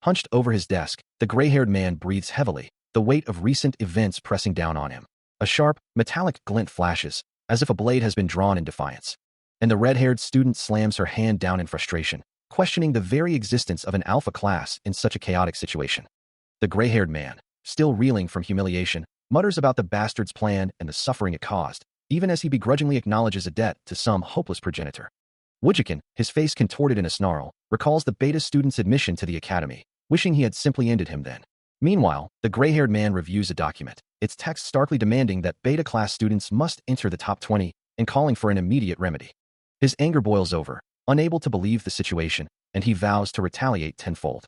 Hunched over his desk, the gray-haired man breathes heavily, the weight of recent events pressing down on him. A sharp, metallic glint flashes, as if a blade has been drawn in defiance. And the red-haired student slams her hand down in frustration, questioning the very existence of an alpha class in such a chaotic situation. The gray-haired man, still reeling from humiliation, mutters about the bastard's plan and the suffering it caused, even as he begrudgingly acknowledges a debt to some hopeless progenitor. Wujikin, his face contorted in a snarl, recalls the beta student's admission to the academy, wishing he had simply ended him then. Meanwhile, the gray-haired man reviews a document, its text starkly demanding that beta-class students must enter the top 20 and calling for an immediate remedy. His anger boils over, unable to believe the situation, and he vows to retaliate tenfold.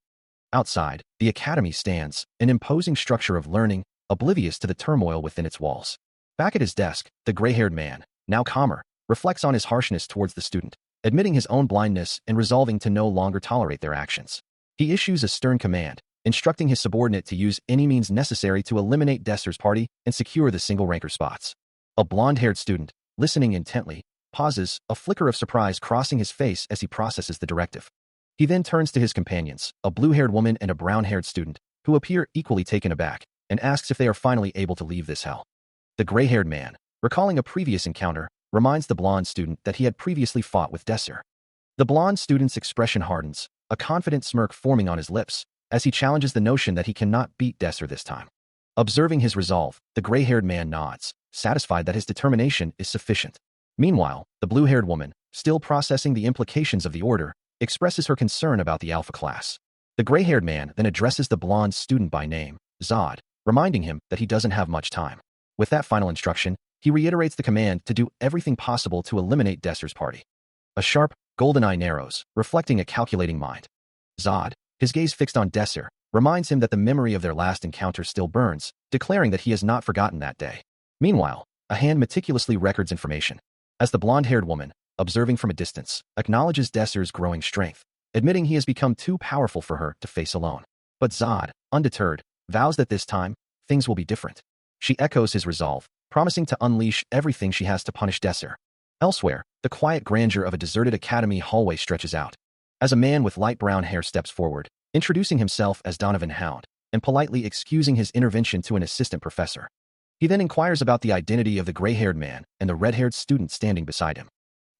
Outside, the academy stands, an imposing structure of learning, oblivious to the turmoil within its walls. Back at his desk, the gray-haired man, now calmer, reflects on his harshness towards the student, admitting his own blindness and resolving to no longer tolerate their actions. He issues a stern command, instructing his subordinate to use any means necessary to eliminate Desir's party and secure the single-ranker spots. A blonde-haired student, listening intently, pauses, a flicker of surprise crossing his face as he processes the directive. He then turns to his companions, a blue-haired woman and a brown-haired student, who appear equally taken aback, and asks if they are finally able to leave this hell. The gray-haired man, recalling a previous encounter, reminds the blonde student that he had previously fought with Desir. The blonde student's expression hardens, a confident smirk forming on his lips, as he challenges the notion that he cannot beat Desir this time. Observing his resolve, the gray-haired man nods, satisfied that his determination is sufficient. Meanwhile, the blue-haired woman, still processing the implications of the order, expresses her concern about the alpha class. The gray-haired man then addresses the blonde student by name, Zod, reminding him that he doesn't have much time. With that final instruction, he reiterates the command to do everything possible to eliminate Desir's party. A sharp, golden eye narrows, reflecting a calculating mind. Zod, his gaze fixed on Desir, reminds him that the memory of their last encounter still burns, declaring that he has not forgotten that day. Meanwhile, a hand meticulously records information, as the blonde-haired woman, observing from a distance, acknowledges Desir's growing strength, admitting he has become too powerful for her to face alone. But Zod, undeterred, vows that this time, things will be different. She echoes his resolve, promising to unleash everything she has to punish Desir. Elsewhere, the quiet grandeur of a deserted academy hallway stretches out, as a man with light brown hair steps forward, introducing himself as Donovan Hound, and politely excusing his intervention to an assistant professor. He then inquires about the identity of the gray-haired man and the red-haired student standing beside him.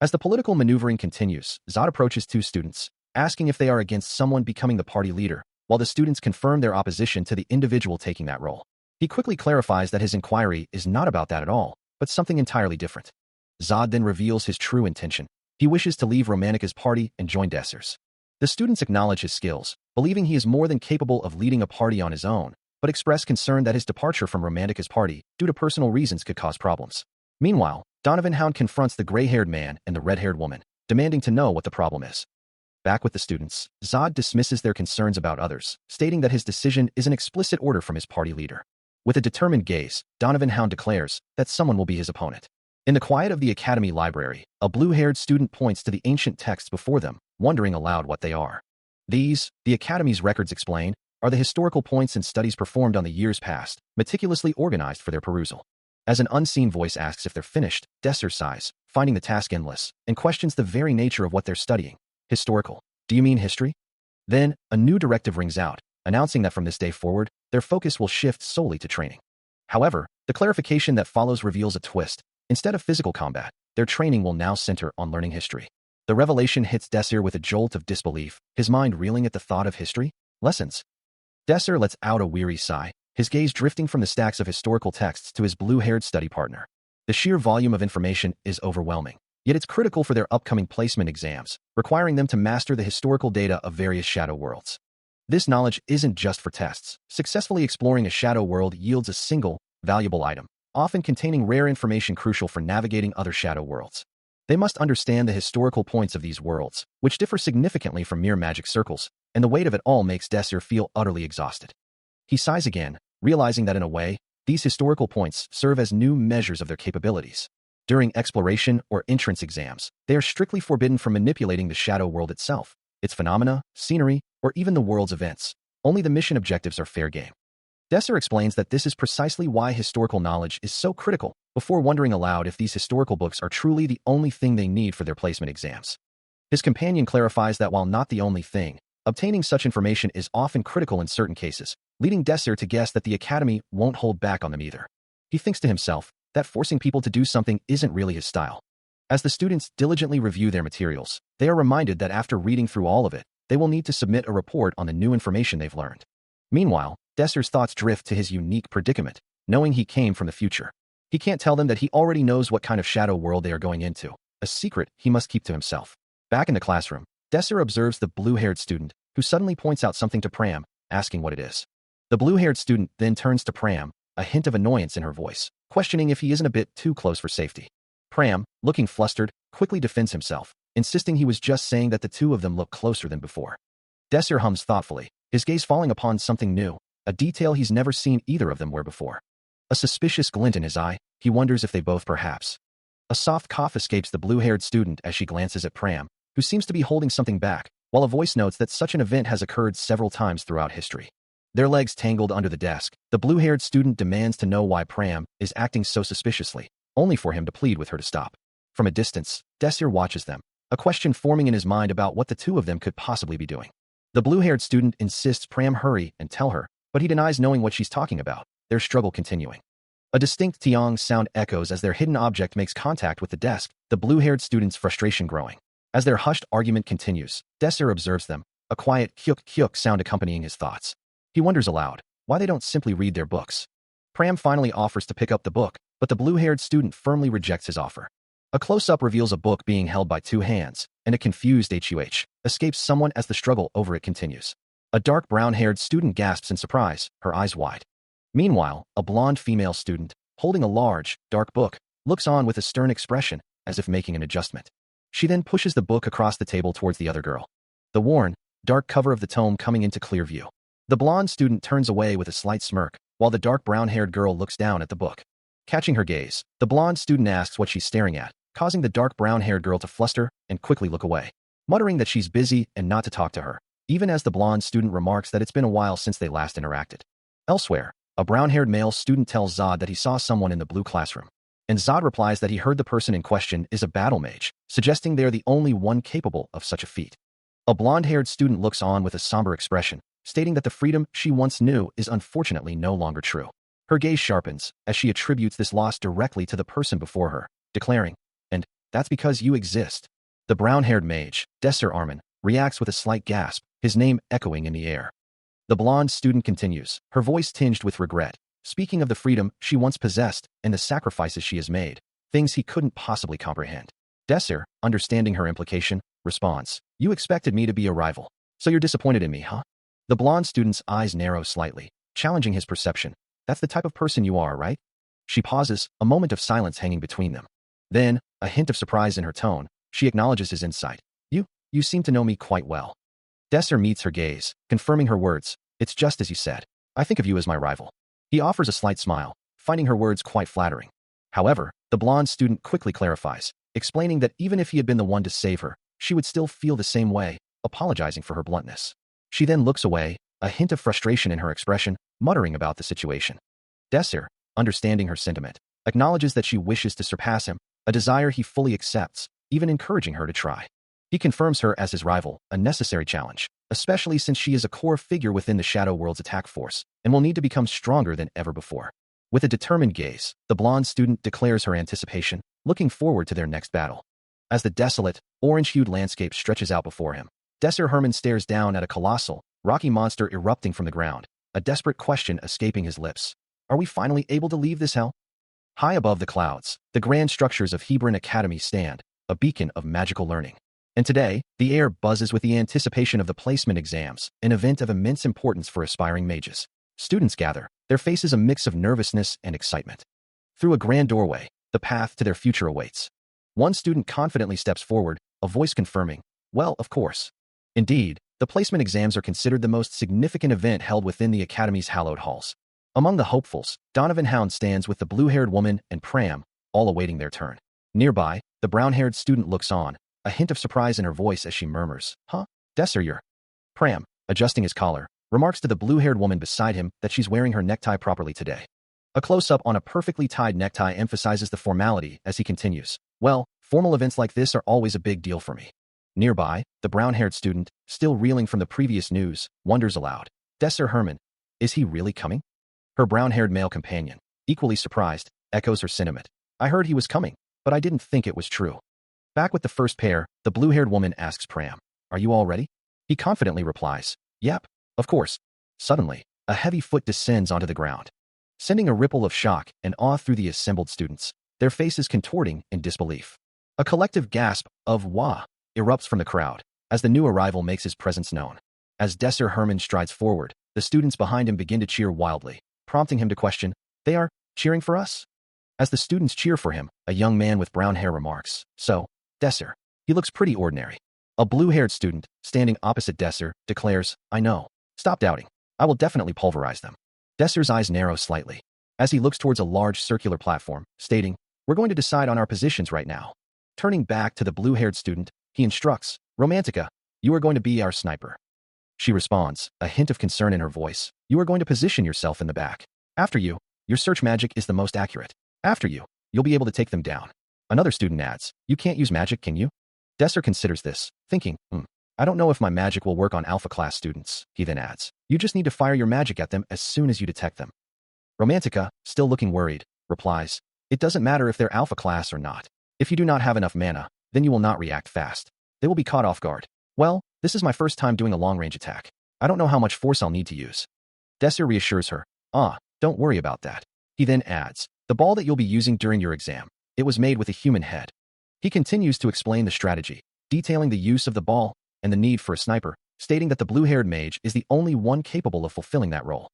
As the political maneuvering continues, Zod approaches two students, asking if they are against someone becoming the party leader, while the students confirm their opposition to the individual taking that role. He quickly clarifies that his inquiry is not about that at all, but something entirely different. Zod then reveals his true intention. He wishes to leave Romanika's party and join Desser's. The students acknowledge his skills, believing he is more than capable of leading a party on his own, but express concern that his departure from Romanika's party due to personal reasons could cause problems. Meanwhile, Donovan Hound confronts the gray-haired man and the red-haired woman, demanding to know what the problem is. Back with the students, Zod dismisses their concerns about others, stating that his decision is an explicit order from his party leader. With a determined gaze, Donovan Hound declares that someone will be his opponent. In the quiet of the academy library, a blue-haired student points to the ancient texts before them, wondering aloud what they are. These, the academy's records explain, are the historical points and studies performed on the years past, meticulously organized for their perusal. As an unseen voice asks if they're finished, Desser sighs, finding the task endless, and questions the very nature of what they're studying. Historical. Do you mean history? Then, a new directive rings out, announcing that from this day forward, their focus will shift solely to training. However, the clarification that follows reveals a twist. Instead of physical combat, their training will now center on learning history. The revelation hits Desser with a jolt of disbelief, his mind reeling at the thought of history lessons. Desser lets out a weary sigh, his gaze drifting from the stacks of historical texts to his blue-haired study partner. The sheer volume of information is overwhelming, yet it's critical for their upcoming placement exams, requiring them to master the historical data of various shadow worlds. This knowledge isn't just for tests. Successfully exploring a shadow world yields a single, valuable item, often containing rare information crucial for navigating other shadow worlds. They must understand the historical points of these worlds, which differ significantly from mere magic circles, and the weight of it all makes Desser feel utterly exhausted. He sighs again, realizing that in a way, these historical points serve as new measures of their capabilities. During exploration or entrance exams, they are strictly forbidden from manipulating the shadow world itself, its phenomena, scenery, or even the world's events. Only the mission objectives are fair game. Desser explains that this is precisely why historical knowledge is so critical, before wondering aloud if these historical books are truly the only thing they need for their placement exams. His companion clarifies that while not the only thing, obtaining such information is often critical in certain cases, leading Desser to guess that the academy won't hold back on them either. He thinks to himself that forcing people to do something isn't really his style. As the students diligently review their materials, they are reminded that after reading through all of it, they will need to submit a report on the new information they've learned. Meanwhile, Desser's thoughts drift to his unique predicament, knowing he came from the future. He can't tell them that he already knows what kind of shadow world they are going into, a secret he must keep to himself. Back in the classroom, Desser observes the blue-haired student, who suddenly points out something to Pram, asking what it is. The blue-haired student then turns to Pram, a hint of annoyance in her voice, questioning if he isn't a bit too close for safety. Pram, looking flustered, quickly defends himself, insisting he was just saying that the two of them look closer than before. Desser hums thoughtfully, his gaze falling upon something new, a detail he's never seen either of them wear before. A suspicious glint in his eye, he wonders if they both perhaps. A soft cough escapes the blue-haired student as she glances at Pram, who seems to be holding something back, while a voice notes that such an event has occurred several times throughout history. Their legs tangled under the desk, the blue-haired student demands to know why Pram is acting so suspiciously, only for him to plead with her to stop. From a distance, Desser watches them, a question forming in his mind about what the two of them could possibly be doing. The blue-haired student insists Pram hurry and tell her, but he denies knowing what she's talking about, their struggle continuing. A distinct tiong sound echoes as their hidden object makes contact with the desk, the blue-haired student's frustration growing. As their hushed argument continues, Desser observes them, a quiet kyuk-kyuk sound accompanying his thoughts. He wonders aloud why they don't simply read their books. Pram finally offers to pick up the book, but the blue-haired student firmly rejects his offer. A close-up reveals a book being held by two hands, and a confused HUH escapes someone as the struggle over it continues. A dark brown-haired student gasps in surprise, her eyes wide. Meanwhile, a blonde female student, holding a large, dark book, looks on with a stern expression, as if making an adjustment. She then pushes the book across the table towards the other girl. The worn, dark cover of the tome coming into clear view. The blonde student turns away with a slight smirk, while the dark brown-haired girl looks down at the book. Catching her gaze, the blonde student asks what she's staring at, causing the dark brown-haired girl to fluster and quickly look away, muttering that she's busy and not to talk to her, even as the blonde student remarks that it's been a while since they last interacted. Elsewhere, a brown-haired male student tells Zod that he saw someone in the blue classroom, and Zod replies that he heard the person in question is a battle mage, suggesting they are the only one capable of such a feat. A blonde-haired student looks on with a somber expression, stating that the freedom she once knew is unfortunately no longer true. Her gaze sharpens as she attributes this loss directly to the person before her, declaring, "And that's because you exist." The brown-haired mage, Desser Armin, reacts with a slight gasp, his name echoing in the air. The blonde student continues, her voice tinged with regret, speaking of the freedom she once possessed and the sacrifices she has made, things he couldn't possibly comprehend. Desir, understanding her implication, responds, "You expected me to be a rival, so you're disappointed in me, huh?" The blonde student's eyes narrow slightly, challenging his perception. "That's the type of person you are, right?" She pauses, a moment of silence hanging between them. Then, a hint of surprise in her tone, she acknowledges his insight. You seem to know me quite well." Desir meets her gaze, confirming her words. "It's just as you said. I think of you as my rival." He offers a slight smile, finding her words quite flattering. However, the blonde student quickly clarifies, explaining that even if he had been the one to save her, she would still feel the same way, apologizing for her bluntness. She then looks away, a hint of frustration in her expression, muttering about the situation. Desir, understanding her sentiment, acknowledges that she wishes to surpass him, a desire he fully accepts, even encouraging her to try. He confirms her as his rival, a necessary challenge, especially since she is a core figure within the Shadow World's attack force, and will need to become stronger than ever before. With a determined gaze, the blonde student declares her anticipation, looking forward to their next battle. As the desolate, orange-hued landscape stretches out before him, Desir Herman stares down at a colossal, rocky monster erupting from the ground, a desperate question escaping his lips. Are we finally able to leave this hell? High above the clouds, the grand structures of Hebron Academy stand, a beacon of magical learning. And today, the air buzzes with the anticipation of the placement exams, an event of immense importance for aspiring mages. Students gather, their faces a mix of nervousness and excitement. Through a grand doorway, the path to their future awaits. One student confidently steps forward, a voice confirming, "Well, of course." Indeed, the placement exams are considered the most significant event held within the Academy's hallowed halls. Among the hopefuls, Donovan Hound stands with the blue-haired woman and Pram, all awaiting their turn. Nearby, the brown-haired student looks on, a hint of surprise in her voice as she murmurs, "Huh? Desir, you're..." Pram, adjusting his collar, remarks to the blue-haired woman beside him that she's wearing her necktie properly today. A close-up on a perfectly tied necktie emphasizes the formality as he continues, "Well, formal events like this are always a big deal for me." Nearby, the brown-haired student, still reeling from the previous news, wonders aloud, "Desir Herman, is he really coming?" Her brown-haired male companion, equally surprised, echoes her sentiment. "I heard he was coming, but I didn't think it was true." Back with the first pair, the blue-haired woman asks Pram, "Are you all ready?" He confidently replies, "Yep, of course." Suddenly, a heavy foot descends onto the ground, sending a ripple of shock and awe through the assembled students, their faces contorting in disbelief. A collective gasp of "Wah!" erupts from the crowd as the new arrival makes his presence known. As Desir Herman strides forward, the students behind him begin to cheer wildly, prompting him to question, "They are cheering for us?" As the students cheer for him, a young man with brown hair remarks, "So, Desir, he looks pretty ordinary." A blue-haired student, standing opposite Desir, declares, "I know. Stop doubting. I will definitely pulverize them." Desir's eyes narrow slightly, as he looks towards a large circular platform, stating, "We're going to decide on our positions right now." Turning back to the blue-haired student, he instructs, "Romantica, you are going to be our sniper." She responds, a hint of concern in her voice, "You are going to position yourself in the back. After you, your search magic is the most accurate. After you, you'll be able to take them down." Another student adds, "You can't use magic, can you?" Desir considers this, thinking, I don't know if my magic will work on alpha class students." He then adds, "You just need to fire your magic at them as soon as you detect them." Romantica, still looking worried, replies, "It doesn't matter if they're alpha class or not. If you do not have enough mana, then you will not react fast. They will be caught off guard. Well, this is my first time doing a long-range attack. I don't know how much force I'll need to use." Desir reassures her, Don't worry about that." He then adds, "The ball that you'll be using during your exam, it was made with a human head." He continues to explain the strategy, detailing the use of the ball and the need for a sniper, stating that the blue-haired mage is the only one capable of fulfilling that role.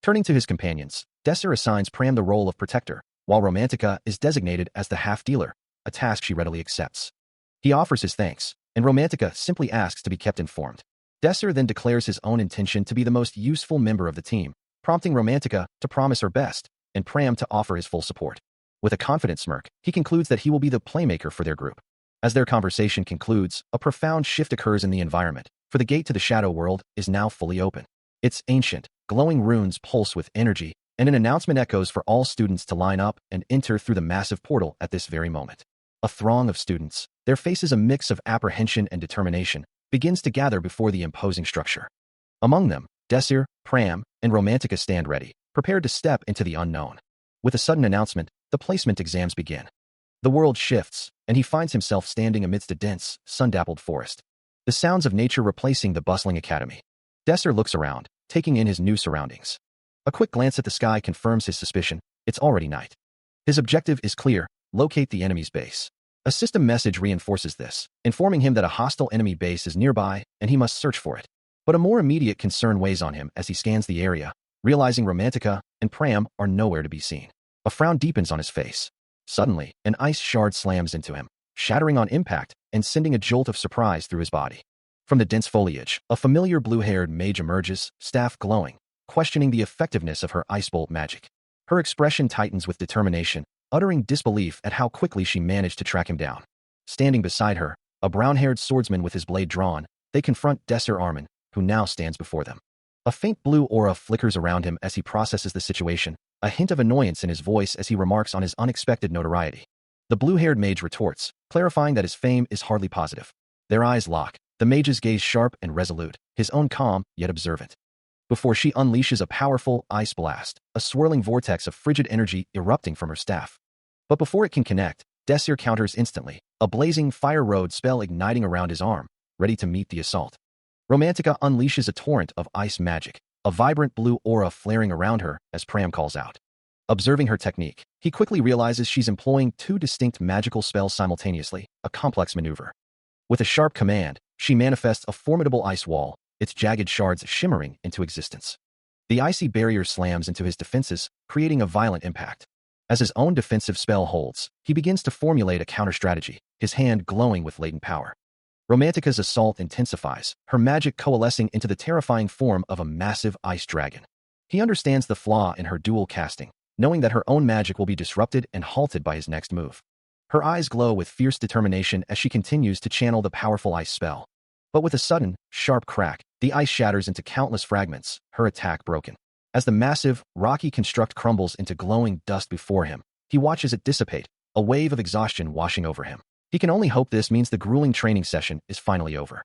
Turning to his companions, Desir assigns Pram the role of protector, while Romantica is designated as the half-dealer, a task she readily accepts. He offers his thanks, and Romantica simply asks to be kept informed. Desir then declares his own intention to be the most useful member of the team, prompting Romantica to promise her best, and Pram to offer his full support. With a confident smirk, he concludes that he will be the playmaker for their group. As their conversation concludes, a profound shift occurs in the environment, for the gate to the Shadow World is now fully open. Its ancient, glowing runes pulse with energy, and an announcement echoes for all students to line up and enter through the massive portal at this very moment. A throng of students, their faces a mix of apprehension and determination, begins to gather before the imposing structure. Among them, Desir, Pram, and Romantica stand ready, prepared to step into the unknown. With a sudden announcement, the placement exams begin. The world shifts, and he finds himself standing amidst a dense, sun-dappled forest. the sounds of nature replacing the bustling academy. Desser looks around, taking in his new surroundings. A quick glance at the sky confirms his suspicion. It's already night. His objective is clear: locate the enemy's base. A system message reinforces this, informing him that a hostile enemy base is nearby and he must search for it. But a more immediate concern weighs on him as he scans the area, realizing Romantica and Pram are nowhere to be seen. A frown deepens on his face. Suddenly, an ice shard slams into him, shattering on impact and sending a jolt of surprise through his body. From the dense foliage, a familiar blue-haired mage emerges, staff glowing, questioning the effectiveness of her ice bolt magic. Her expression tightens with determination, uttering disbelief at how quickly she managed to track him down. Standing beside her, a brown-haired swordsman with his blade drawn, they confront Desser Armin, who now stands before them. A faint blue aura flickers around him as he processes the situation, a hint of annoyance in his voice as he remarks on his unexpected notoriety. The blue-haired mage retorts, clarifying that his fame is hardly positive. Their eyes lock, the mage's gaze sharp and resolute, his own calm yet observant. Before she unleashes a powerful ice blast, a swirling vortex of frigid energy erupting from her staff. But before it can connect, Desir counters instantly, a blazing fire road spell igniting around his arm, ready to meet the assault. Romantica unleashes a torrent of ice magic, a vibrant blue aura flaring around her as Pram calls out. Observing her technique, he quickly realizes she's employing two distinct magical spells simultaneously, a complex maneuver. With a sharp command, she manifests a formidable ice wall, its jagged shards shimmering into existence. The icy barrier slams into his defenses, creating a violent impact. As his own defensive spell holds, he begins to formulate a counter-strategy, his hand glowing with latent power. Romantica's assault intensifies, her magic coalescing into the terrifying form of a massive ice dragon. He understands the flaw in her dual casting, knowing that her own magic will be disrupted and halted by his next move. Her eyes glow with fierce determination as she continues to channel the powerful ice spell. But with a sudden, sharp crack, the ice shatters into countless fragments, her attack broken. As the massive, rocky construct crumbles into glowing dust before him, he watches it dissipate, a wave of exhaustion washing over him. He can only hope this means the grueling training session is finally over.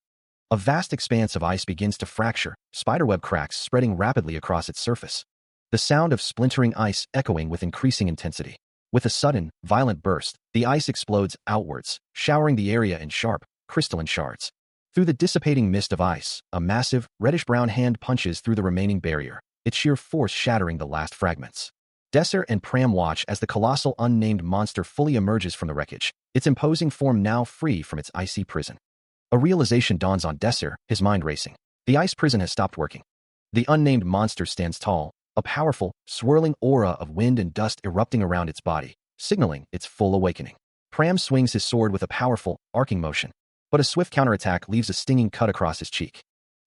A vast expanse of ice begins to fracture, spiderweb cracks spreading rapidly across its surface. The sound of splintering ice echoing with increasing intensity. With a sudden, violent burst, the ice explodes outwards, showering the area in sharp, crystalline shards. Through the dissipating mist of ice, a massive, reddish-brown hand punches through the remaining barrier, its sheer force shattering the last fragments. Desser and Pram watch as the colossal unnamed monster fully emerges from the wreckage, its imposing form now free from its icy prison. A realization dawns on Desser, his mind racing. The ice prison has stopped working. The unnamed monster stands tall, a powerful, swirling aura of wind and dust erupting around its body, signaling its full awakening. Pram swings his sword with a powerful, arcing motion, but a swift counterattack leaves a stinging cut across his cheek.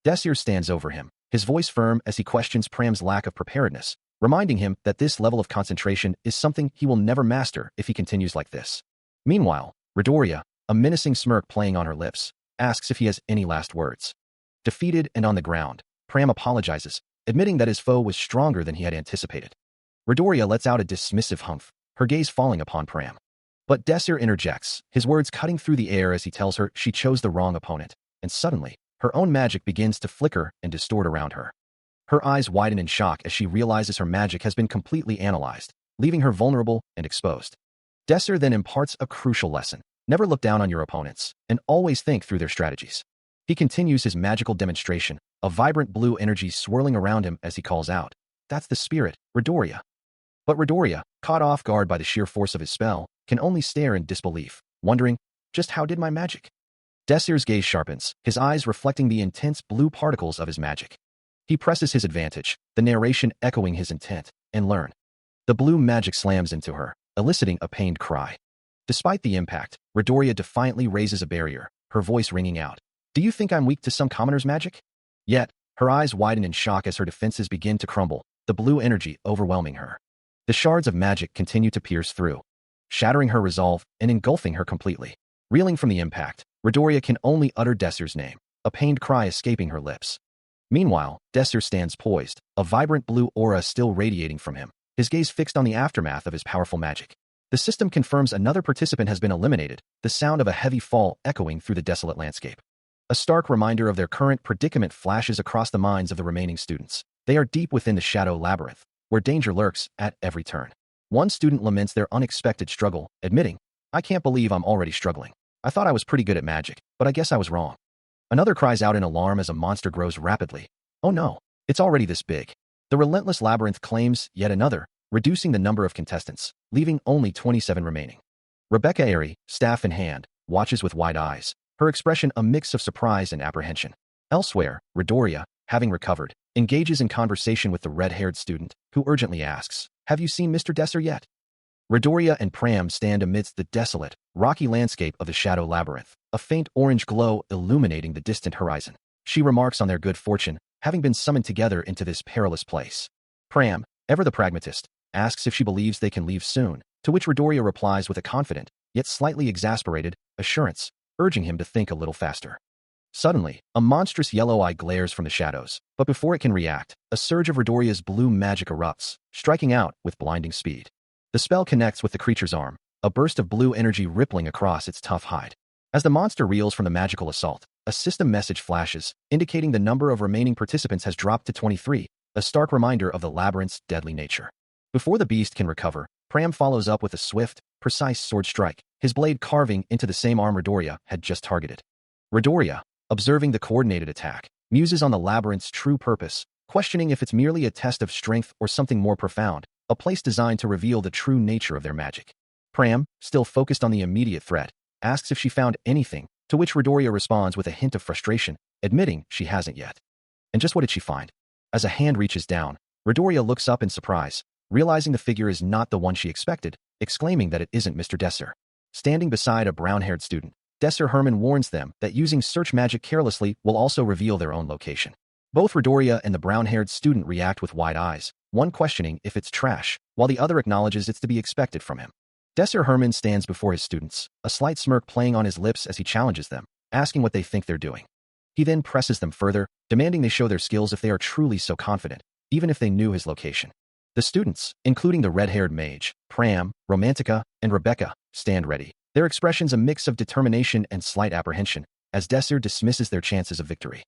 Desir stands over him, his voice firm as he questions Pram's lack of preparedness, reminding him that this level of concentration is something he will never master if he continues like this. Meanwhile, Redoria, a menacing smirk playing on her lips, asks if he has any last words. Defeated and on the ground, Pram apologizes, admitting that his foe was stronger than he had anticipated. Redoria lets out a dismissive humph, her gaze falling upon Pram. But Desir interjects, his words cutting through the air as he tells her she chose the wrong opponent, and suddenly, her own magic begins to flicker and distort around her. Her eyes widen in shock as she realizes her magic has been completely analyzed, leaving her vulnerable and exposed. Desir then imparts a crucial lesson: never look down on your opponents, and always think through their strategies. He continues his magical demonstration, a vibrant blue energy swirling around him as he calls out, "That's the spirit, Redoria." But Redoria, caught off guard by the sheer force of his spell, can only stare in disbelief, wondering, just how did my magic? Desir's gaze sharpens, his eyes reflecting the intense blue particles of his magic. He presses his advantage, the narration echoing his intent, and learn. The blue magic slams into her, eliciting a pained cry. Despite the impact, Redoria defiantly raises a barrier, her voice ringing out, "Do you think I'm weak to some commoner's magic?" Yet, her eyes widen in shock as her defenses begin to crumble, the blue energy overwhelming her. The shards of magic continue to pierce through, shattering her resolve and engulfing her completely. Reeling from the impact, Redoria can only utter Desir's name, a pained cry escaping her lips. Meanwhile, Desir stands poised, a vibrant blue aura still radiating from him, his gaze fixed on the aftermath of his powerful magic. The system confirms another participant has been eliminated, the sound of a heavy fall echoing through the desolate landscape. A stark reminder of their current predicament flashes across the minds of the remaining students. They are deep within the shadow labyrinth, where danger lurks at every turn. One student laments their unexpected struggle, admitting, "I can't believe I'm already struggling. I thought I was pretty good at magic, but I guess I was wrong." Another cries out in alarm as a monster grows rapidly. Oh no, it's already this big. The relentless labyrinth claims yet another, reducing the number of contestants, leaving only 27 remaining. Rebecca Airy, staff in hand, watches with wide eyes, her expression a mix of surprise and apprehension. Elsewhere, Redoria, having recovered, engages in conversation with the red-haired student, who urgently asks, "Have you seen Mr. Desser yet?" Redoria and Pram stand amidst the desolate, rocky landscape of the Shadow Labyrinth, a faint orange glow illuminating the distant horizon. She remarks on their good fortune, having been summoned together into this perilous place. Pram, ever the pragmatist, asks if she believes they can leave soon, to which Redoria replies with a confident, yet slightly exasperated, assurance, urging him to think a little faster. Suddenly, a monstrous yellow eye glares from the shadows, but before it can react, a surge of Redoria's blue magic erupts, striking out with blinding speed. The spell connects with the creature's arm, a burst of blue energy rippling across its tough hide. As the monster reels from the magical assault, a system message flashes, indicating the number of remaining participants has dropped to 23, a stark reminder of the labyrinth's deadly nature. Before the beast can recover, Pram follows up with a swift, precise sword strike, his blade carving into the same arm Redoria had just targeted. Redoria, observing the coordinated attack, muses on the labyrinth's true purpose, questioning if it's merely a test of strength or something more profound, a place designed to reveal the true nature of their magic. Pram, still focused on the immediate threat, asks if she found anything, to which Redoria responds with a hint of frustration, admitting she hasn't yet. And just what did she find? As a hand reaches down, Redoria looks up in surprise, realizing the figure is not the one she expected, exclaiming that it isn't Mr. Desser. Standing beside a brown-haired student, Desser Herman warns them that using search magic carelessly will also reveal their own location. Both Redoria and the brown-haired student react with wide eyes, one questioning if it's trash, while the other acknowledges it's to be expected from him. Desser Herman stands before his students, a slight smirk playing on his lips as he challenges them, asking what they think they're doing. He then presses them further, demanding they show their skills if they are truly so confident, even if they knew his location. The students, including the red-haired mage, Pram, Romantica, and Rebecca, stand ready, their expressions a mix of determination and slight apprehension, as Desser dismisses their chances of victory.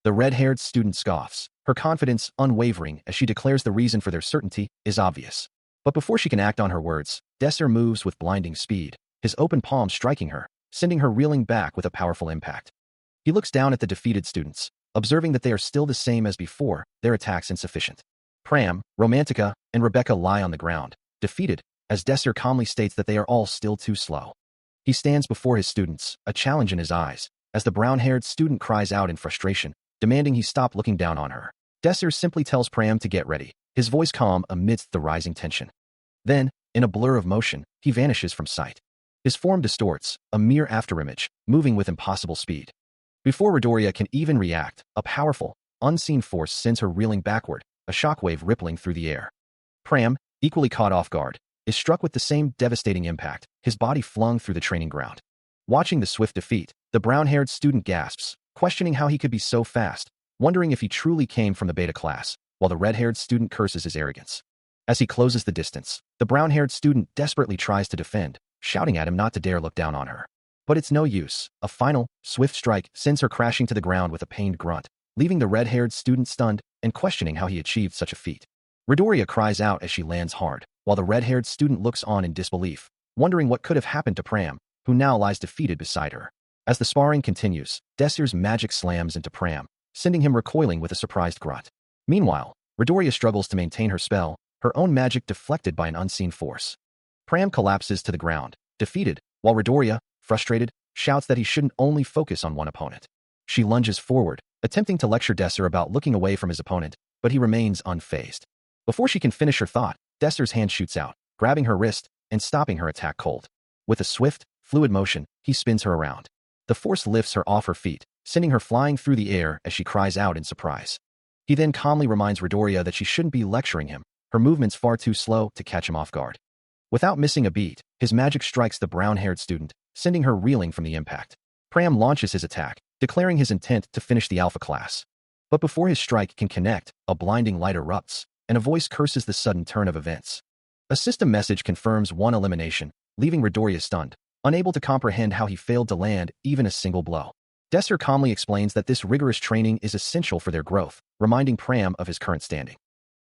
The red-haired student scoffs, her confidence unwavering as she declares the reason for their certainty is obvious. But before she can act on her words, Desser moves with blinding speed, his open palm striking her, sending her reeling back with a powerful impact. He looks down at the defeated students, observing that they are still the same as before, their attacks insufficient. Pram, Romantica, and Rebecca lie on the ground, defeated, as Desser calmly states that they are all still too slow. He stands before his students, a challenge in his eyes, as the brown-haired student cries out in frustration, demanding he stop looking down on her. Desser simply tells Pram to get ready, his voice calm amidst the rising tension. Then, in a blur of motion, he vanishes from sight. His form distorts, a mere afterimage, moving with impossible speed. Before Redoria can even react, a powerful, unseen force sends her reeling backward, a shockwave rippling through the air. Pram, equally caught off guard, is struck with the same devastating impact, his body flung through the training ground. Watching the swift defeat, the brown-haired student gasps, questioning how he could be so fast, wondering if he truly came from the beta class, while the red-haired student curses his arrogance. As he closes the distance, the brown-haired student desperately tries to defend, shouting at him not to dare look down on her. But it's no use. A final, swift strike sends her crashing to the ground with a pained grunt, leaving the red-haired student stunned and questioning how he achieved such a feat. Redoria cries out as she lands hard, while the red-haired student looks on in disbelief, wondering what could have happened to Pram, who now lies defeated beside her. As the sparring continues, Desser's magic slams into Pram, sending him recoiling with a surprised grunt. Meanwhile, Redoria struggles to maintain her spell, her own magic deflected by an unseen force. Pram collapses to the ground, defeated, while Redoria, frustrated, shouts that he shouldn't only focus on one opponent. She lunges forward, attempting to lecture Desser about looking away from his opponent, but he remains unfazed. Before she can finish her thought, Desser's hand shoots out, grabbing her wrist and stopping her attack cold. With a swift, fluid motion, he spins her around. The force lifts her off her feet, sending her flying through the air as she cries out in surprise. He then calmly reminds Redoria that she shouldn't be lecturing him, her movements far too slow to catch him off guard. Without missing a beat, his magic strikes the brown-haired student, sending her reeling from the impact. Pram launches his attack, declaring his intent to finish the alpha class. But before his strike can connect, a blinding light erupts, and a voice curses the sudden turn of events. A system message confirms one elimination, leaving Redoria stunned, unable to comprehend how he failed to land even a single blow. Desser calmly explains that this rigorous training is essential for their growth, reminding Pram of his current standing.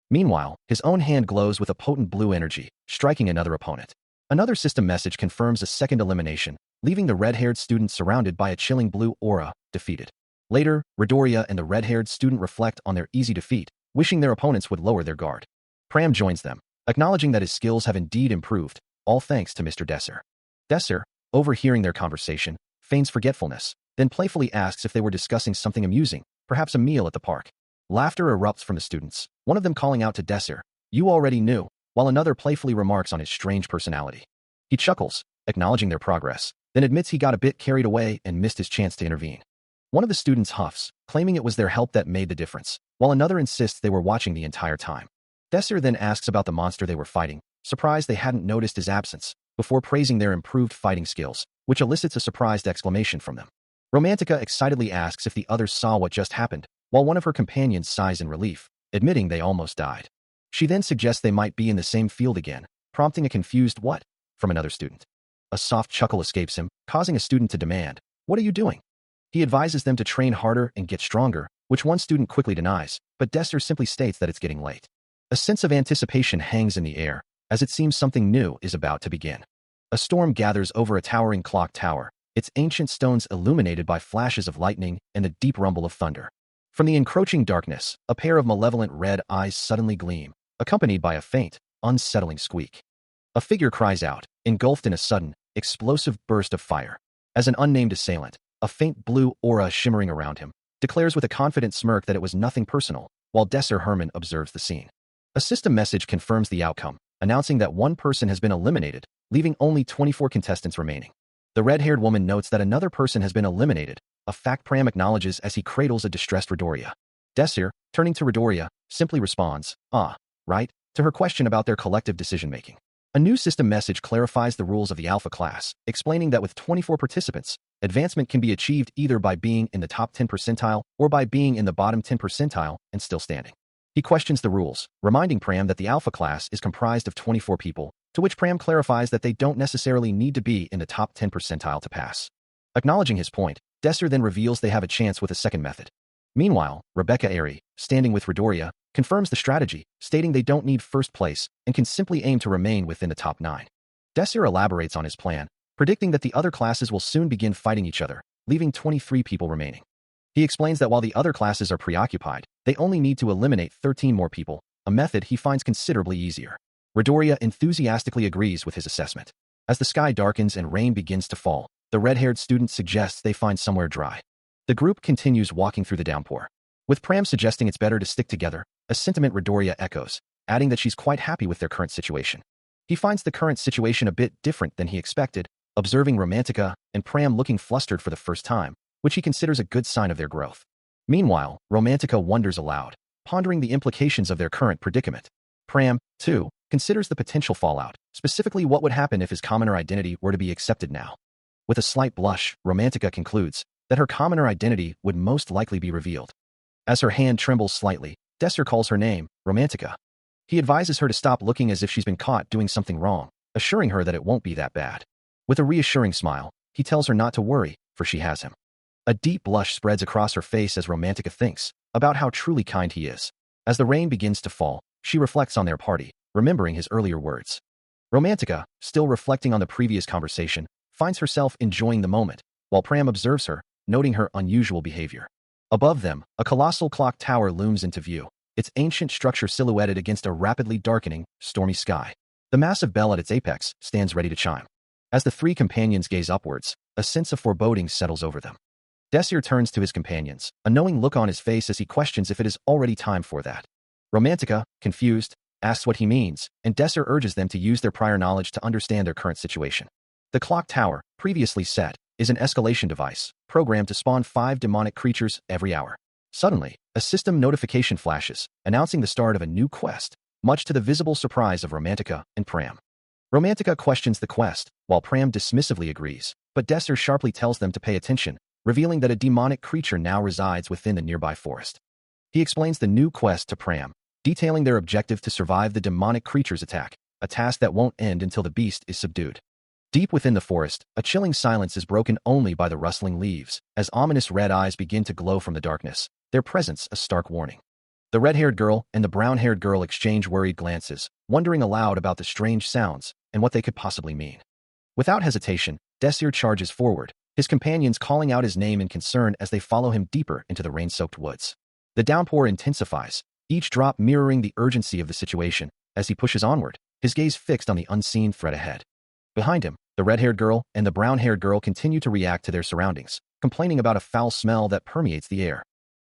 Meanwhile, his own hand glows with a potent blue energy, striking another opponent. Another system message confirms a second elimination, leaving the red-haired student surrounded by a chilling blue aura, defeated. Later, Midoriya and the red-haired student reflect on their easy defeat, wishing their opponents would lower their guard. Pram joins them, acknowledging that his skills have indeed improved, all thanks to Mr. Desser. Desser, overhearing their conversation, feigns forgetfulness, then playfully asks if they were discussing something amusing, perhaps a meal at the park. Laughter erupts from the students, one of them calling out to Desser, "You already knew," while another playfully remarks on his strange personality. He chuckles, acknowledging their progress, then admits he got a bit carried away and missed his chance to intervene. One of the students huffs, claiming it was their help that made the difference, while another insists they were watching the entire time. Desser then asks about the monster they were fighting, surprised they hadn't noticed his absence, before praising their improved fighting skills, which elicits a surprised exclamation from them. Romantica excitedly asks if the others saw what just happened, while one of her companions sighs in relief, admitting they almost died. She then suggests they might be in the same field again, prompting a confused "what?" from another student. A soft chuckle escapes him, causing a student to demand, "What are you doing?" He advises them to train harder and get stronger, which one student quickly denies, but Desser simply states that it's getting late. A sense of anticipation hangs in the air, as it seems something new is about to begin. A storm gathers over a towering clock tower, its ancient stones illuminated by flashes of lightning and the deep rumble of thunder. From the encroaching darkness, a pair of malevolent red eyes suddenly gleam, accompanied by a faint, unsettling squeak. A figure cries out, engulfed in a sudden, explosive burst of fire. As an unnamed assailant, a faint blue aura shimmering around him, declares with a confident smirk that it was nothing personal, while Desser Herman observes the scene. A system message confirms the outcome, announcing that one person has been eliminated, leaving only 24 contestants remaining. The red-haired woman notes that another person has been eliminated, a fact Pram acknowledges as he cradles a distressed Midoriya. Desser, turning to Midoriya, simply responds, "Ah, right," to her question about their collective decision-making. A new system message clarifies the rules of the Alpha class, explaining that with 24 participants, advancement can be achieved either by being in the top 10 percentile or by being in the bottom 10 percentile and still standing. He questions the rules, reminding Pram that the Alpha class is comprised of 24 people, to which Pram clarifies that they don't necessarily need to be in the top 10 percentile to pass. Acknowledging his point, Desser then reveals they have a chance with a second method. Meanwhile, Rebecca Airy, standing with Midoriya, confirms the strategy, stating they don't need first place and can simply aim to remain within the top 9. Desser elaborates on his plan, predicting that the other classes will soon begin fighting each other, leaving 23 people remaining. He explains that while the other classes are preoccupied, they only need to eliminate 13 more people, a method he finds considerably easier. Midoriya enthusiastically agrees with his assessment. As the sky darkens and rain begins to fall, the red-haired student suggests they find somewhere dry. The group continues walking through the downpour. With Pram suggesting it's better to stick together, a sentiment Midoriya echoes, adding that she's quite happy with their current situation. He finds the current situation a bit different than he expected, observing Romantica and Pram looking flustered for the first time, which he considers a good sign of their growth. Meanwhile, Romantica wonders aloud, pondering the implications of their current predicament. Pram, too, considers the potential fallout, specifically what would happen if his commoner identity were to be accepted now. With a slight blush, Romantica concludes that her commoner identity would most likely be revealed. As her hand trembles slightly, Desser calls her name, Romantica. He advises her to stop looking as if she's been caught doing something wrong, assuring her that it won't be that bad. With a reassuring smile, he tells her not to worry, for she has him. A deep blush spreads across her face as Romantica thinks about how truly kind he is. As the rain begins to fall, she reflects on their party, remembering his earlier words. Romantica, still reflecting on the previous conversation, finds herself enjoying the moment, while Pram observes her, noting her unusual behavior. Above them, a colossal clock tower looms into view, its ancient structure silhouetted against a rapidly darkening, stormy sky. The massive bell at its apex stands ready to chime. As the three companions gaze upwards, a sense of foreboding settles over them. Desser turns to his companions, a knowing look on his face as he questions if it is already time for that. Romantica, confused, asks what he means, and Desser urges them to use their prior knowledge to understand their current situation. The clock tower, previously set, is an escalation device, programmed to spawn 5 demonic creatures every hour. Suddenly, a system notification flashes, announcing the start of a new quest, much to the visible surprise of Romantica and Pram. Romantica questions the quest, while Pram dismissively agrees, but Desser sharply tells them to pay attention, revealing that a demonic creature now resides within the nearby forest. He explains the new quest to Pram, detailing their objective to survive the demonic creature's attack, a task that won't end until the beast is subdued. Deep within the forest, a chilling silence is broken only by the rustling leaves, as ominous red eyes begin to glow from the darkness, their presence a stark warning. The red-haired girl and the brown-haired girl exchange worried glances, wondering aloud about the strange sounds and what they could possibly mean. Without hesitation, Desir charges forward, his companions calling out his name in concern as they follow him deeper into the rain-soaked woods. The downpour intensifies, each drop mirroring the urgency of the situation as he pushes onward, his gaze fixed on the unseen threat ahead. Behind him, the red-haired girl and the brown-haired girl continue to react to their surroundings, complaining about a foul smell that permeates the air.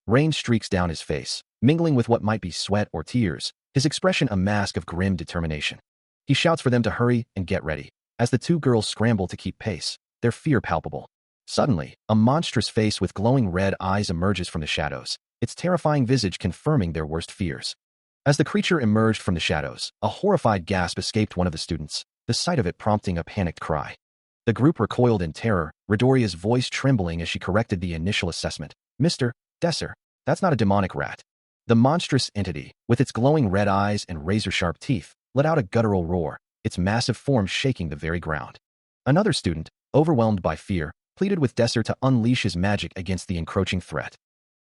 Rain streaks down his face, mingling with what might be sweat or tears, his expression a mask of grim determination. He shouts for them to hurry and get ready, as the two girls scramble to keep pace, their fear palpable. Suddenly, a monstrous face with glowing red eyes emerges from the shadows, its terrifying visage confirming their worst fears. As the creature emerged from the shadows, a horrified gasp escaped one of the students, the sight of it prompting a panicked cry. The group recoiled in terror, Redoria's voice trembling as she corrected the initial assessment. Mr. Desser, that's not a demonic rat. The monstrous entity, with its glowing red eyes and razor-sharp teeth, let out a guttural roar, its massive form shaking the very ground. Another student, overwhelmed by fear, pleaded with Desser to unleash his magic against the encroaching threat.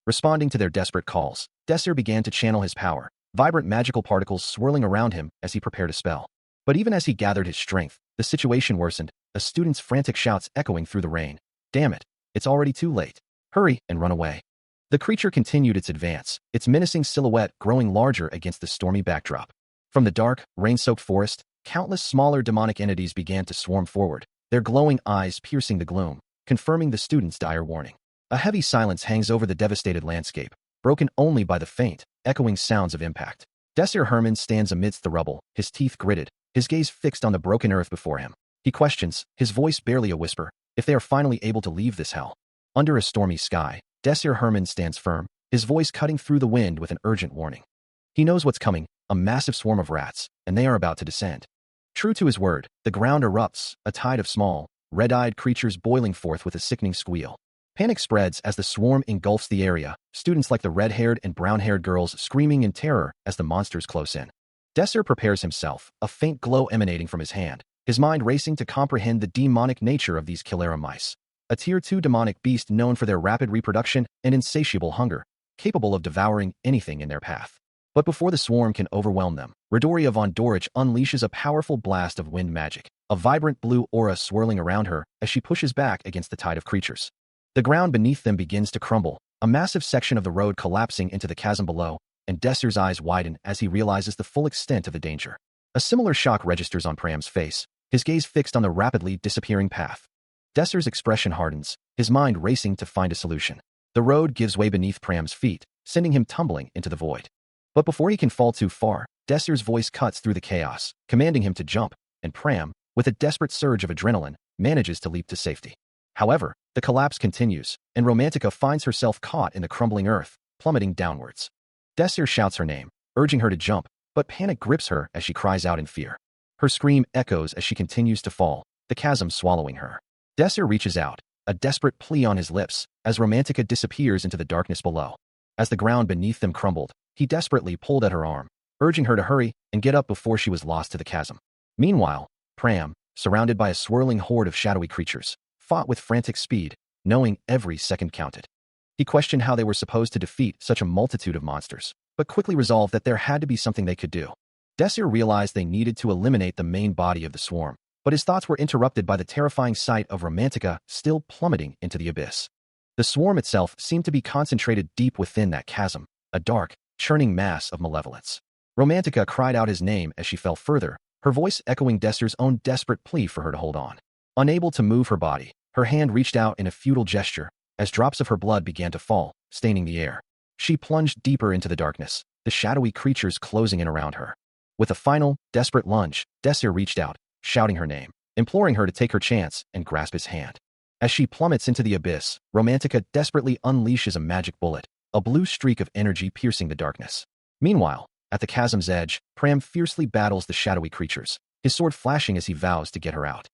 Responding to their desperate calls, Desser began to channel his power, vibrant magical particles swirling around him as he prepared a spell. But even as he gathered his strength, the situation worsened, a student's frantic shouts echoing through the rain. Damn it, it's already too late. Hurry and run away. The creature continued its advance, its menacing silhouette growing larger against the stormy backdrop. From the dark, rain-soaked forest, countless smaller demonic entities began to swarm forward, their glowing eyes piercing the gloom, confirming the student's dire warning. A heavy silence hangs over the devastated landscape, broken only by the faint, echoing sounds of impact. Desser Herman stands amidst the rubble, his teeth gritted, his gaze fixed on the broken earth before him. He questions, his voice barely a whisper, if they are finally able to leave this hell. Under a stormy sky, Desser Herman stands firm, his voice cutting through the wind with an urgent warning. He knows what's coming, a massive swarm of rats, and they are about to descend. True to his word, the ground erupts, a tide of small, red-eyed creatures boiling forth with a sickening squeal. Panic spreads as the swarm engulfs the area, students like the red-haired and brown-haired girls screaming in terror as the monsters close in. Desser prepares himself, a faint glow emanating from his hand, his mind racing to comprehend the demonic nature of these Killera mice. A Tier 2 demonic beast known for their rapid reproduction and insatiable hunger, capable of devouring anything in their path. But before the swarm can overwhelm them, Redoria von Dorich unleashes a powerful blast of wind magic, a vibrant blue aura swirling around her as she pushes back against the tide of creatures. The ground beneath them begins to crumble, a massive section of the road collapsing into the chasm below, and Desser's eyes widen as he realizes the full extent of the danger. A similar shock registers on Pram's face, his gaze fixed on the rapidly disappearing path. Desser's expression hardens, his mind racing to find a solution. The road gives way beneath Pram's feet, sending him tumbling into the void. But before he can fall too far, Desser's voice cuts through the chaos, commanding him to jump, and Pram, with a desperate surge of adrenaline, manages to leap to safety. However, the collapse continues, and Romantica finds herself caught in the crumbling earth, plummeting downwards. Desser shouts her name, urging her to jump, but panic grips her as she cries out in fear. Her scream echoes as she continues to fall, the chasm swallowing her. Desser reaches out, a desperate plea on his lips, as Romantica disappears into the darkness below. As the ground beneath them crumbled, he desperately pulled at her arm, urging her to hurry and get up before she was lost to the chasm. Meanwhile, Pram, surrounded by a swirling horde of shadowy creatures, fought with frantic speed, knowing every second counted. He questioned how they were supposed to defeat such a multitude of monsters, but quickly resolved that there had to be something they could do. Desser realized they needed to eliminate the main body of the swarm, but his thoughts were interrupted by the terrifying sight of Romantica still plummeting into the abyss. The swarm itself seemed to be concentrated deep within that chasm, a dark, churning mass of malevolence. Romantica cried out his name as she fell further, her voice echoing Desser's own desperate plea for her to hold on. Unable to move her body, her hand reached out in a futile gesture, as drops of her blood began to fall, staining the air. She plunged deeper into the darkness, the shadowy creatures closing in around her. With a final, desperate lunge, Desser reached out, shouting her name, imploring her to take her chance and grasp his hand. As she plummets into the abyss, Romantica desperately unleashes a magic bullet, a blue streak of energy piercing the darkness. Meanwhile, at the chasm's edge, Pram fiercely battles the shadowy creatures, his sword flashing as he vows to get her out.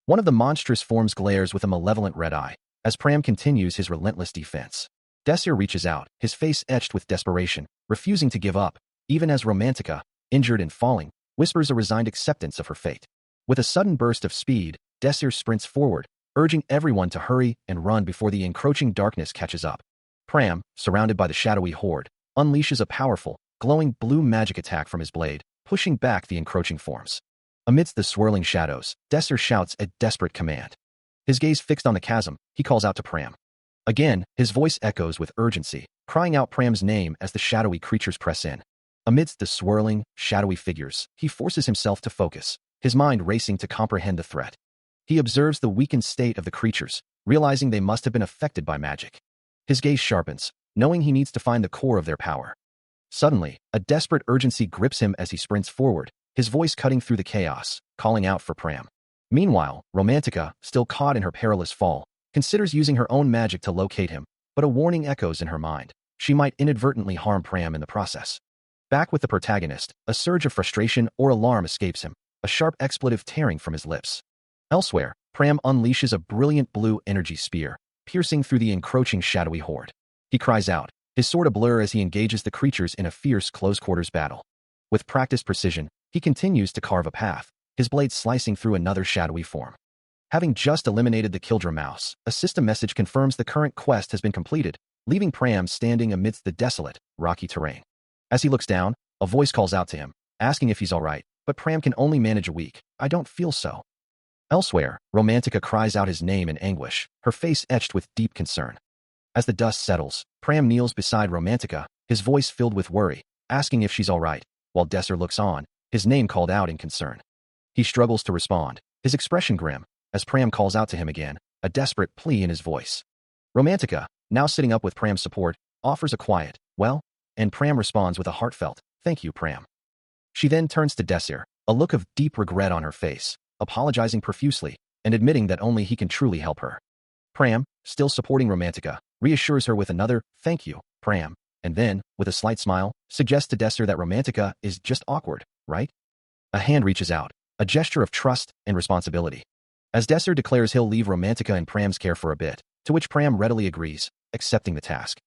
One of the monstrous forms glares with a malevolent red eye, as Pram continues his relentless defense. Desser reaches out, his face etched with desperation, refusing to give up, even as Romantica, injured and falling, whispers a resigned acceptance of her fate. With a sudden burst of speed, Desser sprints forward, urging everyone to hurry and run before the encroaching darkness catches up. Pram, surrounded by the shadowy horde, unleashes a powerful, glowing blue magic attack from his blade, pushing back the encroaching forms. Amidst the swirling shadows, Desser shouts a desperate command. His gaze fixed on the chasm, he calls out to Pram. Again, his voice echoes with urgency, crying out Pram's name as the shadowy creatures press in. Amidst the swirling, shadowy figures, he forces himself to focus, his mind racing to comprehend the threat. He observes the weakened state of the creatures, realizing they must have been affected by magic. His gaze sharpens, knowing he needs to find the core of their power. Suddenly, a desperate urgency grips him as he sprints forward, his voice cutting through the chaos, calling out for Pram. Meanwhile, Romantica, still caught in her perilous fall, considers using her own magic to locate him, but a warning echoes in her mind. She might inadvertently harm Pram in the process. Back with the protagonist, a surge of frustration or alarm escapes him, a sharp expletive tearing from his lips. Elsewhere, Pram unleashes a brilliant blue energy spear, piercing through the encroaching shadowy horde. He cries out, his sword ablur as he engages the creatures in a fierce close-quarters battle. With practiced precision, he continues to carve a path, his blade slicing through another shadowy form. Having just eliminated the Kildra mouse, a system message confirms the current quest has been completed, leaving Pram standing amidst the desolate, rocky terrain. As he looks down, a voice calls out to him, asking if he's all right, but Pram can only manage a weak, "I don't feel so." Elsewhere, Romantica cries out his name in anguish, her face etched with deep concern. As the dust settles, Pram kneels beside Romantica, his voice filled with worry, asking if she's all right, while Desser looks on, his name called out in concern. He struggles to respond, his expression grim, as Pram calls out to him again, a desperate plea in his voice. Romantica, now sitting up with Pram's support, offers a quiet, "Well?" and Pram responds with a heartfelt, "Thank you, Pram." She then turns to Desir, a look of deep regret on her face, apologizing profusely, and admitting that only he can truly help her. Pram, still supporting Romantica, reassures her with another, "Thank you, Pram," and then, with a slight smile, suggests to Desir that Romantica is just awkward, right? A hand reaches out, a gesture of trust and responsibility. As Desir declares he'll leave Romantica in Pram's care for a bit, to which Pram readily agrees, accepting the task.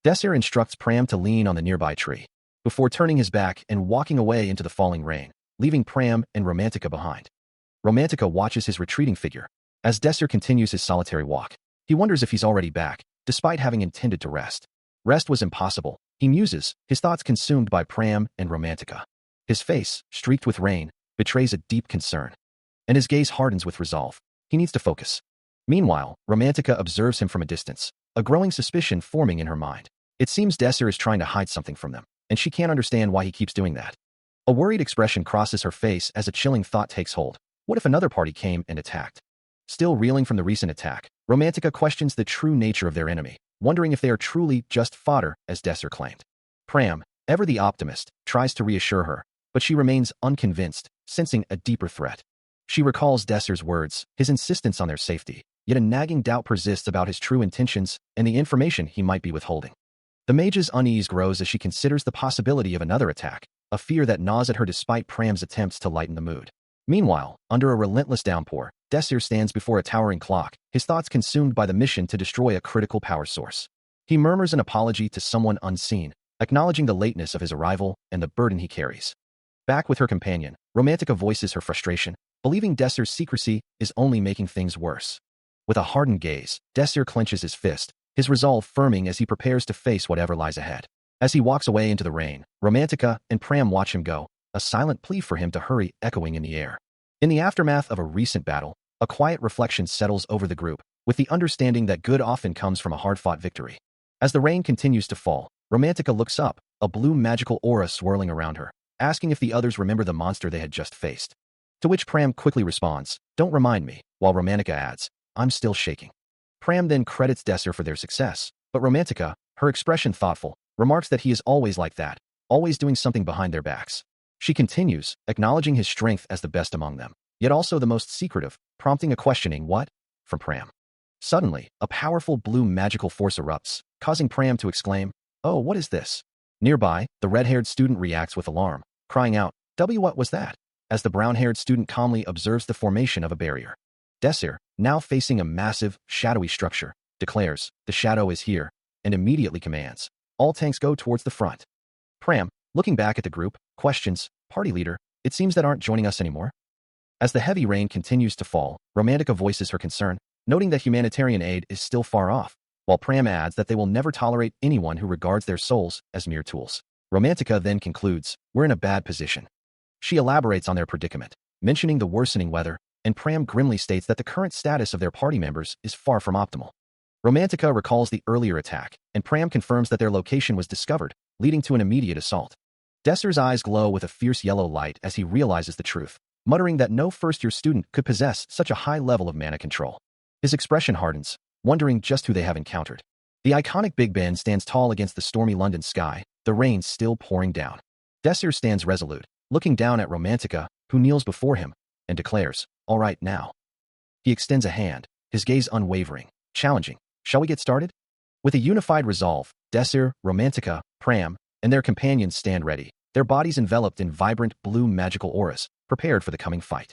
Desir instructs Pram to lean on the nearby tree, before turning his back and walking away into the falling rain, leaving Pram and Romantica behind. Romantica watches his retreating figure. As Desir continues his solitary walk, he wonders if he's already back, despite having intended to rest. Rest was impossible, he muses, his thoughts consumed by Pram and Romantica. His face, streaked with rain, betrays a deep concern. And his gaze hardens with resolve. He needs to focus. Meanwhile, Romantica observes him from a distance, a growing suspicion forming in her mind. It seems Desir is trying to hide something from them, and she can't understand why he keeps doing that. A worried expression crosses her face as a chilling thought takes hold. What if another party came and attacked? Still reeling from the recent attack, Romantica questions the true nature of their enemy, wondering if they are truly just fodder, as Desir claimed. Pram, ever the optimist, tries to reassure her, but she remains unconvinced, sensing a deeper threat. She recalls Desir's words, his insistence on their safety, yet a nagging doubt persists about his true intentions and the information he might be withholding. The mage's unease grows as she considers the possibility of another attack, a fear that gnaws at her despite Pram's attempts to lighten the mood. Meanwhile, under a relentless downpour, Desir stands before a towering clock, his thoughts consumed by the mission to destroy a critical power source. He murmurs an apology to someone unseen, acknowledging the lateness of his arrival and the burden he carries. Back with her companion, Romantica voices her frustration, believing Desir's secrecy is only making things worse. With a hardened gaze, Desir clenches his fist, his resolve firming as he prepares to face whatever lies ahead. As he walks away into the rain, Romantica and Pram watch him go, a silent plea for him to hurry echoing in the air. In the aftermath of a recent battle, a quiet reflection settles over the group, with the understanding that good often comes from a hard-fought victory. As the rain continues to fall, Romantica looks up, a blue magical aura swirling around her, asking if the others remember the monster they had just faced. To which Pram quickly responds, "Don't remind me," while Romantica adds, "I'm still shaking." Pram then credits Desir for their success, but Romantica, her expression thoughtful, remarks that he is always like that, always doing something behind their backs. She continues, acknowledging his strength as the best among them, yet also the most secretive, prompting a questioning "What?" from Pram. Suddenly, a powerful blue magical force erupts, causing Pram to exclaim, "Oh, what is this?" Nearby, the red-haired student reacts with alarm, crying out, What was that?" as the brown-haired student calmly observes the formation of a barrier. Desir, now facing a massive, shadowy structure, declares, "The shadow is here," and immediately commands, "All tanks go towards the front." Pram, looking back at the group, questions, "Party leader, it seems that aren't joining us anymore?" As the heavy rain continues to fall, Romantica voices her concern, noting that humanitarian aid is still far off, while Pram adds that they will never tolerate anyone who regards their souls as mere tools. Romantica then concludes, "We're in a bad position." She elaborates on their predicament, mentioning the worsening weather and Pram grimly states that the current status of their party members is far from optimal. Romantica recalls the earlier attack, and Pram confirms that their location was discovered, leading to an immediate assault. Desser's eyes glow with a fierce yellow light as he realizes the truth, muttering that no first-year student could possess such a high level of mana control. His expression hardens, wondering just who they have encountered. The iconic Big Ben stands tall against the stormy London sky, the rain still pouring down. Desser stands resolute, looking down at Romantica, who kneels before him, and declares, "All right now." He extends a hand, his gaze unwavering, challenging, "Shall we get started?" With a unified resolve, Desser, Romantica, Pram, and their companions stand ready, their bodies enveloped in vibrant blue magical auras, prepared for the coming fight.